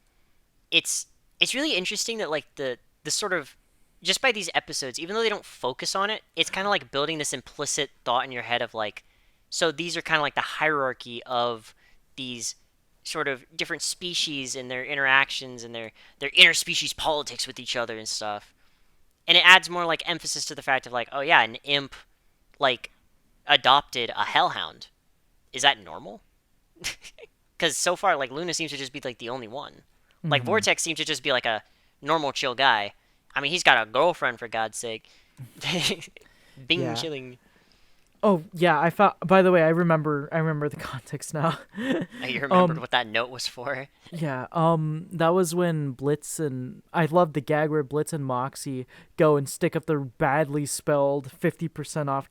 it's it's really interesting that like the sort of just by these episodes, even though they don't focus on it, it's kind of like building this implicit thought in your head of like, so these are kind of like the hierarchy of these sort of different species and their interactions and their interspecies politics with each other and stuff. And it adds more like emphasis to the fact of like, oh yeah, an imp like adopted a hellhound. Is that normal? Because so far, like Luna seems to just be like the only one. Like Mm-hmm. Vortex seems to just be like a normal, chill guy. I mean, he's got a girlfriend for God's sake. Bing Yeah. chilling. Oh yeah. I thought. By the way, I remember. I remember the context now. You remembered um. what that note was for? Yeah. That was when Blitz and I love the gag where Blitz and Moxie go and stick up their badly spelled 50% off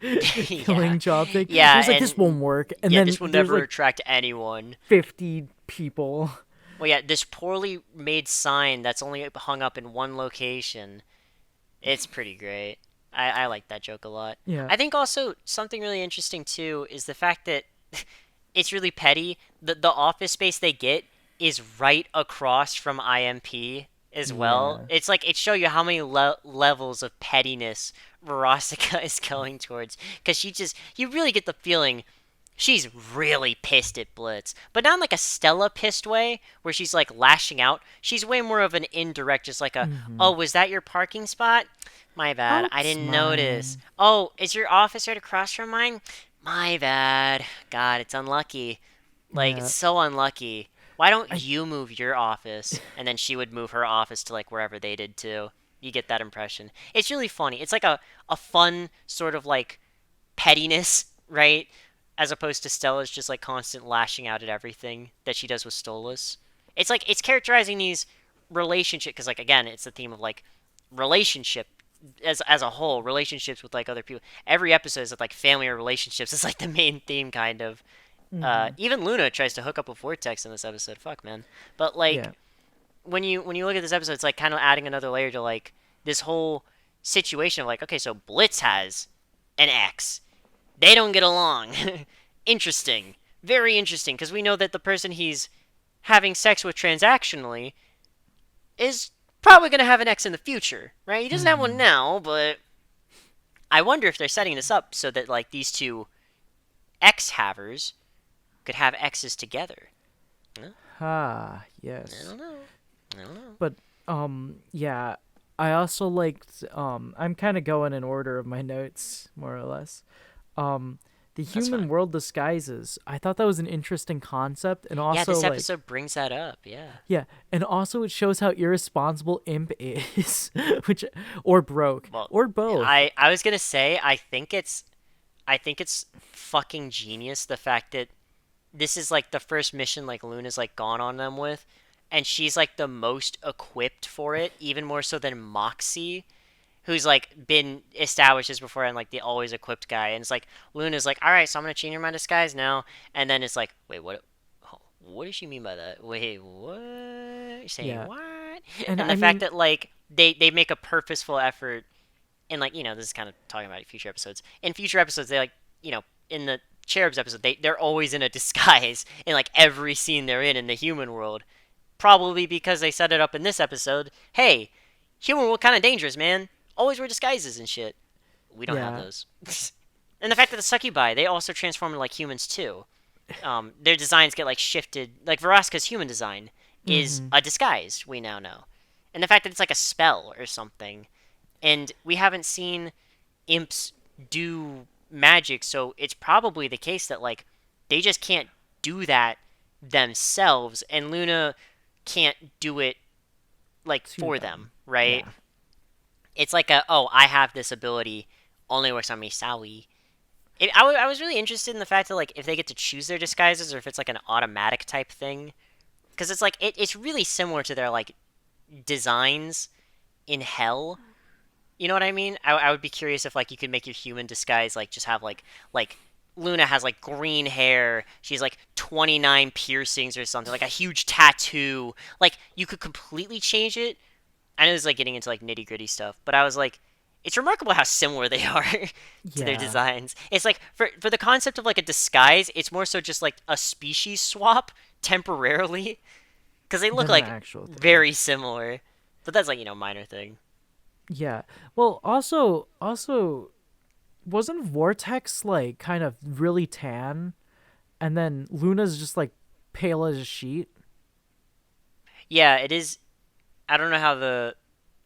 Yeah, killing job thing. It yeah, was like this won't and work, and yeah, then this will there's never like attract anyone. 50 people. Well, yeah, this poorly made sign that's only hung up in one location. It's pretty great. I like that joke a lot. Yeah. I think also something really interesting too is the fact that it's really petty. The office space they get is right across from IMP as well. Yeah. It's like it show you how many levels of pettiness Verostica is going towards, because you really get the feeling she's really pissed at Blitz, but not in like a Stella pissed way where she's like lashing out. She's way more of an indirect, just like a, Mm-hmm. oh, was that your parking spot? My bad, I Oops, didn't notice. mine. Oh, is your office right across from mine? My bad. God, it's unlucky. Like, it's Yeah. so unlucky. Why don't I you move your office? And then she would move her office to like wherever they did too. You get that impression. It's really funny. It's like a fun sort of like pettiness, right? As opposed to Stella's just like constant lashing out at everything that she does with Stolas. It's like it's characterizing these relationship because like again, it's the theme of like relationship as a whole, relationships with like other people. Every episode is like family or relationships is like the main theme kind of. mm-hmm. Even Luna tries to hook up with Vortex in this episode. Fuck man, but like Yeah. when you look at this episode, it's like kind of adding another layer to like this whole situation of like okay, so Blitz has an ex, they don't get along. Interesting. Very interesting, because we know that the person he's having sex with transactionally is probably going to have an ex in the future, right? He doesn't have one Mm-hmm. now, but I wonder if they're setting this up so that like these two X havers could have X's together. Huh? Ah, I yes. don't know. I don't know. But yeah, I also liked I'm kind of going in order of my notes more or less. Um the That's human fine. world disguises. I thought that was an interesting concept, and Yeah, also this like episode brings that up. Yeah. yeah, and also it shows how irresponsible Imp is, which or broke Well, or both. I was gonna say I think it's fucking genius the fact that this is like the first mission like Luna's like gone on them with, and she's like the most equipped for it, even more so than Moxie, who's like been established as before and like the always equipped guy. And it's like Luna's like, all right, so I'm gonna change my disguise now, and then it's like, wait, what? What does she mean by that? Wait, what? You're saying Yeah, what? and And I the fact mean, that like they make a purposeful effort, and like this is kind of talking about future episodes. In future episodes, they like in the Cherubs episode, they're always in a disguise in like every scene they're in the human world. Probably because they set it up in this episode. Hey, human world kind of dangerous, man. Always wear disguises and shit. We don't have yeah, those. And the fact that the succubi, they also transform into like humans too. Their designs get like shifted. Like Veroska's human design is mm-hmm. a disguise. We now know, and the fact that it's like a spell or something, and we haven't seen imps do magic, so it's probably the case that like they just can't do that themselves, and Luna can't do it like To for them. them, right? Yeah, It's like a oh, I have this ability, only works on me, Sawi. I was really interested in the fact that like if they get to choose their disguises or if it's like an automatic type thing, because it's like it's really similar to their like designs in Hell. You know what I mean? I would be curious if like you could make your human disguise like just have like Luna has like green hair. She's like 29 piercings or something, like a huge tattoo. Like you could completely change it. I know this is like getting into like nitty gritty stuff, but I was like, it's remarkable how similar they are to their yeah, designs. It's like for the concept of like a disguise, it's more so just like a species swap temporarily because they look than an like actual thing. very similar. But that's like minor thing. Yeah. Well, also wasn't Vortex like kind of really tan, and then Luna's just like pale as a sheet. Yeah, it is. I don't know how the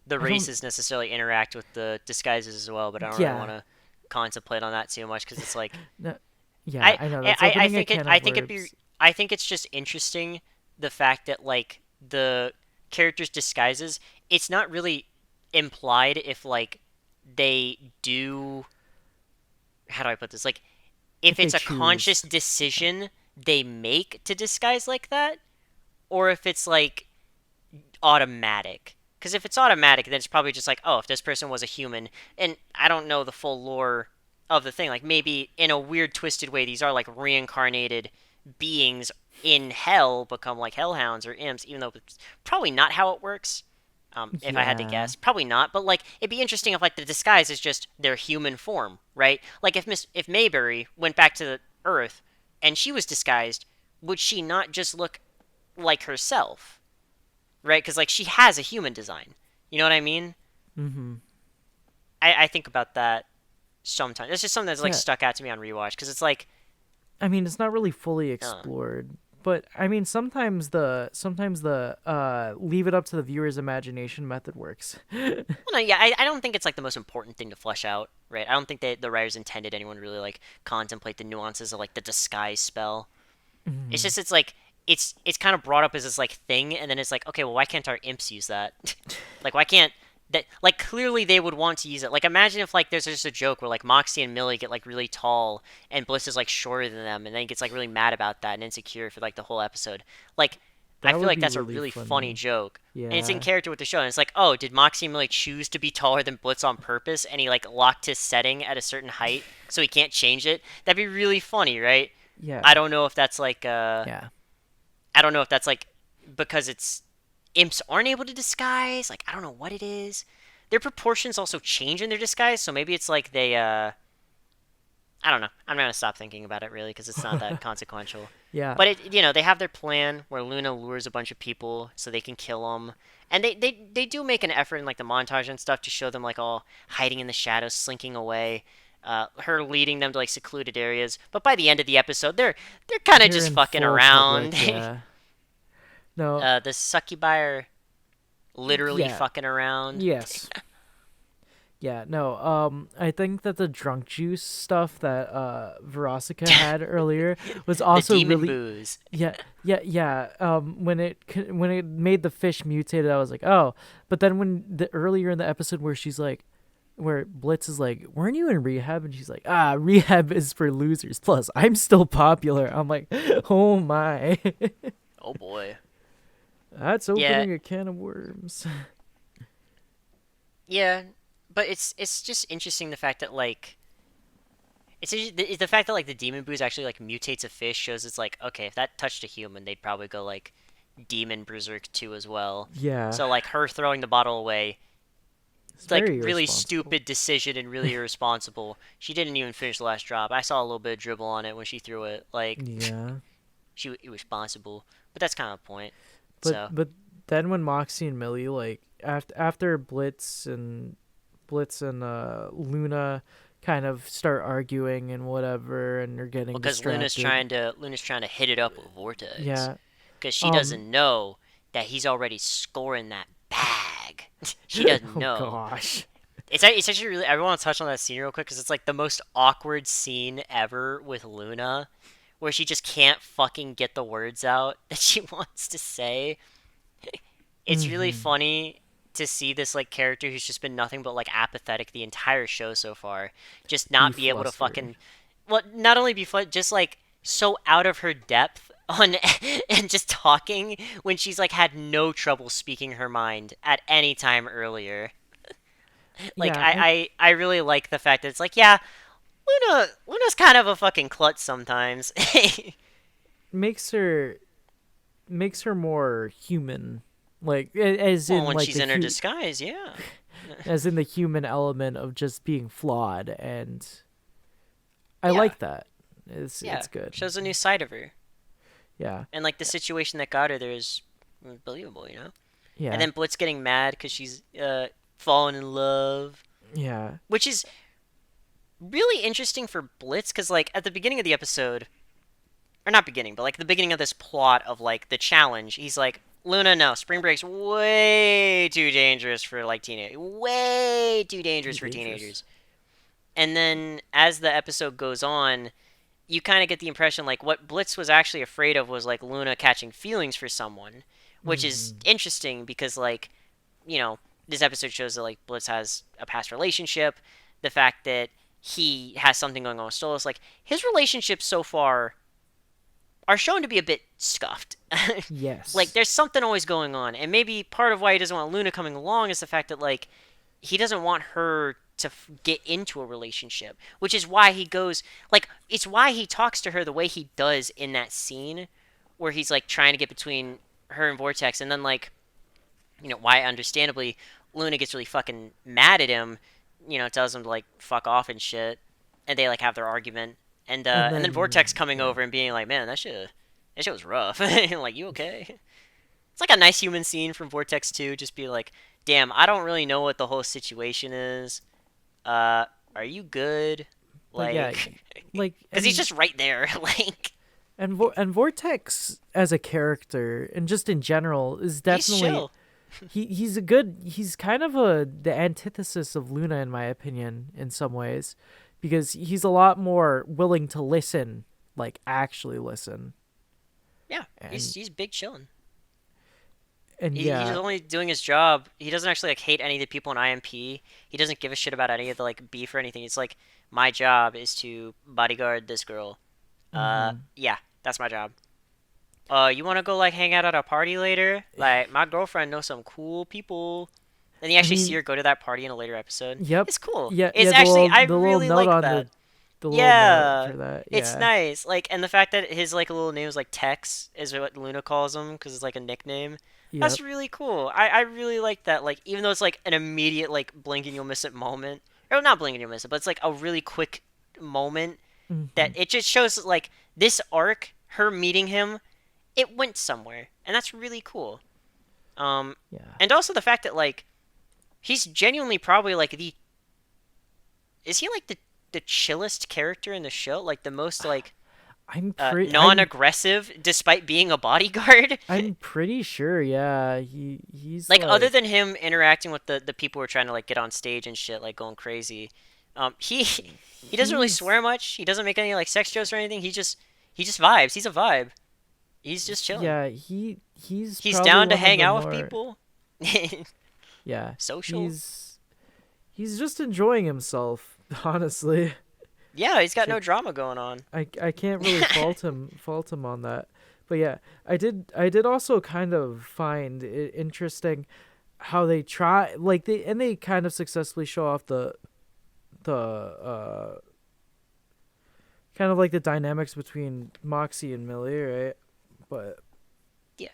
I don't. races necessarily interact with the disguises as well, but I don't really want Yeah. to contemplate on that too much because it's like No, yeah, I, I know that's I opening a think it can I of think it'd be worms. I think it's just interesting the fact that like the characters' disguises, it's not really implied if like they do, how do I put this, like if If they it's a conscious choose. Yeah. decision they make to disguise like that, or if it's like automatic. Because if it's automatic, then it's probably just like, oh, if this person was a human, and I don't know the full lore of the thing. Like maybe in a weird, twisted way, these are like reincarnated beings in hell, become like hellhounds or imps, even though it's probably not how it works. If I had to Yeah. guess, probably not. But like, it'd be interesting if like the disguise is just their human form, right? Like if Mayberry went back to the Earth and she was disguised, would she not just look like herself? Right? Because like she has a human design. You know what I mean? Mm-hmm. I think about that sometimes. It's just something that's like Yeah. stuck out to me on rewatch because it's like, I mean, it's not really fully uh, explored, but I mean, sometimes the leave it up to the viewer's imagination method works. well, no, yeah, I don't think it's like the most important thing to flesh out, right? I don't think that the writers intended anyone to really like contemplate the nuances of like the disguise spell. It's Mhm. just it's like it's kind of brought up as this like thing, and then it's like, okay, well, why can't our imps use that? Like, why can't that? Like, clearly they would want to use it. Like, imagine if like there's just a joke where like Moxie and Millie get like really tall, and Bliss is like shorter than them, and then he gets like really mad about that and insecure for like the whole episode. Like, I That feel would like be that's a really really funny funny. joke. And it's in Yeah. character with the show, and it's like, oh, did Moxie and Millie choose to be taller than Blitz on purpose, and he like locked his setting at a certain height so he can't change it? That'd be really funny, right? I Yeah. don't know if that's like Yeah. I don't know if that's like because it's imps aren't able to disguise. Like I don't know what it is. Their proportions also change in their disguise, so maybe it's like they I don't know. I'm gonna stop thinking about it really because it's not that consequential. Yeah, But they have their plan where Luna lures a bunch of people so they can kill them, and they do make an effort in like the montage and stuff to show them like all hiding in the shadows, slinking away. Her leading them to like secluded areas, but by the end of the episode, they're kind of they're just in fucking full around. public. Yeah. No. The succubi are literally Yeah. fucking around. Yes. Yeah, no, I think that the drunk juice stuff that Veronica had earlier was The also demon really, booze. yeah. When it made the fish mutated, I was like, oh. But then when the earlier in the episode where she's like, where Blitz is like, weren't you in rehab? And she's like, rehab is for losers. Plus, I'm still popular. I'm like, oh my, Oh boy. that's Yeah, opening a can of worms. yeah, but it's just interesting the fact that like the fact that like the demon booze actually like mutates a fish shows it's like okay if that touched a human they'd probably go like demon berserk too as well. Yeah, So like her throwing the bottle away, it's like very really irresponsible. stupid decision and really irresponsible. She didn't even finish the last drop. I saw a little bit of dribble on it when she threw it. Like Yeah. she irresponsible, but that's kind of the point. But So but then when Moxie and Millie like after Blitz and Luna kind of start arguing and whatever and they're getting because distracted. Luna's trying to hit it up with Vortex Yeah. because she Um doesn't know that he's already scoring that bag. She doesn't oh know. gosh. It's actually really. I want to touch on that scene real quick because it's like the most awkward scene ever with Luna, where she just can't fucking get the words out that she wants to say. It's really Mhm. funny to see this like character who's just been nothing but like apathetic the entire show so far, just Be not be able to flustered. fucking, well, not only be just like so out of her depth on and just talking when she's like had no trouble speaking her mind at any time earlier. Like Yeah, and I really like the fact that it's like yeah, Luna's kind of a fucking klutz sometimes. makes her makes her more human. Like as Well, in when like she's in her disguise, yeah. as in the human element of just being flawed, and I Yeah, like that. It's yeah. good. Shows a new side of her. Yeah. And like the situation that got her there is believable, And Yeah. then Blitz getting mad because she's fallen in love, Yeah. which is really interesting for Blitz because like at the beginning of the episode, or not beginning, but like the beginning of this plot of like the challenge, he's like, Luna, no, spring break's way too dangerous for like teenagers, way too Too dangerous for dangerous. teenagers. And then as the episode goes on, you kind of get the impression like what Blitz was actually afraid of was like Luna catching feelings for someone, which is Hmm. interesting because like, this episode shows that like Blitz has a past relationship, the fact that he has something going on with Stolas, like his relationships so far are shown to be a bit scuffed. Like Yes. there's something always going on, and maybe part of why he doesn't want Luna coming along is the fact that like he doesn't want her to get into a relationship, which is why he goes like it's why he talks to her the way he does in that scene where he's like trying to get between her and Vortex, and then like why understandably Luna gets really fucking mad at him, tells him to like fuck off and shit, and they like have their argument, And and then then Vortex coming yeah. over and being like, man, that shit was rough. Like, you okay? It's like a nice human scene from Vortex 2, just be like, damn, I don't really know what the whole situation is. Uh, are you good? But yeah, Like, like because he's just right there. Like, and Vortex as a character and just in general is he's definitely chill. he's kind of the antithesis of Luna in my opinion in some ways because he's a lot more willing to listen, like actually listen. Yeah, And he's big chillin'. He's yeah, only doing his job. He doesn't actually like hate any of the people in IMP. He doesn't give a shit about any of the like beef or anything. It's like my job is to bodyguard this girl. mhm. Yeah, that's my job. You want to go like hang out at a party later? Like my girlfriend knows some cool people. Then you I actually see mean, her go to that party in a later episode. yep. It's cool. Yeah, It's the actually I little really note like on that. the little note Yeah, for that. it's Yeah. nice. Like, and the fact that his like little name is like Tex is what Luna calls him because it's like a nickname. That's Yep. really cool. I really like that. Like, even though it's like an immediate like blink and you'll miss it moment, or not blink and you'll miss it, but it's like a really quick moment. that Hmm. it just shows like this arc, her meeting him, it went somewhere, and that's really cool. Um, Yeah. and also the fact that like he's genuinely probably like the is he like the chillest character in the show, like the most like I'm pretty. non-aggressive despite being a bodyguard. I'm pretty sure. Yeah. He's Like other like. than him interacting with the people who are trying to like get on stage and shit, like going crazy, he doesn't really He's. swear much. He doesn't make any like sex jokes or anything. He just vibes. He's a vibe. He's just chilling. Yeah. He's He's probably down to one of hang the out with more. people. Yeah. Social. He's just enjoying himself. Honestly. Yeah, he's got no Can't, drama going on. I can't really fault him on that. But yeah, I did also kind of find it interesting how they try like they kind of successfully show off the kind of like the dynamics between Moxie and Millie, right? But Yeah,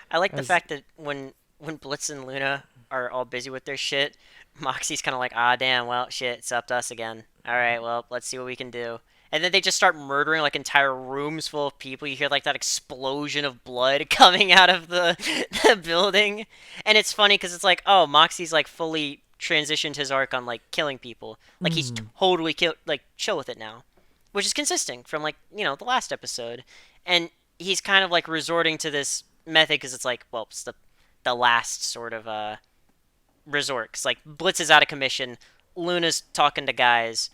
I like the as fact that when Blitz and Luna are all busy with their shit, Moxie's kind of like, ah, damn, well, shit, it's up to us again. All right, well, let's see what we can do. And then they just start murdering like entire rooms full of people. You hear like that explosion of blood coming out of the building, and it's funny because it's like, oh, Moxie's like fully transitioned his arc on like killing people. Like he's mm, totally like chill with it now, which is consistent from like the last episode, and he's kind of like resorting to this method because it's like, well, it's the last sort of resort. Cause like Blitz is out of commission, Luna's talking to guys,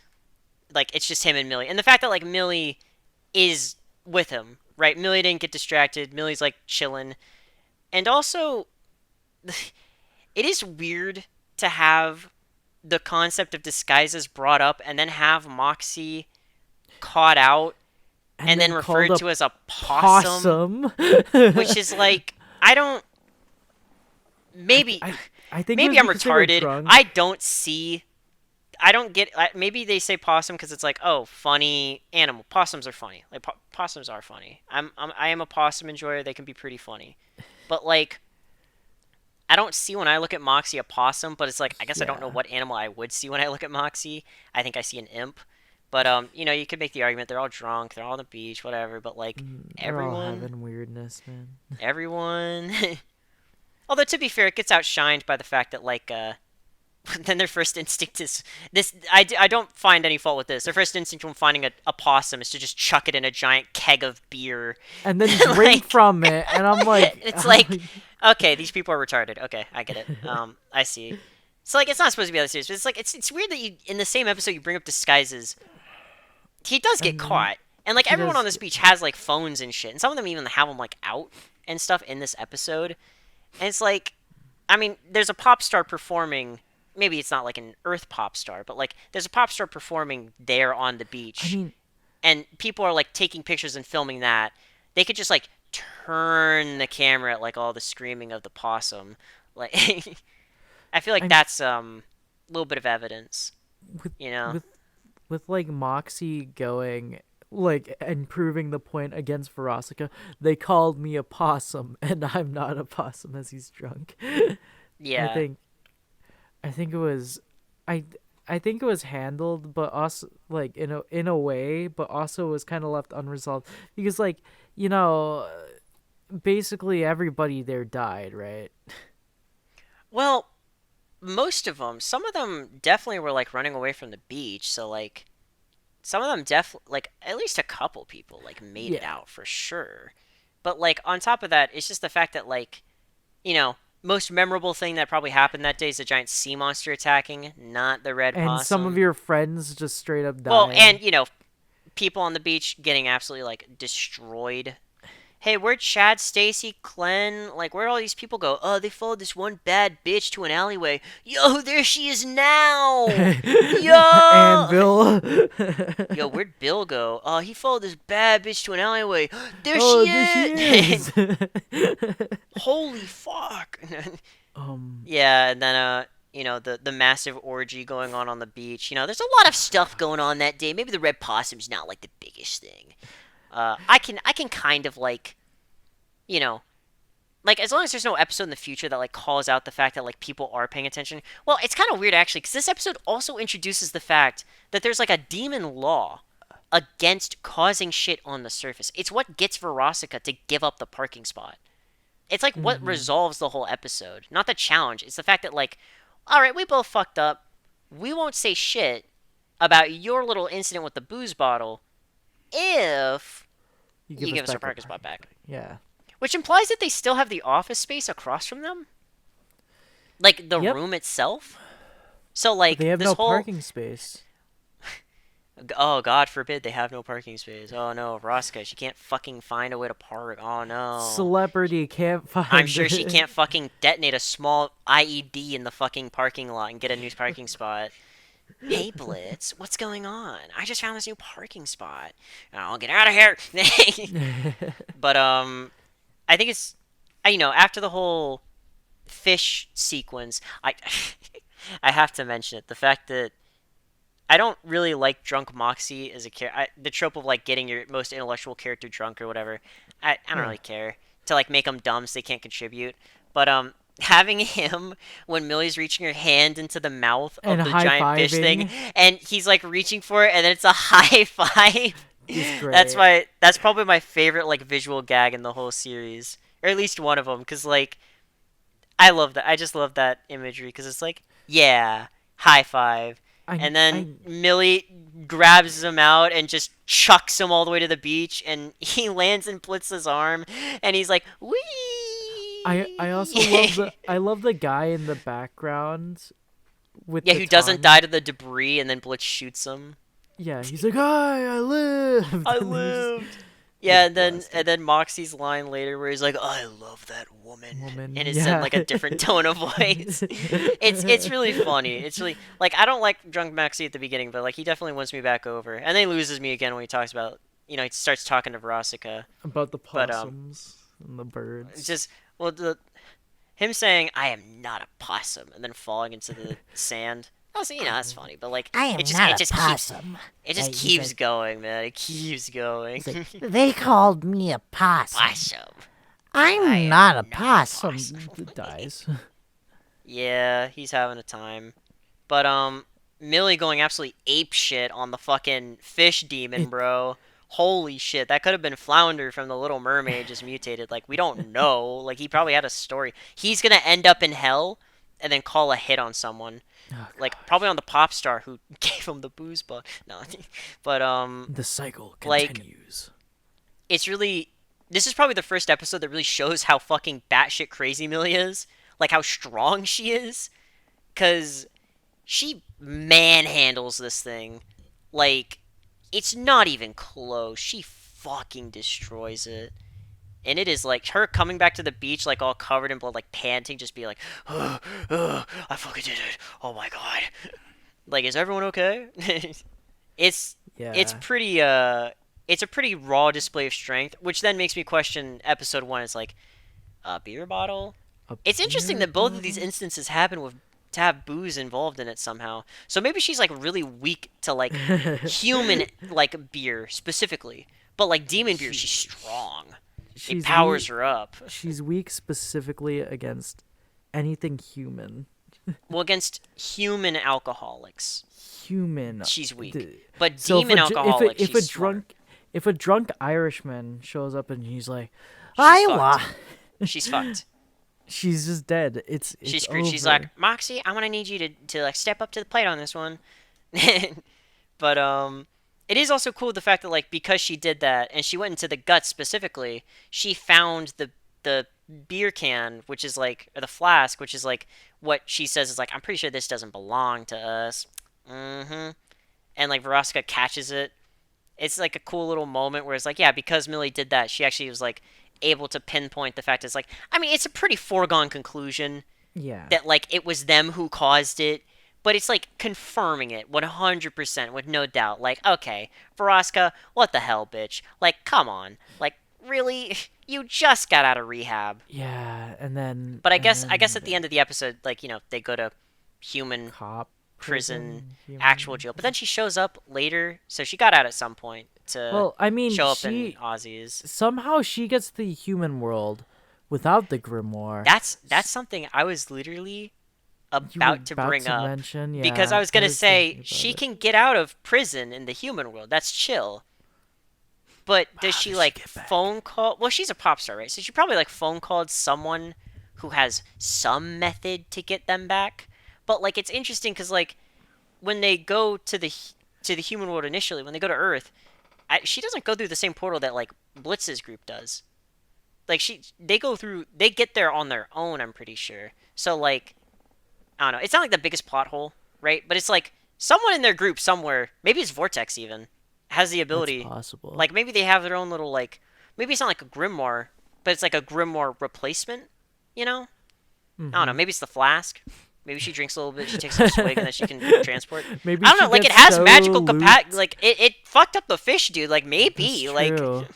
like it's just him and Millie, and the fact that like Millie is with him, right? Millie didn't get distracted. Millie's like chilling, and also it is weird to have the concept of disguises brought up and then have Moxie caught out and and then then called referred a to as a possum, possum. which is like I don't I, maybe I I think it maybe was I'm because they were retarded. drunk. I don't get maybe they say possum because it's like oh funny animal. Possums are funny. Like possums are funny. I am a possum enjoyer. They can be pretty funny, but like I don't see when I look at Moxie a possum. But it's like I guess I don't know Yeah. what animal I would see when I look at Moxie. I think I see an imp. But you could make the argument they're all drunk, they're all on the beach, whatever. But like They're all everyone, having weirdness, man. everyone. Although to be fair, it gets outshined by the fact that like then their first instinct is this. I don't find any fault with this. Their first instinct when finding a possum is to just chuck it in a giant keg of beer. And then drink Like from it, and I'm like, it's like okay, these people are retarded. Okay, I get it. I see. So like it's not supposed to be that serious, but it's like it's weird that you in the same episode you bring up disguises. He does get and then caught, and like he everyone on does. this beach has like phones and shit, and some of them even have them like out and stuff in this episode. And it's like, I mean, there's a pop star performing. Maybe it's not like an Earth pop star, but like there's a pop star performing there on the I beach, mean, and people are like taking pictures and filming that. They could just like turn the camera at like all the screaming of the possum. Like, I feel like I'm that's a little bit of evidence, with you know? with with like Moxie going like and proving the point against Verosika. They called me a possum, and I'm not a possum as he's drunk. I Yeah. think I think it was I I think it was handled, but also like in a way, but also was kind of left unresolved because like you know basically everybody there died, right? Well, most of them. Some of them definitely were like running away from the beach. So like some of them like at least a couple people like made it Yeah, out for sure. But like on top of that, it's just the fact that like most memorable thing that probably happened that day is the giant sea monster attacking, not the red and some of possum. your friends just straight up Well, dying. and people on the beach getting absolutely like destroyed. Hey, where'd Chad, Stacy, Glenn, like where'd all these people go? Oh, they followed this one bad bitch to an alleyway. Yo, there she is now. Yo, Anvil. yo, where'd Bill go? Oh, he followed this bad bitch to an alleyway. There Oh, she there she is. is. Holy fuck. um, Yeah, and then the massive orgy going on the beach. There's a lot of stuff going on that day. Maybe the red possum's not like the biggest thing. I can kind of you know, like as long as there's no episode in the future that like calls out the fact that like people are paying attention. Well, it's kind of weird actually, because this episode also introduces the fact that there's like a demon law. against causing shit on the surface. It's what gets Verosika to give up the parking spot. It's like what Mm-hmm. resolves the whole episode. Not the challenge. It's the fact that, like, all right, we both fucked up. We won't say shit about your little incident with the booze bottle if You give you us give us our back our parking spot parking back. spot. Yeah. Which implies that they still have the office space across from them, like the Yep. room itself. So But they like have this no whole, parking space. oh God forbid they have no parking space. Oh no, Rosca, she can't fucking find a way to park. Oh no. Celebrity can't I'm find sure she it. can't fucking detonate a small IED in the fucking parking lot and get a new parking spot. Hey Blitz, what's going on? I just found this new parking spot. Oh, get out of here. But I think it's, after the whole fish sequence, I have to mention it. The fact that I don't really like drunk Moxie as a character. The trope of like getting your most intellectual character drunk or whatever. I don't Huh. really care to like make them dumb so they can't contribute. But having him when Millie's reaching her hand into the mouth And of the high giant fish thing, fiving and he's like reaching for it, and then it's a high five. is That's great. my that's probably my favorite like visual gag in the whole series, or at least one of them, because like I love that. I just love that imagery because it's like, yeah, high five. I And then I Millie grabs him out and just chucks him all the way to the beach, and he lands in Blitz's arm, and he's like, I also wee! I love the guy in the background with Yeah, the who doesn't die tongue. to the debris, and then Blitz shoots him. Yeah, he's like, "Hi, I lived," I and then he just lived. gets Yeah, and then blasted. and then Moxie's line later where he's like, "I love that woman," Woman, and it's in yeah. like a different tone of voice. It's really funny. It's really like I don't like drunk Moxie at the beginning, but like he definitely wins me back over, and then he loses me again when he talks about he starts talking to Verosika. About the But possums and the it's birds. just well him saying I am not a possum and then falling into the sand. Also, that's funny, but like I it am just not it a just keeps possum. it just He's keeps like, going, man. It keeps going. they called me a possum. Possum. I I'm not a am not a possum. possum. Dies. Yeah, he's having a time. But Millie going absolutely ape shit on the fucking fish demon, It bro. Holy shit, that could have been Flounder from The Little Mermaid just mutated. Like we don't know. Like he probably had a story. He's gonna end up in hell and then call a hit on someone. Oh Like gosh. probably on the pop star who gave him the booze bug. No, but The cycle like continues. it's really this is probably the first episode that really shows how fucking batshit crazy Millie is. Like how strong she is. Cause she manhandles this thing. Like, it's not even close. She fucking destroys it. And it is like her coming back to the beach, like all covered in blood, like panting, just be like, I fucking did it. Oh my god. Like, is everyone okay? it's it's Yeah. pretty it's a pretty raw display of strength, which then makes me question episode one. It's like a beer bottle. A It's interesting beer that both of these bottle? instances happen with to have booze involved in it somehow. So maybe she's like really weak to like human like beer specifically, but like demon beer, she, she's strong. It she's powers weak. her up. She's weak specifically against anything human. Well, against human alcoholics, Human. she's weak, D- but So demon alcoholics, if she's a smart. drunk Irishman shows up and he's like, She's Iowa. fucked. She's fucked. she's just dead. She's It's screwed. She's like, over. Moxie, I'm gonna need you to like step up to the plate on this one. But it is also cool the fact that like because she did that and she went into the guts specifically, she found the beer can, which is like or the flask, which is like what she says is like I'm pretty sure this doesn't belong to us. Mm-hmm. And like Veronica catches it. It's like a cool little moment where it's like yeah, because Millie did that, she actually was like able to pinpoint the fact it's like I mean it's a pretty foregone conclusion Yeah. that like it was them who caused it, but it's like confirming it 100% with no doubt. Like, okay, Veroska, what the hell, bitch? Like, come on. Like, really? You just got out of rehab. Yeah, But I and guess I then guess at the end of the episode, like, they go to human cop prison, prison actual human. jail. But then she shows up later, so she got out at some point to Well, I mean, show up in she Aussie's. somehow she gets to the human world without the grimoire. That's something I was literally You were about to about bring to up mention, because I yeah, was I gonna was thinking say about she it. can get out of prison in the human world. That's chill. But does How she does she like get back? phone call? Well, she's a pop star, right? So she probably like phone called someone who has some method to get them back. But like it's interesting because like when they go to the human world initially, when they go to Earth, she doesn't go through the same portal that like Blitz's group does. Like they get there on their own. I'm pretty sure. So like I don't know. It's not like the biggest plot hole, right? But it's like someone in their group somewhere, maybe it's Vortex even, has the That's ability. possible. Like maybe they have their own little like maybe it's not like a grimoire, but it's like a grimoire replacement, you know? I don't know, Mm-hmm. maybe it's the flask. Maybe she drinks a little bit, she takes a swig, and then she can transport. Maybe I don't she know, like it gets has so magical capacity. looped. Like it fucked up the fish, dude. Like That's maybe, like true.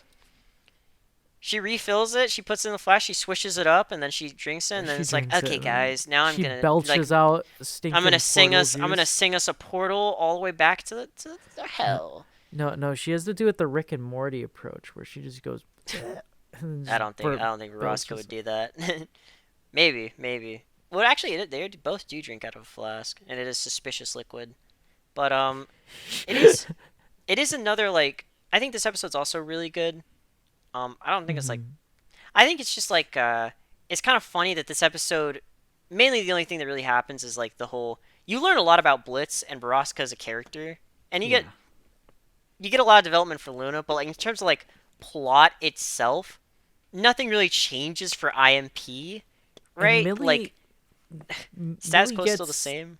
she refills it, she puts it in the flask, she swishes it up, and then she drinks it, and then She it's like, drinks it okay, and then guys, now I'm she gonna like belches out stinking portal I'm gonna juice. sing us a portal all the way back to the No, hell. no, she has to do it the Rick and Morty approach, where she just goes and just I don't think Roscoe belches. would do that. Maybe. Well, actually, they both do drink out of a flask, and it is suspicious liquid. But it is it is another like I think this episode's also really good. I don't think it's like Hmm. I think it's just like it's kind of funny that this episode mainly the only thing that really happens is like the whole you learn a lot about Blitz and Baraska as a character, and Yeah, you get a lot of development for Luna, but like in terms of like plot itself, nothing really changes for IMP, and right? Like status Millie quo is still the gets same.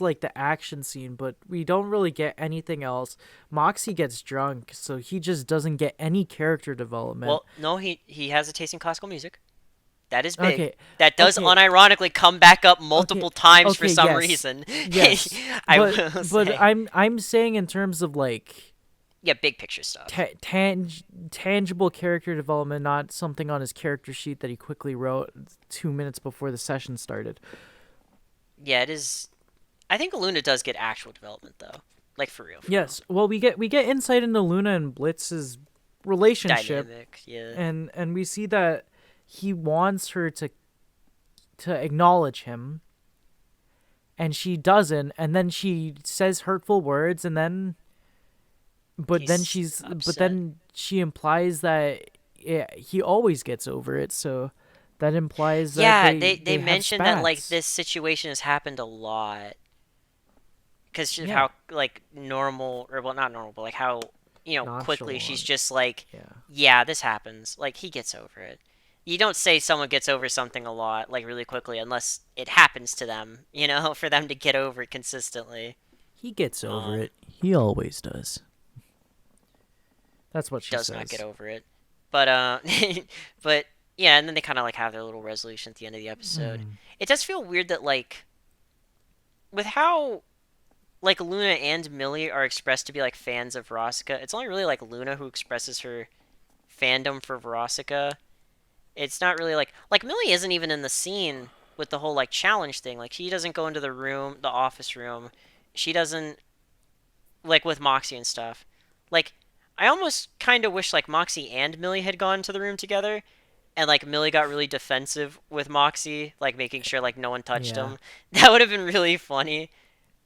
like the action scene, but we don't really get anything else. Moxie gets drunk, so he just doesn't get any character development. Well, no, he has a taste in classical music. That is big. Okay, That does okay, unironically come back up okay, multiple times for okay. some Yes, reason. yes, I will but say, I'm saying in terms of like yeah, big picture stuff. tangible character development, not something on his character sheet that he quickly wrote 2 minutes before the session started. Yeah, it is. I think Luna does get actual development though, like for real, for real. Yes, well, we get insight into Luna and Blitz's relationship, Dynamic, yeah. and we see that he wants her to acknowledge him, and she doesn't, and then she says hurtful words, and then He's but upset. then she implies that he always gets over it, so that implies that Yeah, they they have mentioned that like spats. this situation has happened a lot because of Yeah, how like normal or well not normal, but like how quickly she's nonchalant. just like, Yeah, yeah, this happens. Like he gets over it. You don't say someone gets over something a lot like really quickly unless it happens to them, for them to get over it consistently. he gets over Um, it. He always does. That's what she does not get says. over it. But but yeah, and then they kind of like have their little resolution at the end of the episode. Mm. It does feel weird that like with how like Luna and Millie are expressed to be like fans of Veronica. It's only really like Luna who expresses her fandom for Veronica. It's not really like Millie isn't even in the scene with the whole like challenge thing. Like she doesn't go into the office room. She doesn't like with Moxie and stuff. Like I almost kind of wish like Moxie and Millie had gone to the room together and like Millie got really defensive with Moxie, like making sure like no one touched Yeah, him. That would have been really funny.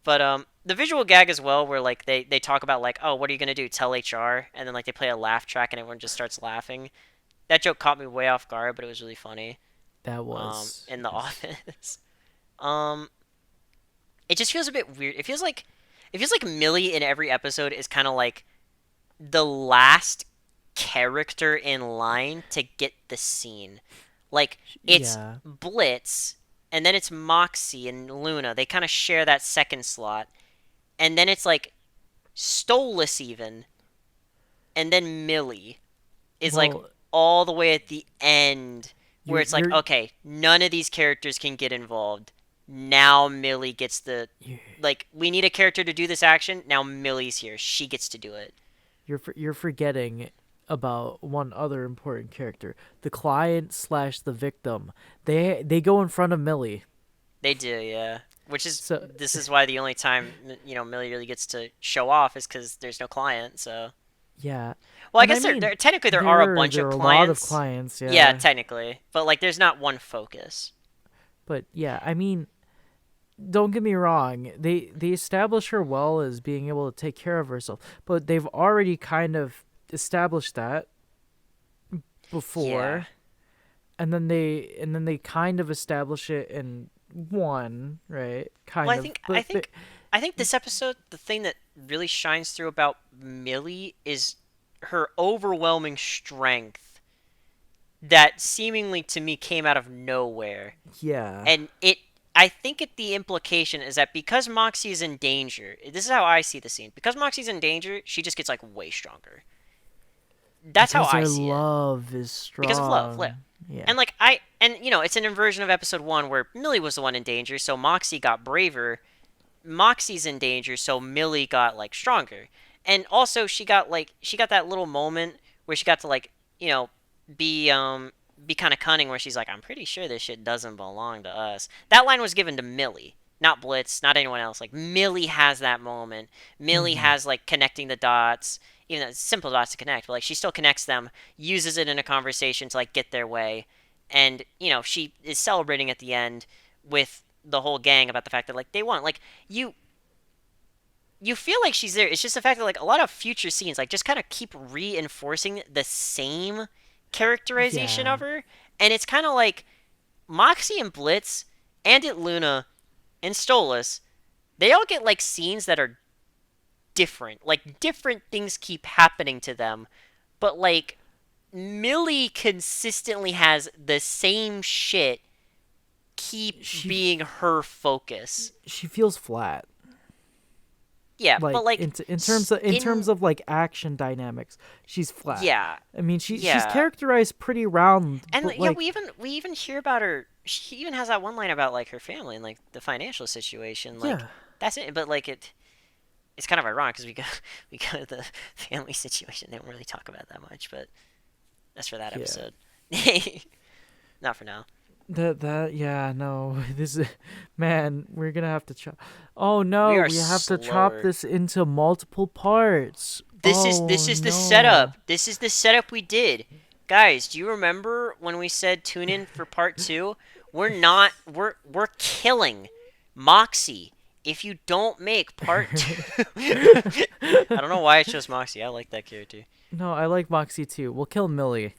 But the visual gag as well, where like they talk about like, oh, what are you gonna do? Tell HR, and then like they play a laugh track and everyone just starts laughing. That joke caught me way off guard, but it was really funny. that was In the yes. office, um, it just feels a bit weird. It feels like Millie in every episode is kind of like the last character in line to get the scene. Like it's Yeah, Blitz, and then it's Moxie and Luna. They kind of share that second slot, and then it's like Stolas even, and then Millie is like well, all the way at the end where you're it's like, you're okay, none of these characters can get involved. Now Millie gets the you- like we need a character to do this action. Now Millie's here. She gets to do it. you're forgetting about one other important character, the client slash the victim. They go in front of Millie. They do, yeah. Which is So this is why the only time Millie really gets to show off is because there's no client. So yeah, well, I and I guess mean technically there are a bunch there of are a lot of clients. clients. Yeah, Yeah, technically, but like there's not one focus. But yeah, I mean, don't get me wrong. They establish her well as being able to take care of herself, but they've already kind of established that Yeah. before, and then they kind of establish it in one, right? Well, Kind I of, think I but think I think this episode, the thing that really shines through about Millie is her overwhelming strength that seemingly to me came out of nowhere. yeah, And I think the implication is that because Moxie is in danger, this is how I see the scene. Because Moxie's in danger, she just gets like way stronger. That's how because I their see it. love is Because of love. strong. Yeah, And it's an inversion of episode 1 where Millie was the one in danger, so Moxie got braver. Moxie's in danger, so Millie got like stronger. And also she got that little moment where she got to like, you know, be be kind of cunning where she's like, I'm pretty sure this shit doesn't belong to us. That line was given to Millie, not Blitz, not anyone else. Like Millie has that moment. Millie hmm has like connecting the dots, even though it's simple dots to connect, but like she still connects them, uses it in a conversation to like get their way. And, she is celebrating at the end with the whole gang about the fact that like they won. Like you you feel like she's there. It's just the fact that like a lot of future scenes like just kind of keep reinforcing the same characterization yeah. of her, and it's kind of like Moxie and Blitz and it Luna and Stolas, they all get like scenes that are different. Like different things keep happening to them, but like Millie consistently has the same shit keep She being her focus. she feels flat. Yeah, but Like like in terms in of like action dynamics, she's flat. yeah, I mean, she's yeah, characterized pretty round, and but yeah, like we even hear about her. She even has that one line about like her family and like the financial situation. Like yeah, that's it. But like it's kind of ironic because we go to the family situation. They don't really talk about that much, but that's for that yeah. episode. Not for now. That yeah, no. This is man, we're gonna have to chop. Oh We no, are we have to chop slower. this into multiple parts. This Oh is the no. setup. This is the setup we did. Guys, do you remember when we said tune in for part 2? We're killing Moxie if you don't make part 2. I don't know why I chose Moxie. I like that character. No, I like Moxie too. We'll kill Millie.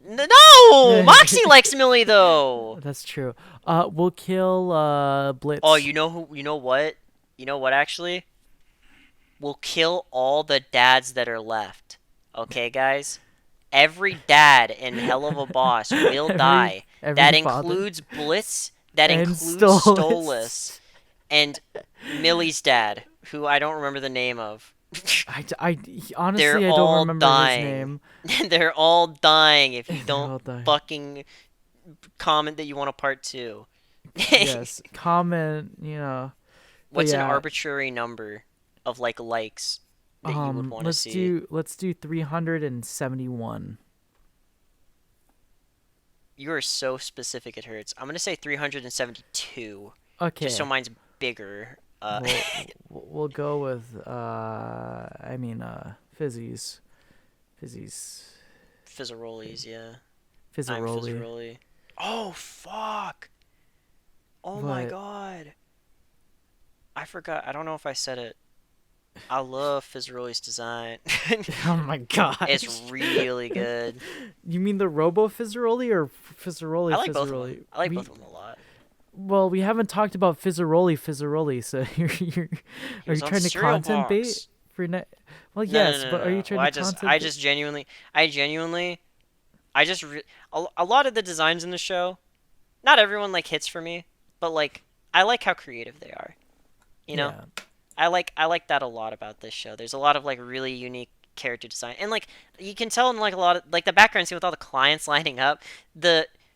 No! Moxie likes Millie though. That's true. We'll kill Oh, Blitz. you know what? You know what actually? We'll kill all the dads that are left. Okay, guys? Every dad in Helluva Boss will every die. every That father includes Blitz, that and includes Stolas. Stolas, and Millie's dad, who I don't remember the name of. They're Honestly I don't all remember his dying. name. They're all dying if you They're don't all dying. fucking comment that you want a part 2. Yes, comment, but What's an yeah, arbitrary number of like likes that you would want to let's see? do 371. You are so specific it hurts. I'm gonna say 372, just so Okay. mine's bigger. We'll go with Fizzies. Fizzies. Fizzarolis, yeah. I'm Fizzaroli. Fizzaroli. Oh fuck! Oh my But god! I forgot. I don't know if I said it. I love Fizzaroli's design. oh my gosh. It's really good. You mean the Robo Fizzaroli or I Fizzaroli like both of them. Fizzaroli? I like both of them a lot. Well, we haven't talked about Fizzaroli, so He are you was on trying to cereal content bait box. for well, No, no, yes, no, but no, are you no. Well, trying to content I bait? just genuinely, I just, a lot of the designs in the show, not everyone like hits for me, but like, I like how creative they are. You know, Yeah. I like that a lot about this show. There's a lot of like really unique character design, and like you can tell in like a lot of like the background scene with all the clients lining up.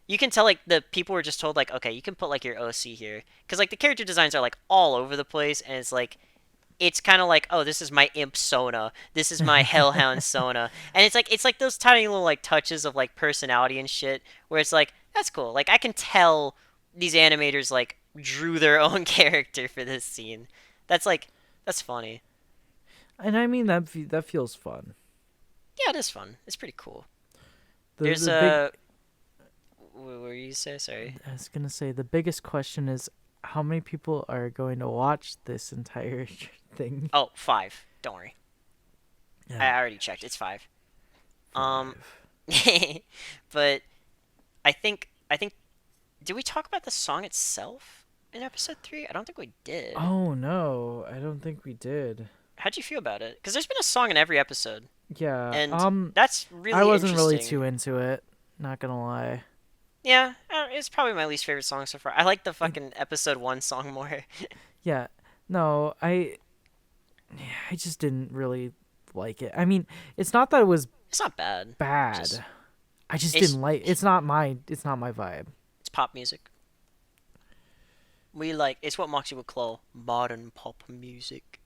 You can tell like the people were just told like, okay, you can put like your OC here, because like the character designs are like all over the place, and it's kind of like, oh, this is my imp Sona, this is my hellhound Sona, and it's like those tiny little like touches of like personality and shit, where it's like that's cool. Like I can tell these animators like drew their own character for this scene. That's funny. And I mean that feels fun. Yeah, it is fun. It's pretty cool. The There's the big a what were you say? Sorry. I was gonna say the biggest question is how many people are going to watch this entire thing? Oh, 5. Don't worry. I Yeah, already checked. It's 5. Um, 5. but I think did we talk about the song itself in episode 3? I don't think we did. Oh no, I don't think we did. How'd you feel about it? Because there's been a song in every episode, Yeah, and that's I really wasn't really interesting. too into it. Not gonna lie. Yeah, it's probably my least favorite song so far. I like the It, fucking episode 1 song more. yeah, no, I just didn't really like it. I mean, it's not that it was It's not bad. Just bad. I just it's didn't like. It's not my vibe. it's pop music. We like it's what Moxie would call modern pop music.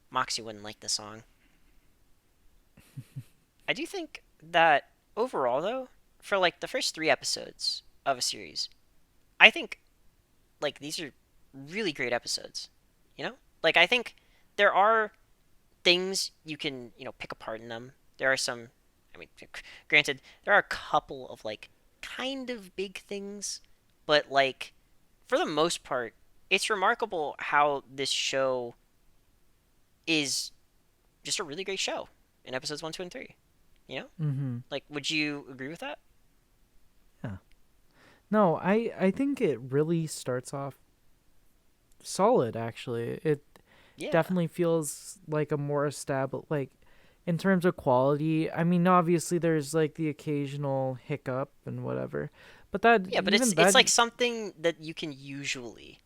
Moxie wouldn't like the song. I do think that overall though, for like the first 3 episodes of a series, I think like these are really great episodes. You know? Like I think there are things you can, pick apart in them. There are some I mean, granted, there are a couple of like kind of big things, but like for the most part, it's remarkable how this show is just a really great show in episodes 1, 2, and 3. You know? Mm-hmm. Like, would you agree with that? Yeah. No, I think it really starts off solid. Actually, it Yeah. definitely feels like a more established, like in terms of quality. I mean, obviously there's like the occasional hiccup and whatever, but that Yeah, but it's even it's that like something that you can I can usually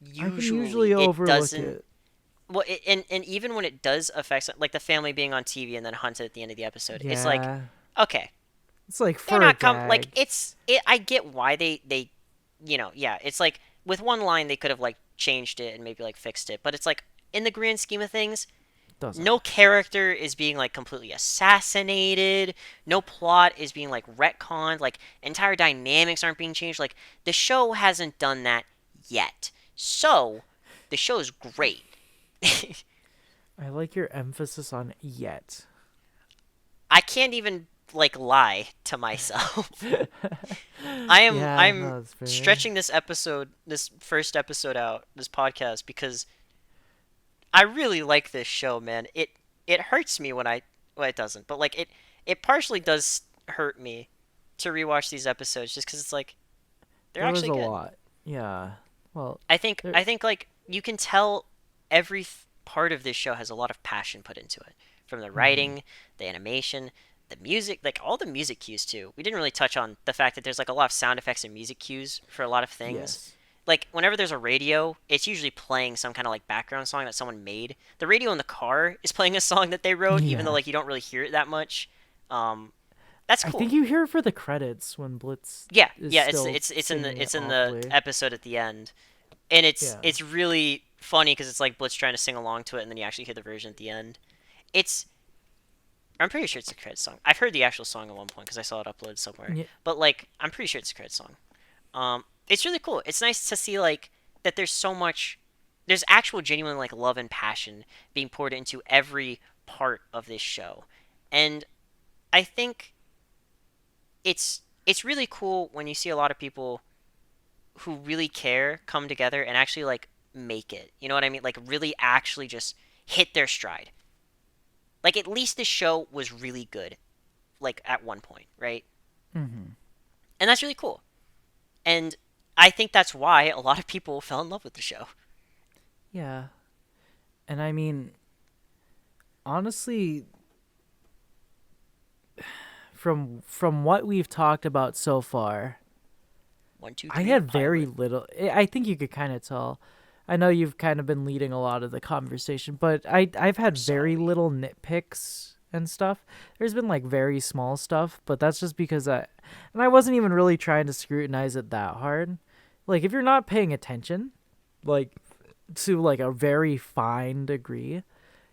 usually it overlook doesn't. it. Well, and even when it does affect like the family being on TV and then hunted at the end of the episode, it's like Yeah, okay, it's like they're for a not like gag. I get why they yeah, it's like with one line they could have like changed it and maybe like fixed it, but it's like in the grand scheme of things, Doesn't no matter. character is being like completely assassinated, no plot is being like retconned, like entire dynamics aren't being changed. Like the show hasn't done that yet, so the show's great. I like your emphasis on yet. I can't even like lie to myself. I'm Yeah, I'm no, that's fair. stretching this first episode out, this podcast, because I really like this show, man. It hurts me when I well, it doesn't, but like it partially does hurt me to rewatch these episodes just because it's like they're There was actually a good. lot. Yeah. Well, I think there. I think like you can tell every part of this show has a lot of passion put into it, from the Mm-hmm. writing, the animation, the music, like all the music cues too. We didn't really touch on the fact that there's like a lot of sound effects and music cues for a lot of things. Yes. Like whenever there's a radio, it's usually playing some kind of like background song that someone made. The radio in the car is playing a song that they wrote, even though Yeah. like you don't really hear it that much. Um, that's I think cool. you hear it for the credits when Blitz Yeah, is yeah, it's still it's it's in the singing it it's in the awfully. episode at the end, and it's Yeah. it's really funny because it's like Blitz trying to sing along to it, and then you actually hear the version at the end. It's I'm pretty sure it's a credit song. I've heard the actual song at one point because I saw it uploaded somewhere, Yeah. but like I'm pretty sure it's a credit song. It's really cool. It's nice to see like that. There's actual genuine like love and passion being poured into every part of this show, and I think it's really cool when you see a lot of people who really care come together and actually like make it. You know what I mean? Like really actually just hit their stride. Like at least this show was really good. Like at one point, right? Mm-hmm. And that's really cool. And I think that's why a lot of people fell in love with the show. Yeah. And I mean, honestly, from what we've talked about so far, One, two, I three, had very pilot. little. I think you could kind of tell. I know you've kind of been leading a lot of the conversation, but I've I'm had very sorry. little nitpicks and stuff. There's been like very small stuff, but that's just because I wasn't even really trying to scrutinize it that hard. Like if you're not paying attention, like to like a very fine degree,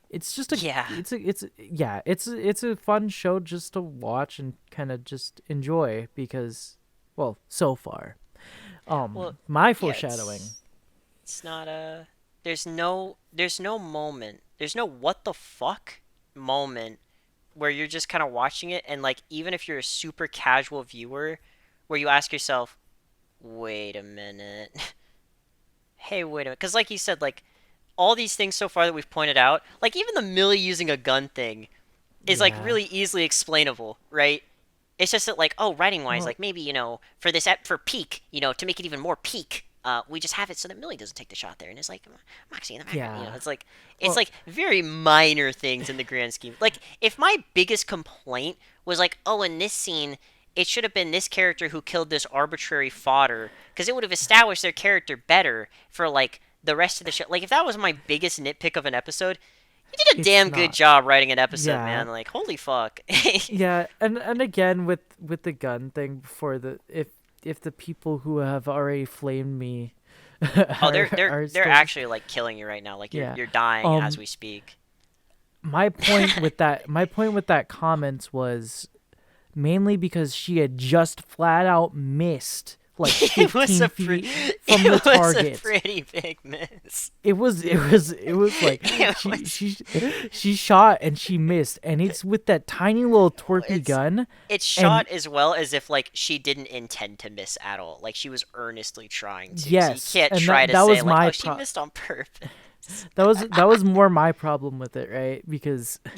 it's just a Yeah. it's yeah, it's a fun show just to watch and kind of just enjoy because well, so far. Well, My yeah. foreshadowing. It's not a. There's no moment. There's no what the fuck moment where you're just kind of watching it, and like even if you're a super casual viewer, where you ask yourself, wait a minute, hey, wait a minute, because like you said, like all these things so far that we've pointed out, like even the Millie using a gun thing is like Yeah. really easily explainable, right? It's just that like, oh, writing wise, Well, like maybe for this for peak, to make it even more peak, we just have it so that Millie doesn't take the shot there, and it's like Moxie in the background. yeah. It's Well, like very minor things in the grand scheme. Like if my biggest complaint was like, oh, in this scene, it should have been this character who killed this arbitrary fodder, because it would have established their character better for like the rest of the show. Like if that was my biggest nitpick of an episode, you did a it's damn good not. job writing an episode, Yeah. man. Like holy fuck. Yeah, and again with the gun thing before the if the people who have already flamed me Oh, are are they're still actually like killing you right now. Like yeah. you're dying as Um we speak. my point with that comments was mainly because she had just flat out missed like It was 15 a feet from the it was a target. pretty big miss. It was like It she was she she shot and she missed, and it's with that tiny little twerky it's gun. it's And shot as well as if like she didn't intend to miss at all. Like she was earnestly trying to. So you yes, can't and try that to that say was like, my oh, she missed on purpose. that was more my problem with it, right?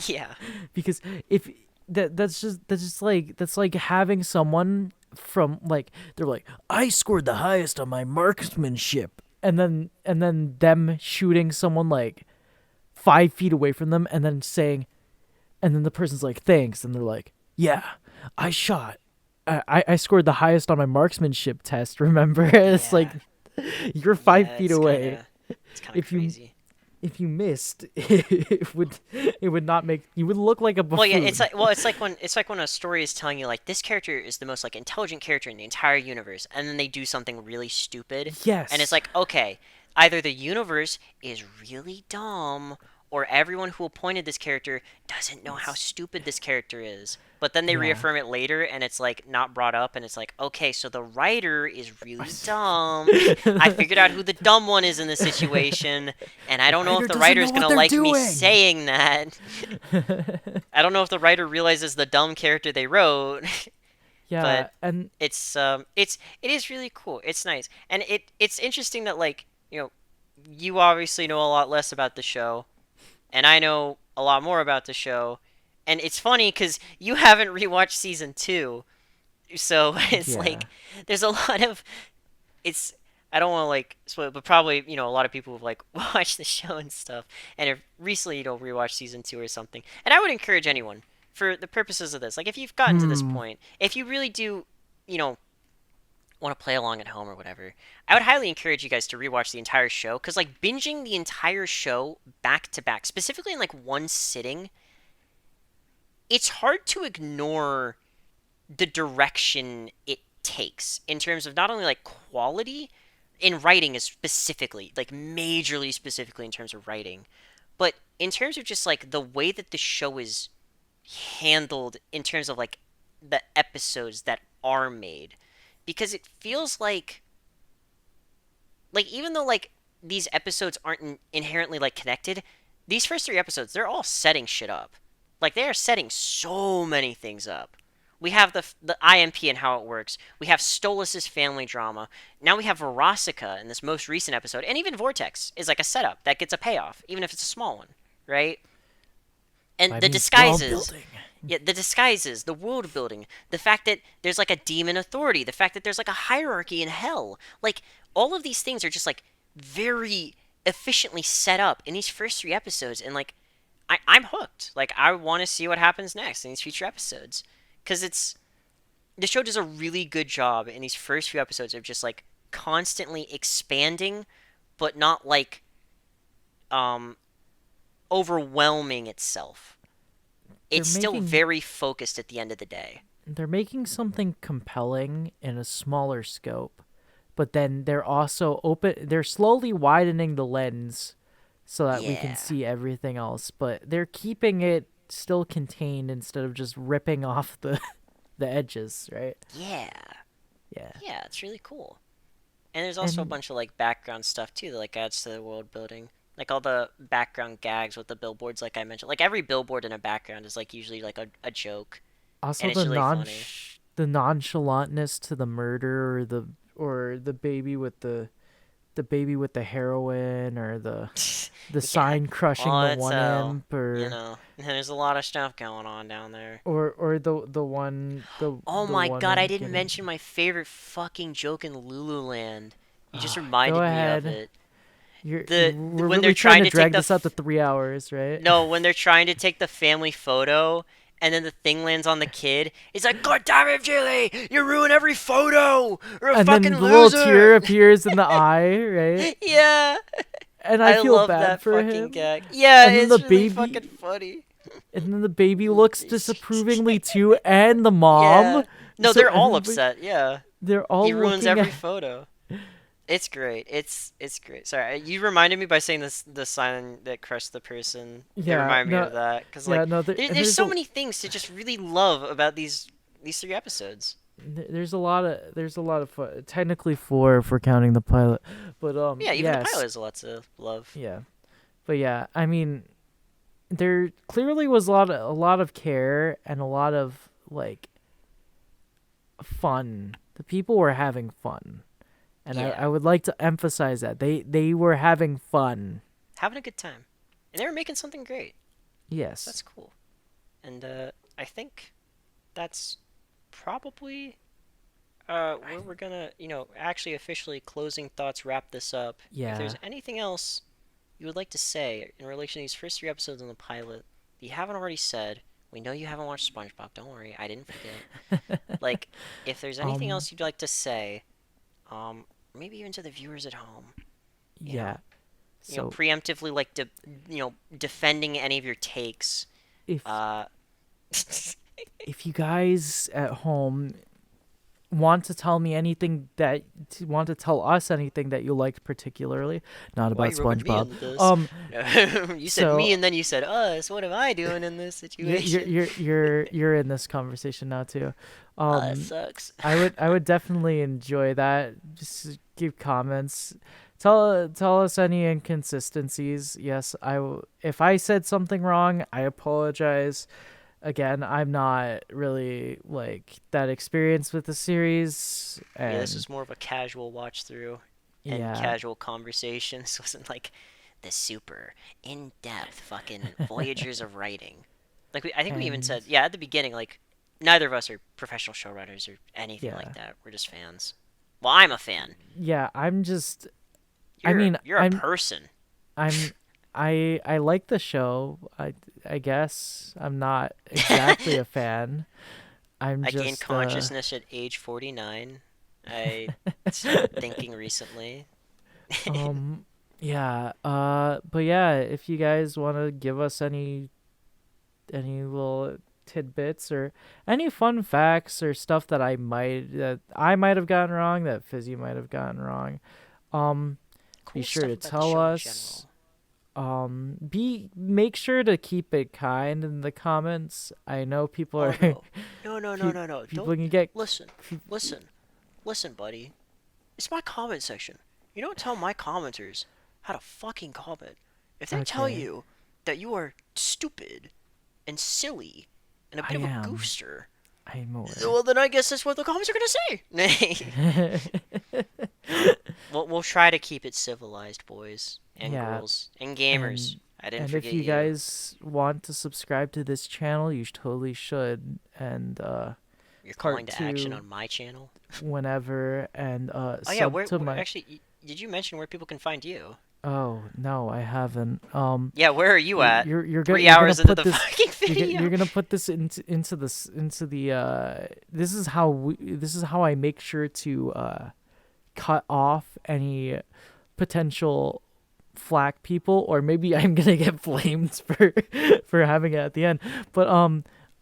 Yeah. Because if that's like having someone from like they're like I scored the highest on my marksmanship, and then them shooting someone like 5 feet away from them, and then saying, and then the person's like thanks, and they're like yeah, I shot. I scored the highest on my marksmanship test. Remember, it's like Yeah. you're five Yeah, feet away. it's kind of If you crazy. if you missed, it would not make you would look like a Well, yeah, buffoon. it's like when a story is telling you like this character is the most like intelligent character in the entire universe, and then they do something really stupid, and it's Yes. like okay, either the universe is really dumb, or everyone who appointed this character doesn't know how It's stupid this character is. But then they yeah. reaffirm it later, and it's like not brought up, and it's like okay, so the writer is really dumb. I The figured out who the dumb one is in this situation, and I don't know if writer the doesn't writer know is what gonna they're like me doing. saying that. I don't know if the writer realizes the dumb character they wrote, Yeah, but and it is really cool. It's nice, and it's interesting that like you obviously know a lot less about the show, and I know a lot more about the show, and it's funny because you haven't rewatched season two, so it's yeah. like there's a lot of it's. I don't want to like spoil, it, but probably a lot of people have like watched the show and stuff, and have recently rewatched season two or something. And I would encourage anyone for the purposes of this, like if you've gotten to this Hmm. point, if you really do, you know, want to play along at home or whatever, I would highly encourage you guys to rewatch the entire show because like binging the entire show back to back, specifically in like one sitting, it's hard to ignore the direction it takes in terms of not only like quality in writing is specifically like majorly specifically in terms of writing, but in terms of just like the way that the show is handled in terms of like the episodes that are made, because it feels like even though like these episodes aren't inherently like connected, these first three episodes they're all setting shit up. Like they are setting so many things up. We have the IMP and how it works. We have Stolas's family drama. Now we have Verosica in this most recent episode, and even Vortex is like a setup that gets a payoff, even if it's a small one, right? And That the means world disguises, building. yeah, the disguises, the world building, the fact that there's like a demon authority, the fact that there's like a hierarchy in hell, like all of these things are just like very efficiently set up in these first three episodes, and like I'm hooked. Like I want to see what happens next in these future episodes, because the show does a really good job in these first few episodes of just like constantly expanding, but not like um overwhelming itself. They're It's still making very focused at the end of the day. they're making something compelling in a smaller scope, but then they're slowly widening the lens so that we can Yeah. see everything else, but they're keeping it still contained instead of just ripping off the edges, right? Yeah. Yeah. Yeah, it's really cool. And there's also a And bunch of like background stuff too that like adds to the world building. Like all the background gags with the billboards, like I mentioned. Like every billboard in a background is like usually like a joke, and Also it's really funny. the nonchalantness to the murder, or the baby with the baby with the heroin, or the Yeah. sign crushing Well, the it's one imp, you know, there's a lot of stuff going on down there. or the one Oh the my god, I woman didn't getting. mention my favorite fucking joke in Lululand. You just Go reminded me of ahead. it. We're When they're really trying trying to to take drag the this out to 3 hours, right? no, when they're trying to take the family photo and then the thing lands on the kid, it's like, God damn it, Jilly! You ruin every photo! You're a And fucking then the little loser! tear appears in the eye, right? Yeah! And I I feel love bad that for fucking him. gag. Yeah, And then the it's really fucking baby, funny. looks disapprovingly too, and the mom. Yeah. No, So they're all everybody, upset, yeah. they're He all ruins looking every at. photo. It's great. It's great. Sorry, you reminded me by saying this the sign that crushed the person. It Yeah, reminded me no, of that because yeah, like no. And there's so many things to just really love about these three episodes. there's a lot of fun. Technically four if we're counting the pilot, but Yeah, even the pilot yes, has lots of love. yeah, but yeah. I mean, there clearly was a lot of care and a lot of like fun. The people were having fun. And Yeah, I would like to emphasize that they were having fun. having a good time, and they were making something great. So Yes. that's cool. And I think that's probably where we're gonna actually officially closing thoughts wrap this up. If Yeah. there's anything else you would like to say in relation to these first three episodes on the pilot that you haven't already said, we know you haven't watched SpongeBob. Don't worry, I didn't forget. Like, if there's anything um. else you'd like to say, um, maybe even to the viewers at home, you Yeah. know, So preemptively, like, defending any of your takes. if Uh, if you guys at home want to tell me anything that want to tell us anything that you liked particularly, not why are about you roping me SpongeBob. into this? Um. You said me So and then you said us. What am I doing in this situation? you're in this conversation now too. That Um. sucks. I would definitely enjoy that. Just give comments. Tell us any inconsistencies. Yes, if I said something wrong, I apologize. Again, I'm not really like that experienced with the series, Yeah, this and was more of a casual watch through and yeah, casual conversation. This wasn't like the super in depth fucking voyagers of writing. Like I think we even and said, yeah, at the beginning, like neither of us are professional showrunners or anything like yeah, that. We're just fans. Well, I'm a fan. yeah. I'm just. I You're mean, you're a person. I'm I like the show. I guess I'm not exactly a fan. I'm I gained just consciousness at age 49. I started thinking recently. um yeah, but yeah, if you guys want to give us any little tidbits or any fun facts or stuff that I might have gotten wrong, that Fizzy might have gotten wrong, um be Cool sure stuff to about the tell show in us. general. Be make sure to keep it kind in the comments. I know people Oh are no. No, no, no, pe- no, no. people Don't can get listen. Listen. Listen, buddy. It's my comment section. You don't tell my commenters how to fucking comment. If they tell okay. you that you are stupid and silly and a I bit of a am. goofster, I'm aware. well then I guess that's what the comments are gonna say. We'll try to keep it civilized, boys and Yeah, girls and gamers. and I didn't and if forget you you. guys want to subscribe to this channel, you totally should. And You're calling part to action 2 on my channel. whenever, and Oh yeah, sub to where my. actually did you mention where people can find you? Oh no, I haven't. Yeah, where are you at? You're 3 hours into put the this. fucking You're video. gonna put this into the. This is how I make sure to cut off any potential flack people, or maybe I'm gonna get flamed for having it at the end. But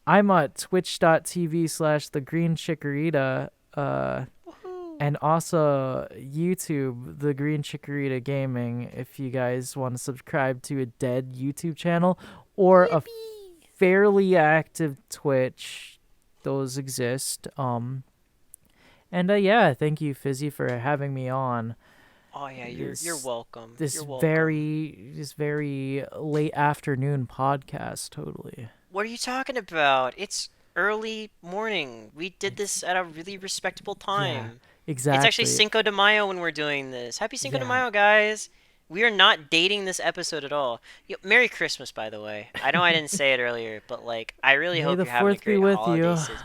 I'm at twitch.tv/TheGreenChkrta, Woohoo. and also YouTube, TheGreenChkrta Gaming, if you guys want to subscribe to a dead YouTube channel or a Yippee. fairly active Twitch. Those exist. And yeah, thank you, Fizzy, for having me on. Oh yeah, you're welcome. This You're welcome. very late afternoon podcast. Totally. What are you talking about? It's early morning. We did It's this at a really respectable yeah, time. It's actually exactly. Cinco de Mayo when we're doing this. Happy Cinco de Yeah. Mayo, guys. We are not dating this episode at all. Merry Christmas, by the way. I know I didn't say it earlier, but like, I really May hope the you're having a fourth be great with holiday you. season.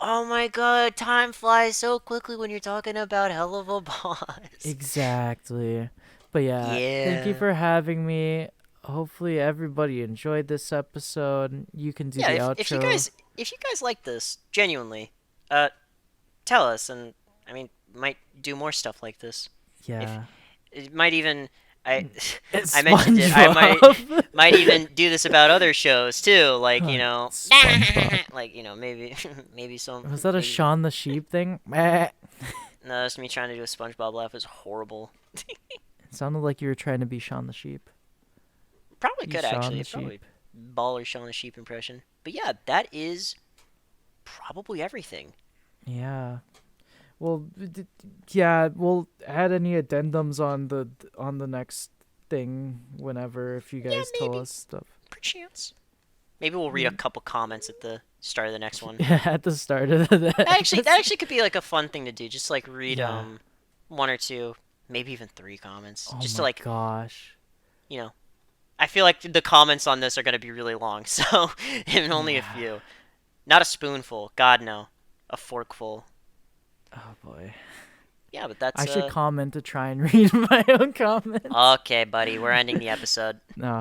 Oh my god, time flies so quickly when you're talking about Helluva Boss. Exactly. But yeah, thank you Yeah. for having me. Hopefully everybody enjoyed this episode. You can do Yeah, the if you outro. guys like this, genuinely, uh tell us, and I mean, might do more stuff like this. If Yeah. it might even I It's I mentioned it. I SpongeBob. might even do this about other shows too, like, SpongeBob. like, maybe maybe some Was that a maybe Shaun the Sheep thing? Meh. no, that's me trying to do a SpongeBob laugh is horrible. It sounded like you were trying to be Shaun the Sheep. Probably Be could Shaun actually. the It probably Sheep. baller Shaun the Sheep impression. But yeah, that is probably everything. Yeah. Well, yeah, we'll add any addendums on the next thing whenever if you Yeah, guys tell maybe us stuff. perchance. Maybe we'll read a couple comments at the start of the next one. Yeah, at the start of the That episode. actually could be like a fun thing to do. Just like read Yeah. one or two, maybe even three comments, Oh just to my like, gosh. you know. I feel like the comments on this are gonna be really long, so and only a Yeah. few. Not a spoonful. God no, a forkful. Oh boy. Yeah, but I that's should comment to try and read my own comments. okay, buddy. We're ending the episode. No.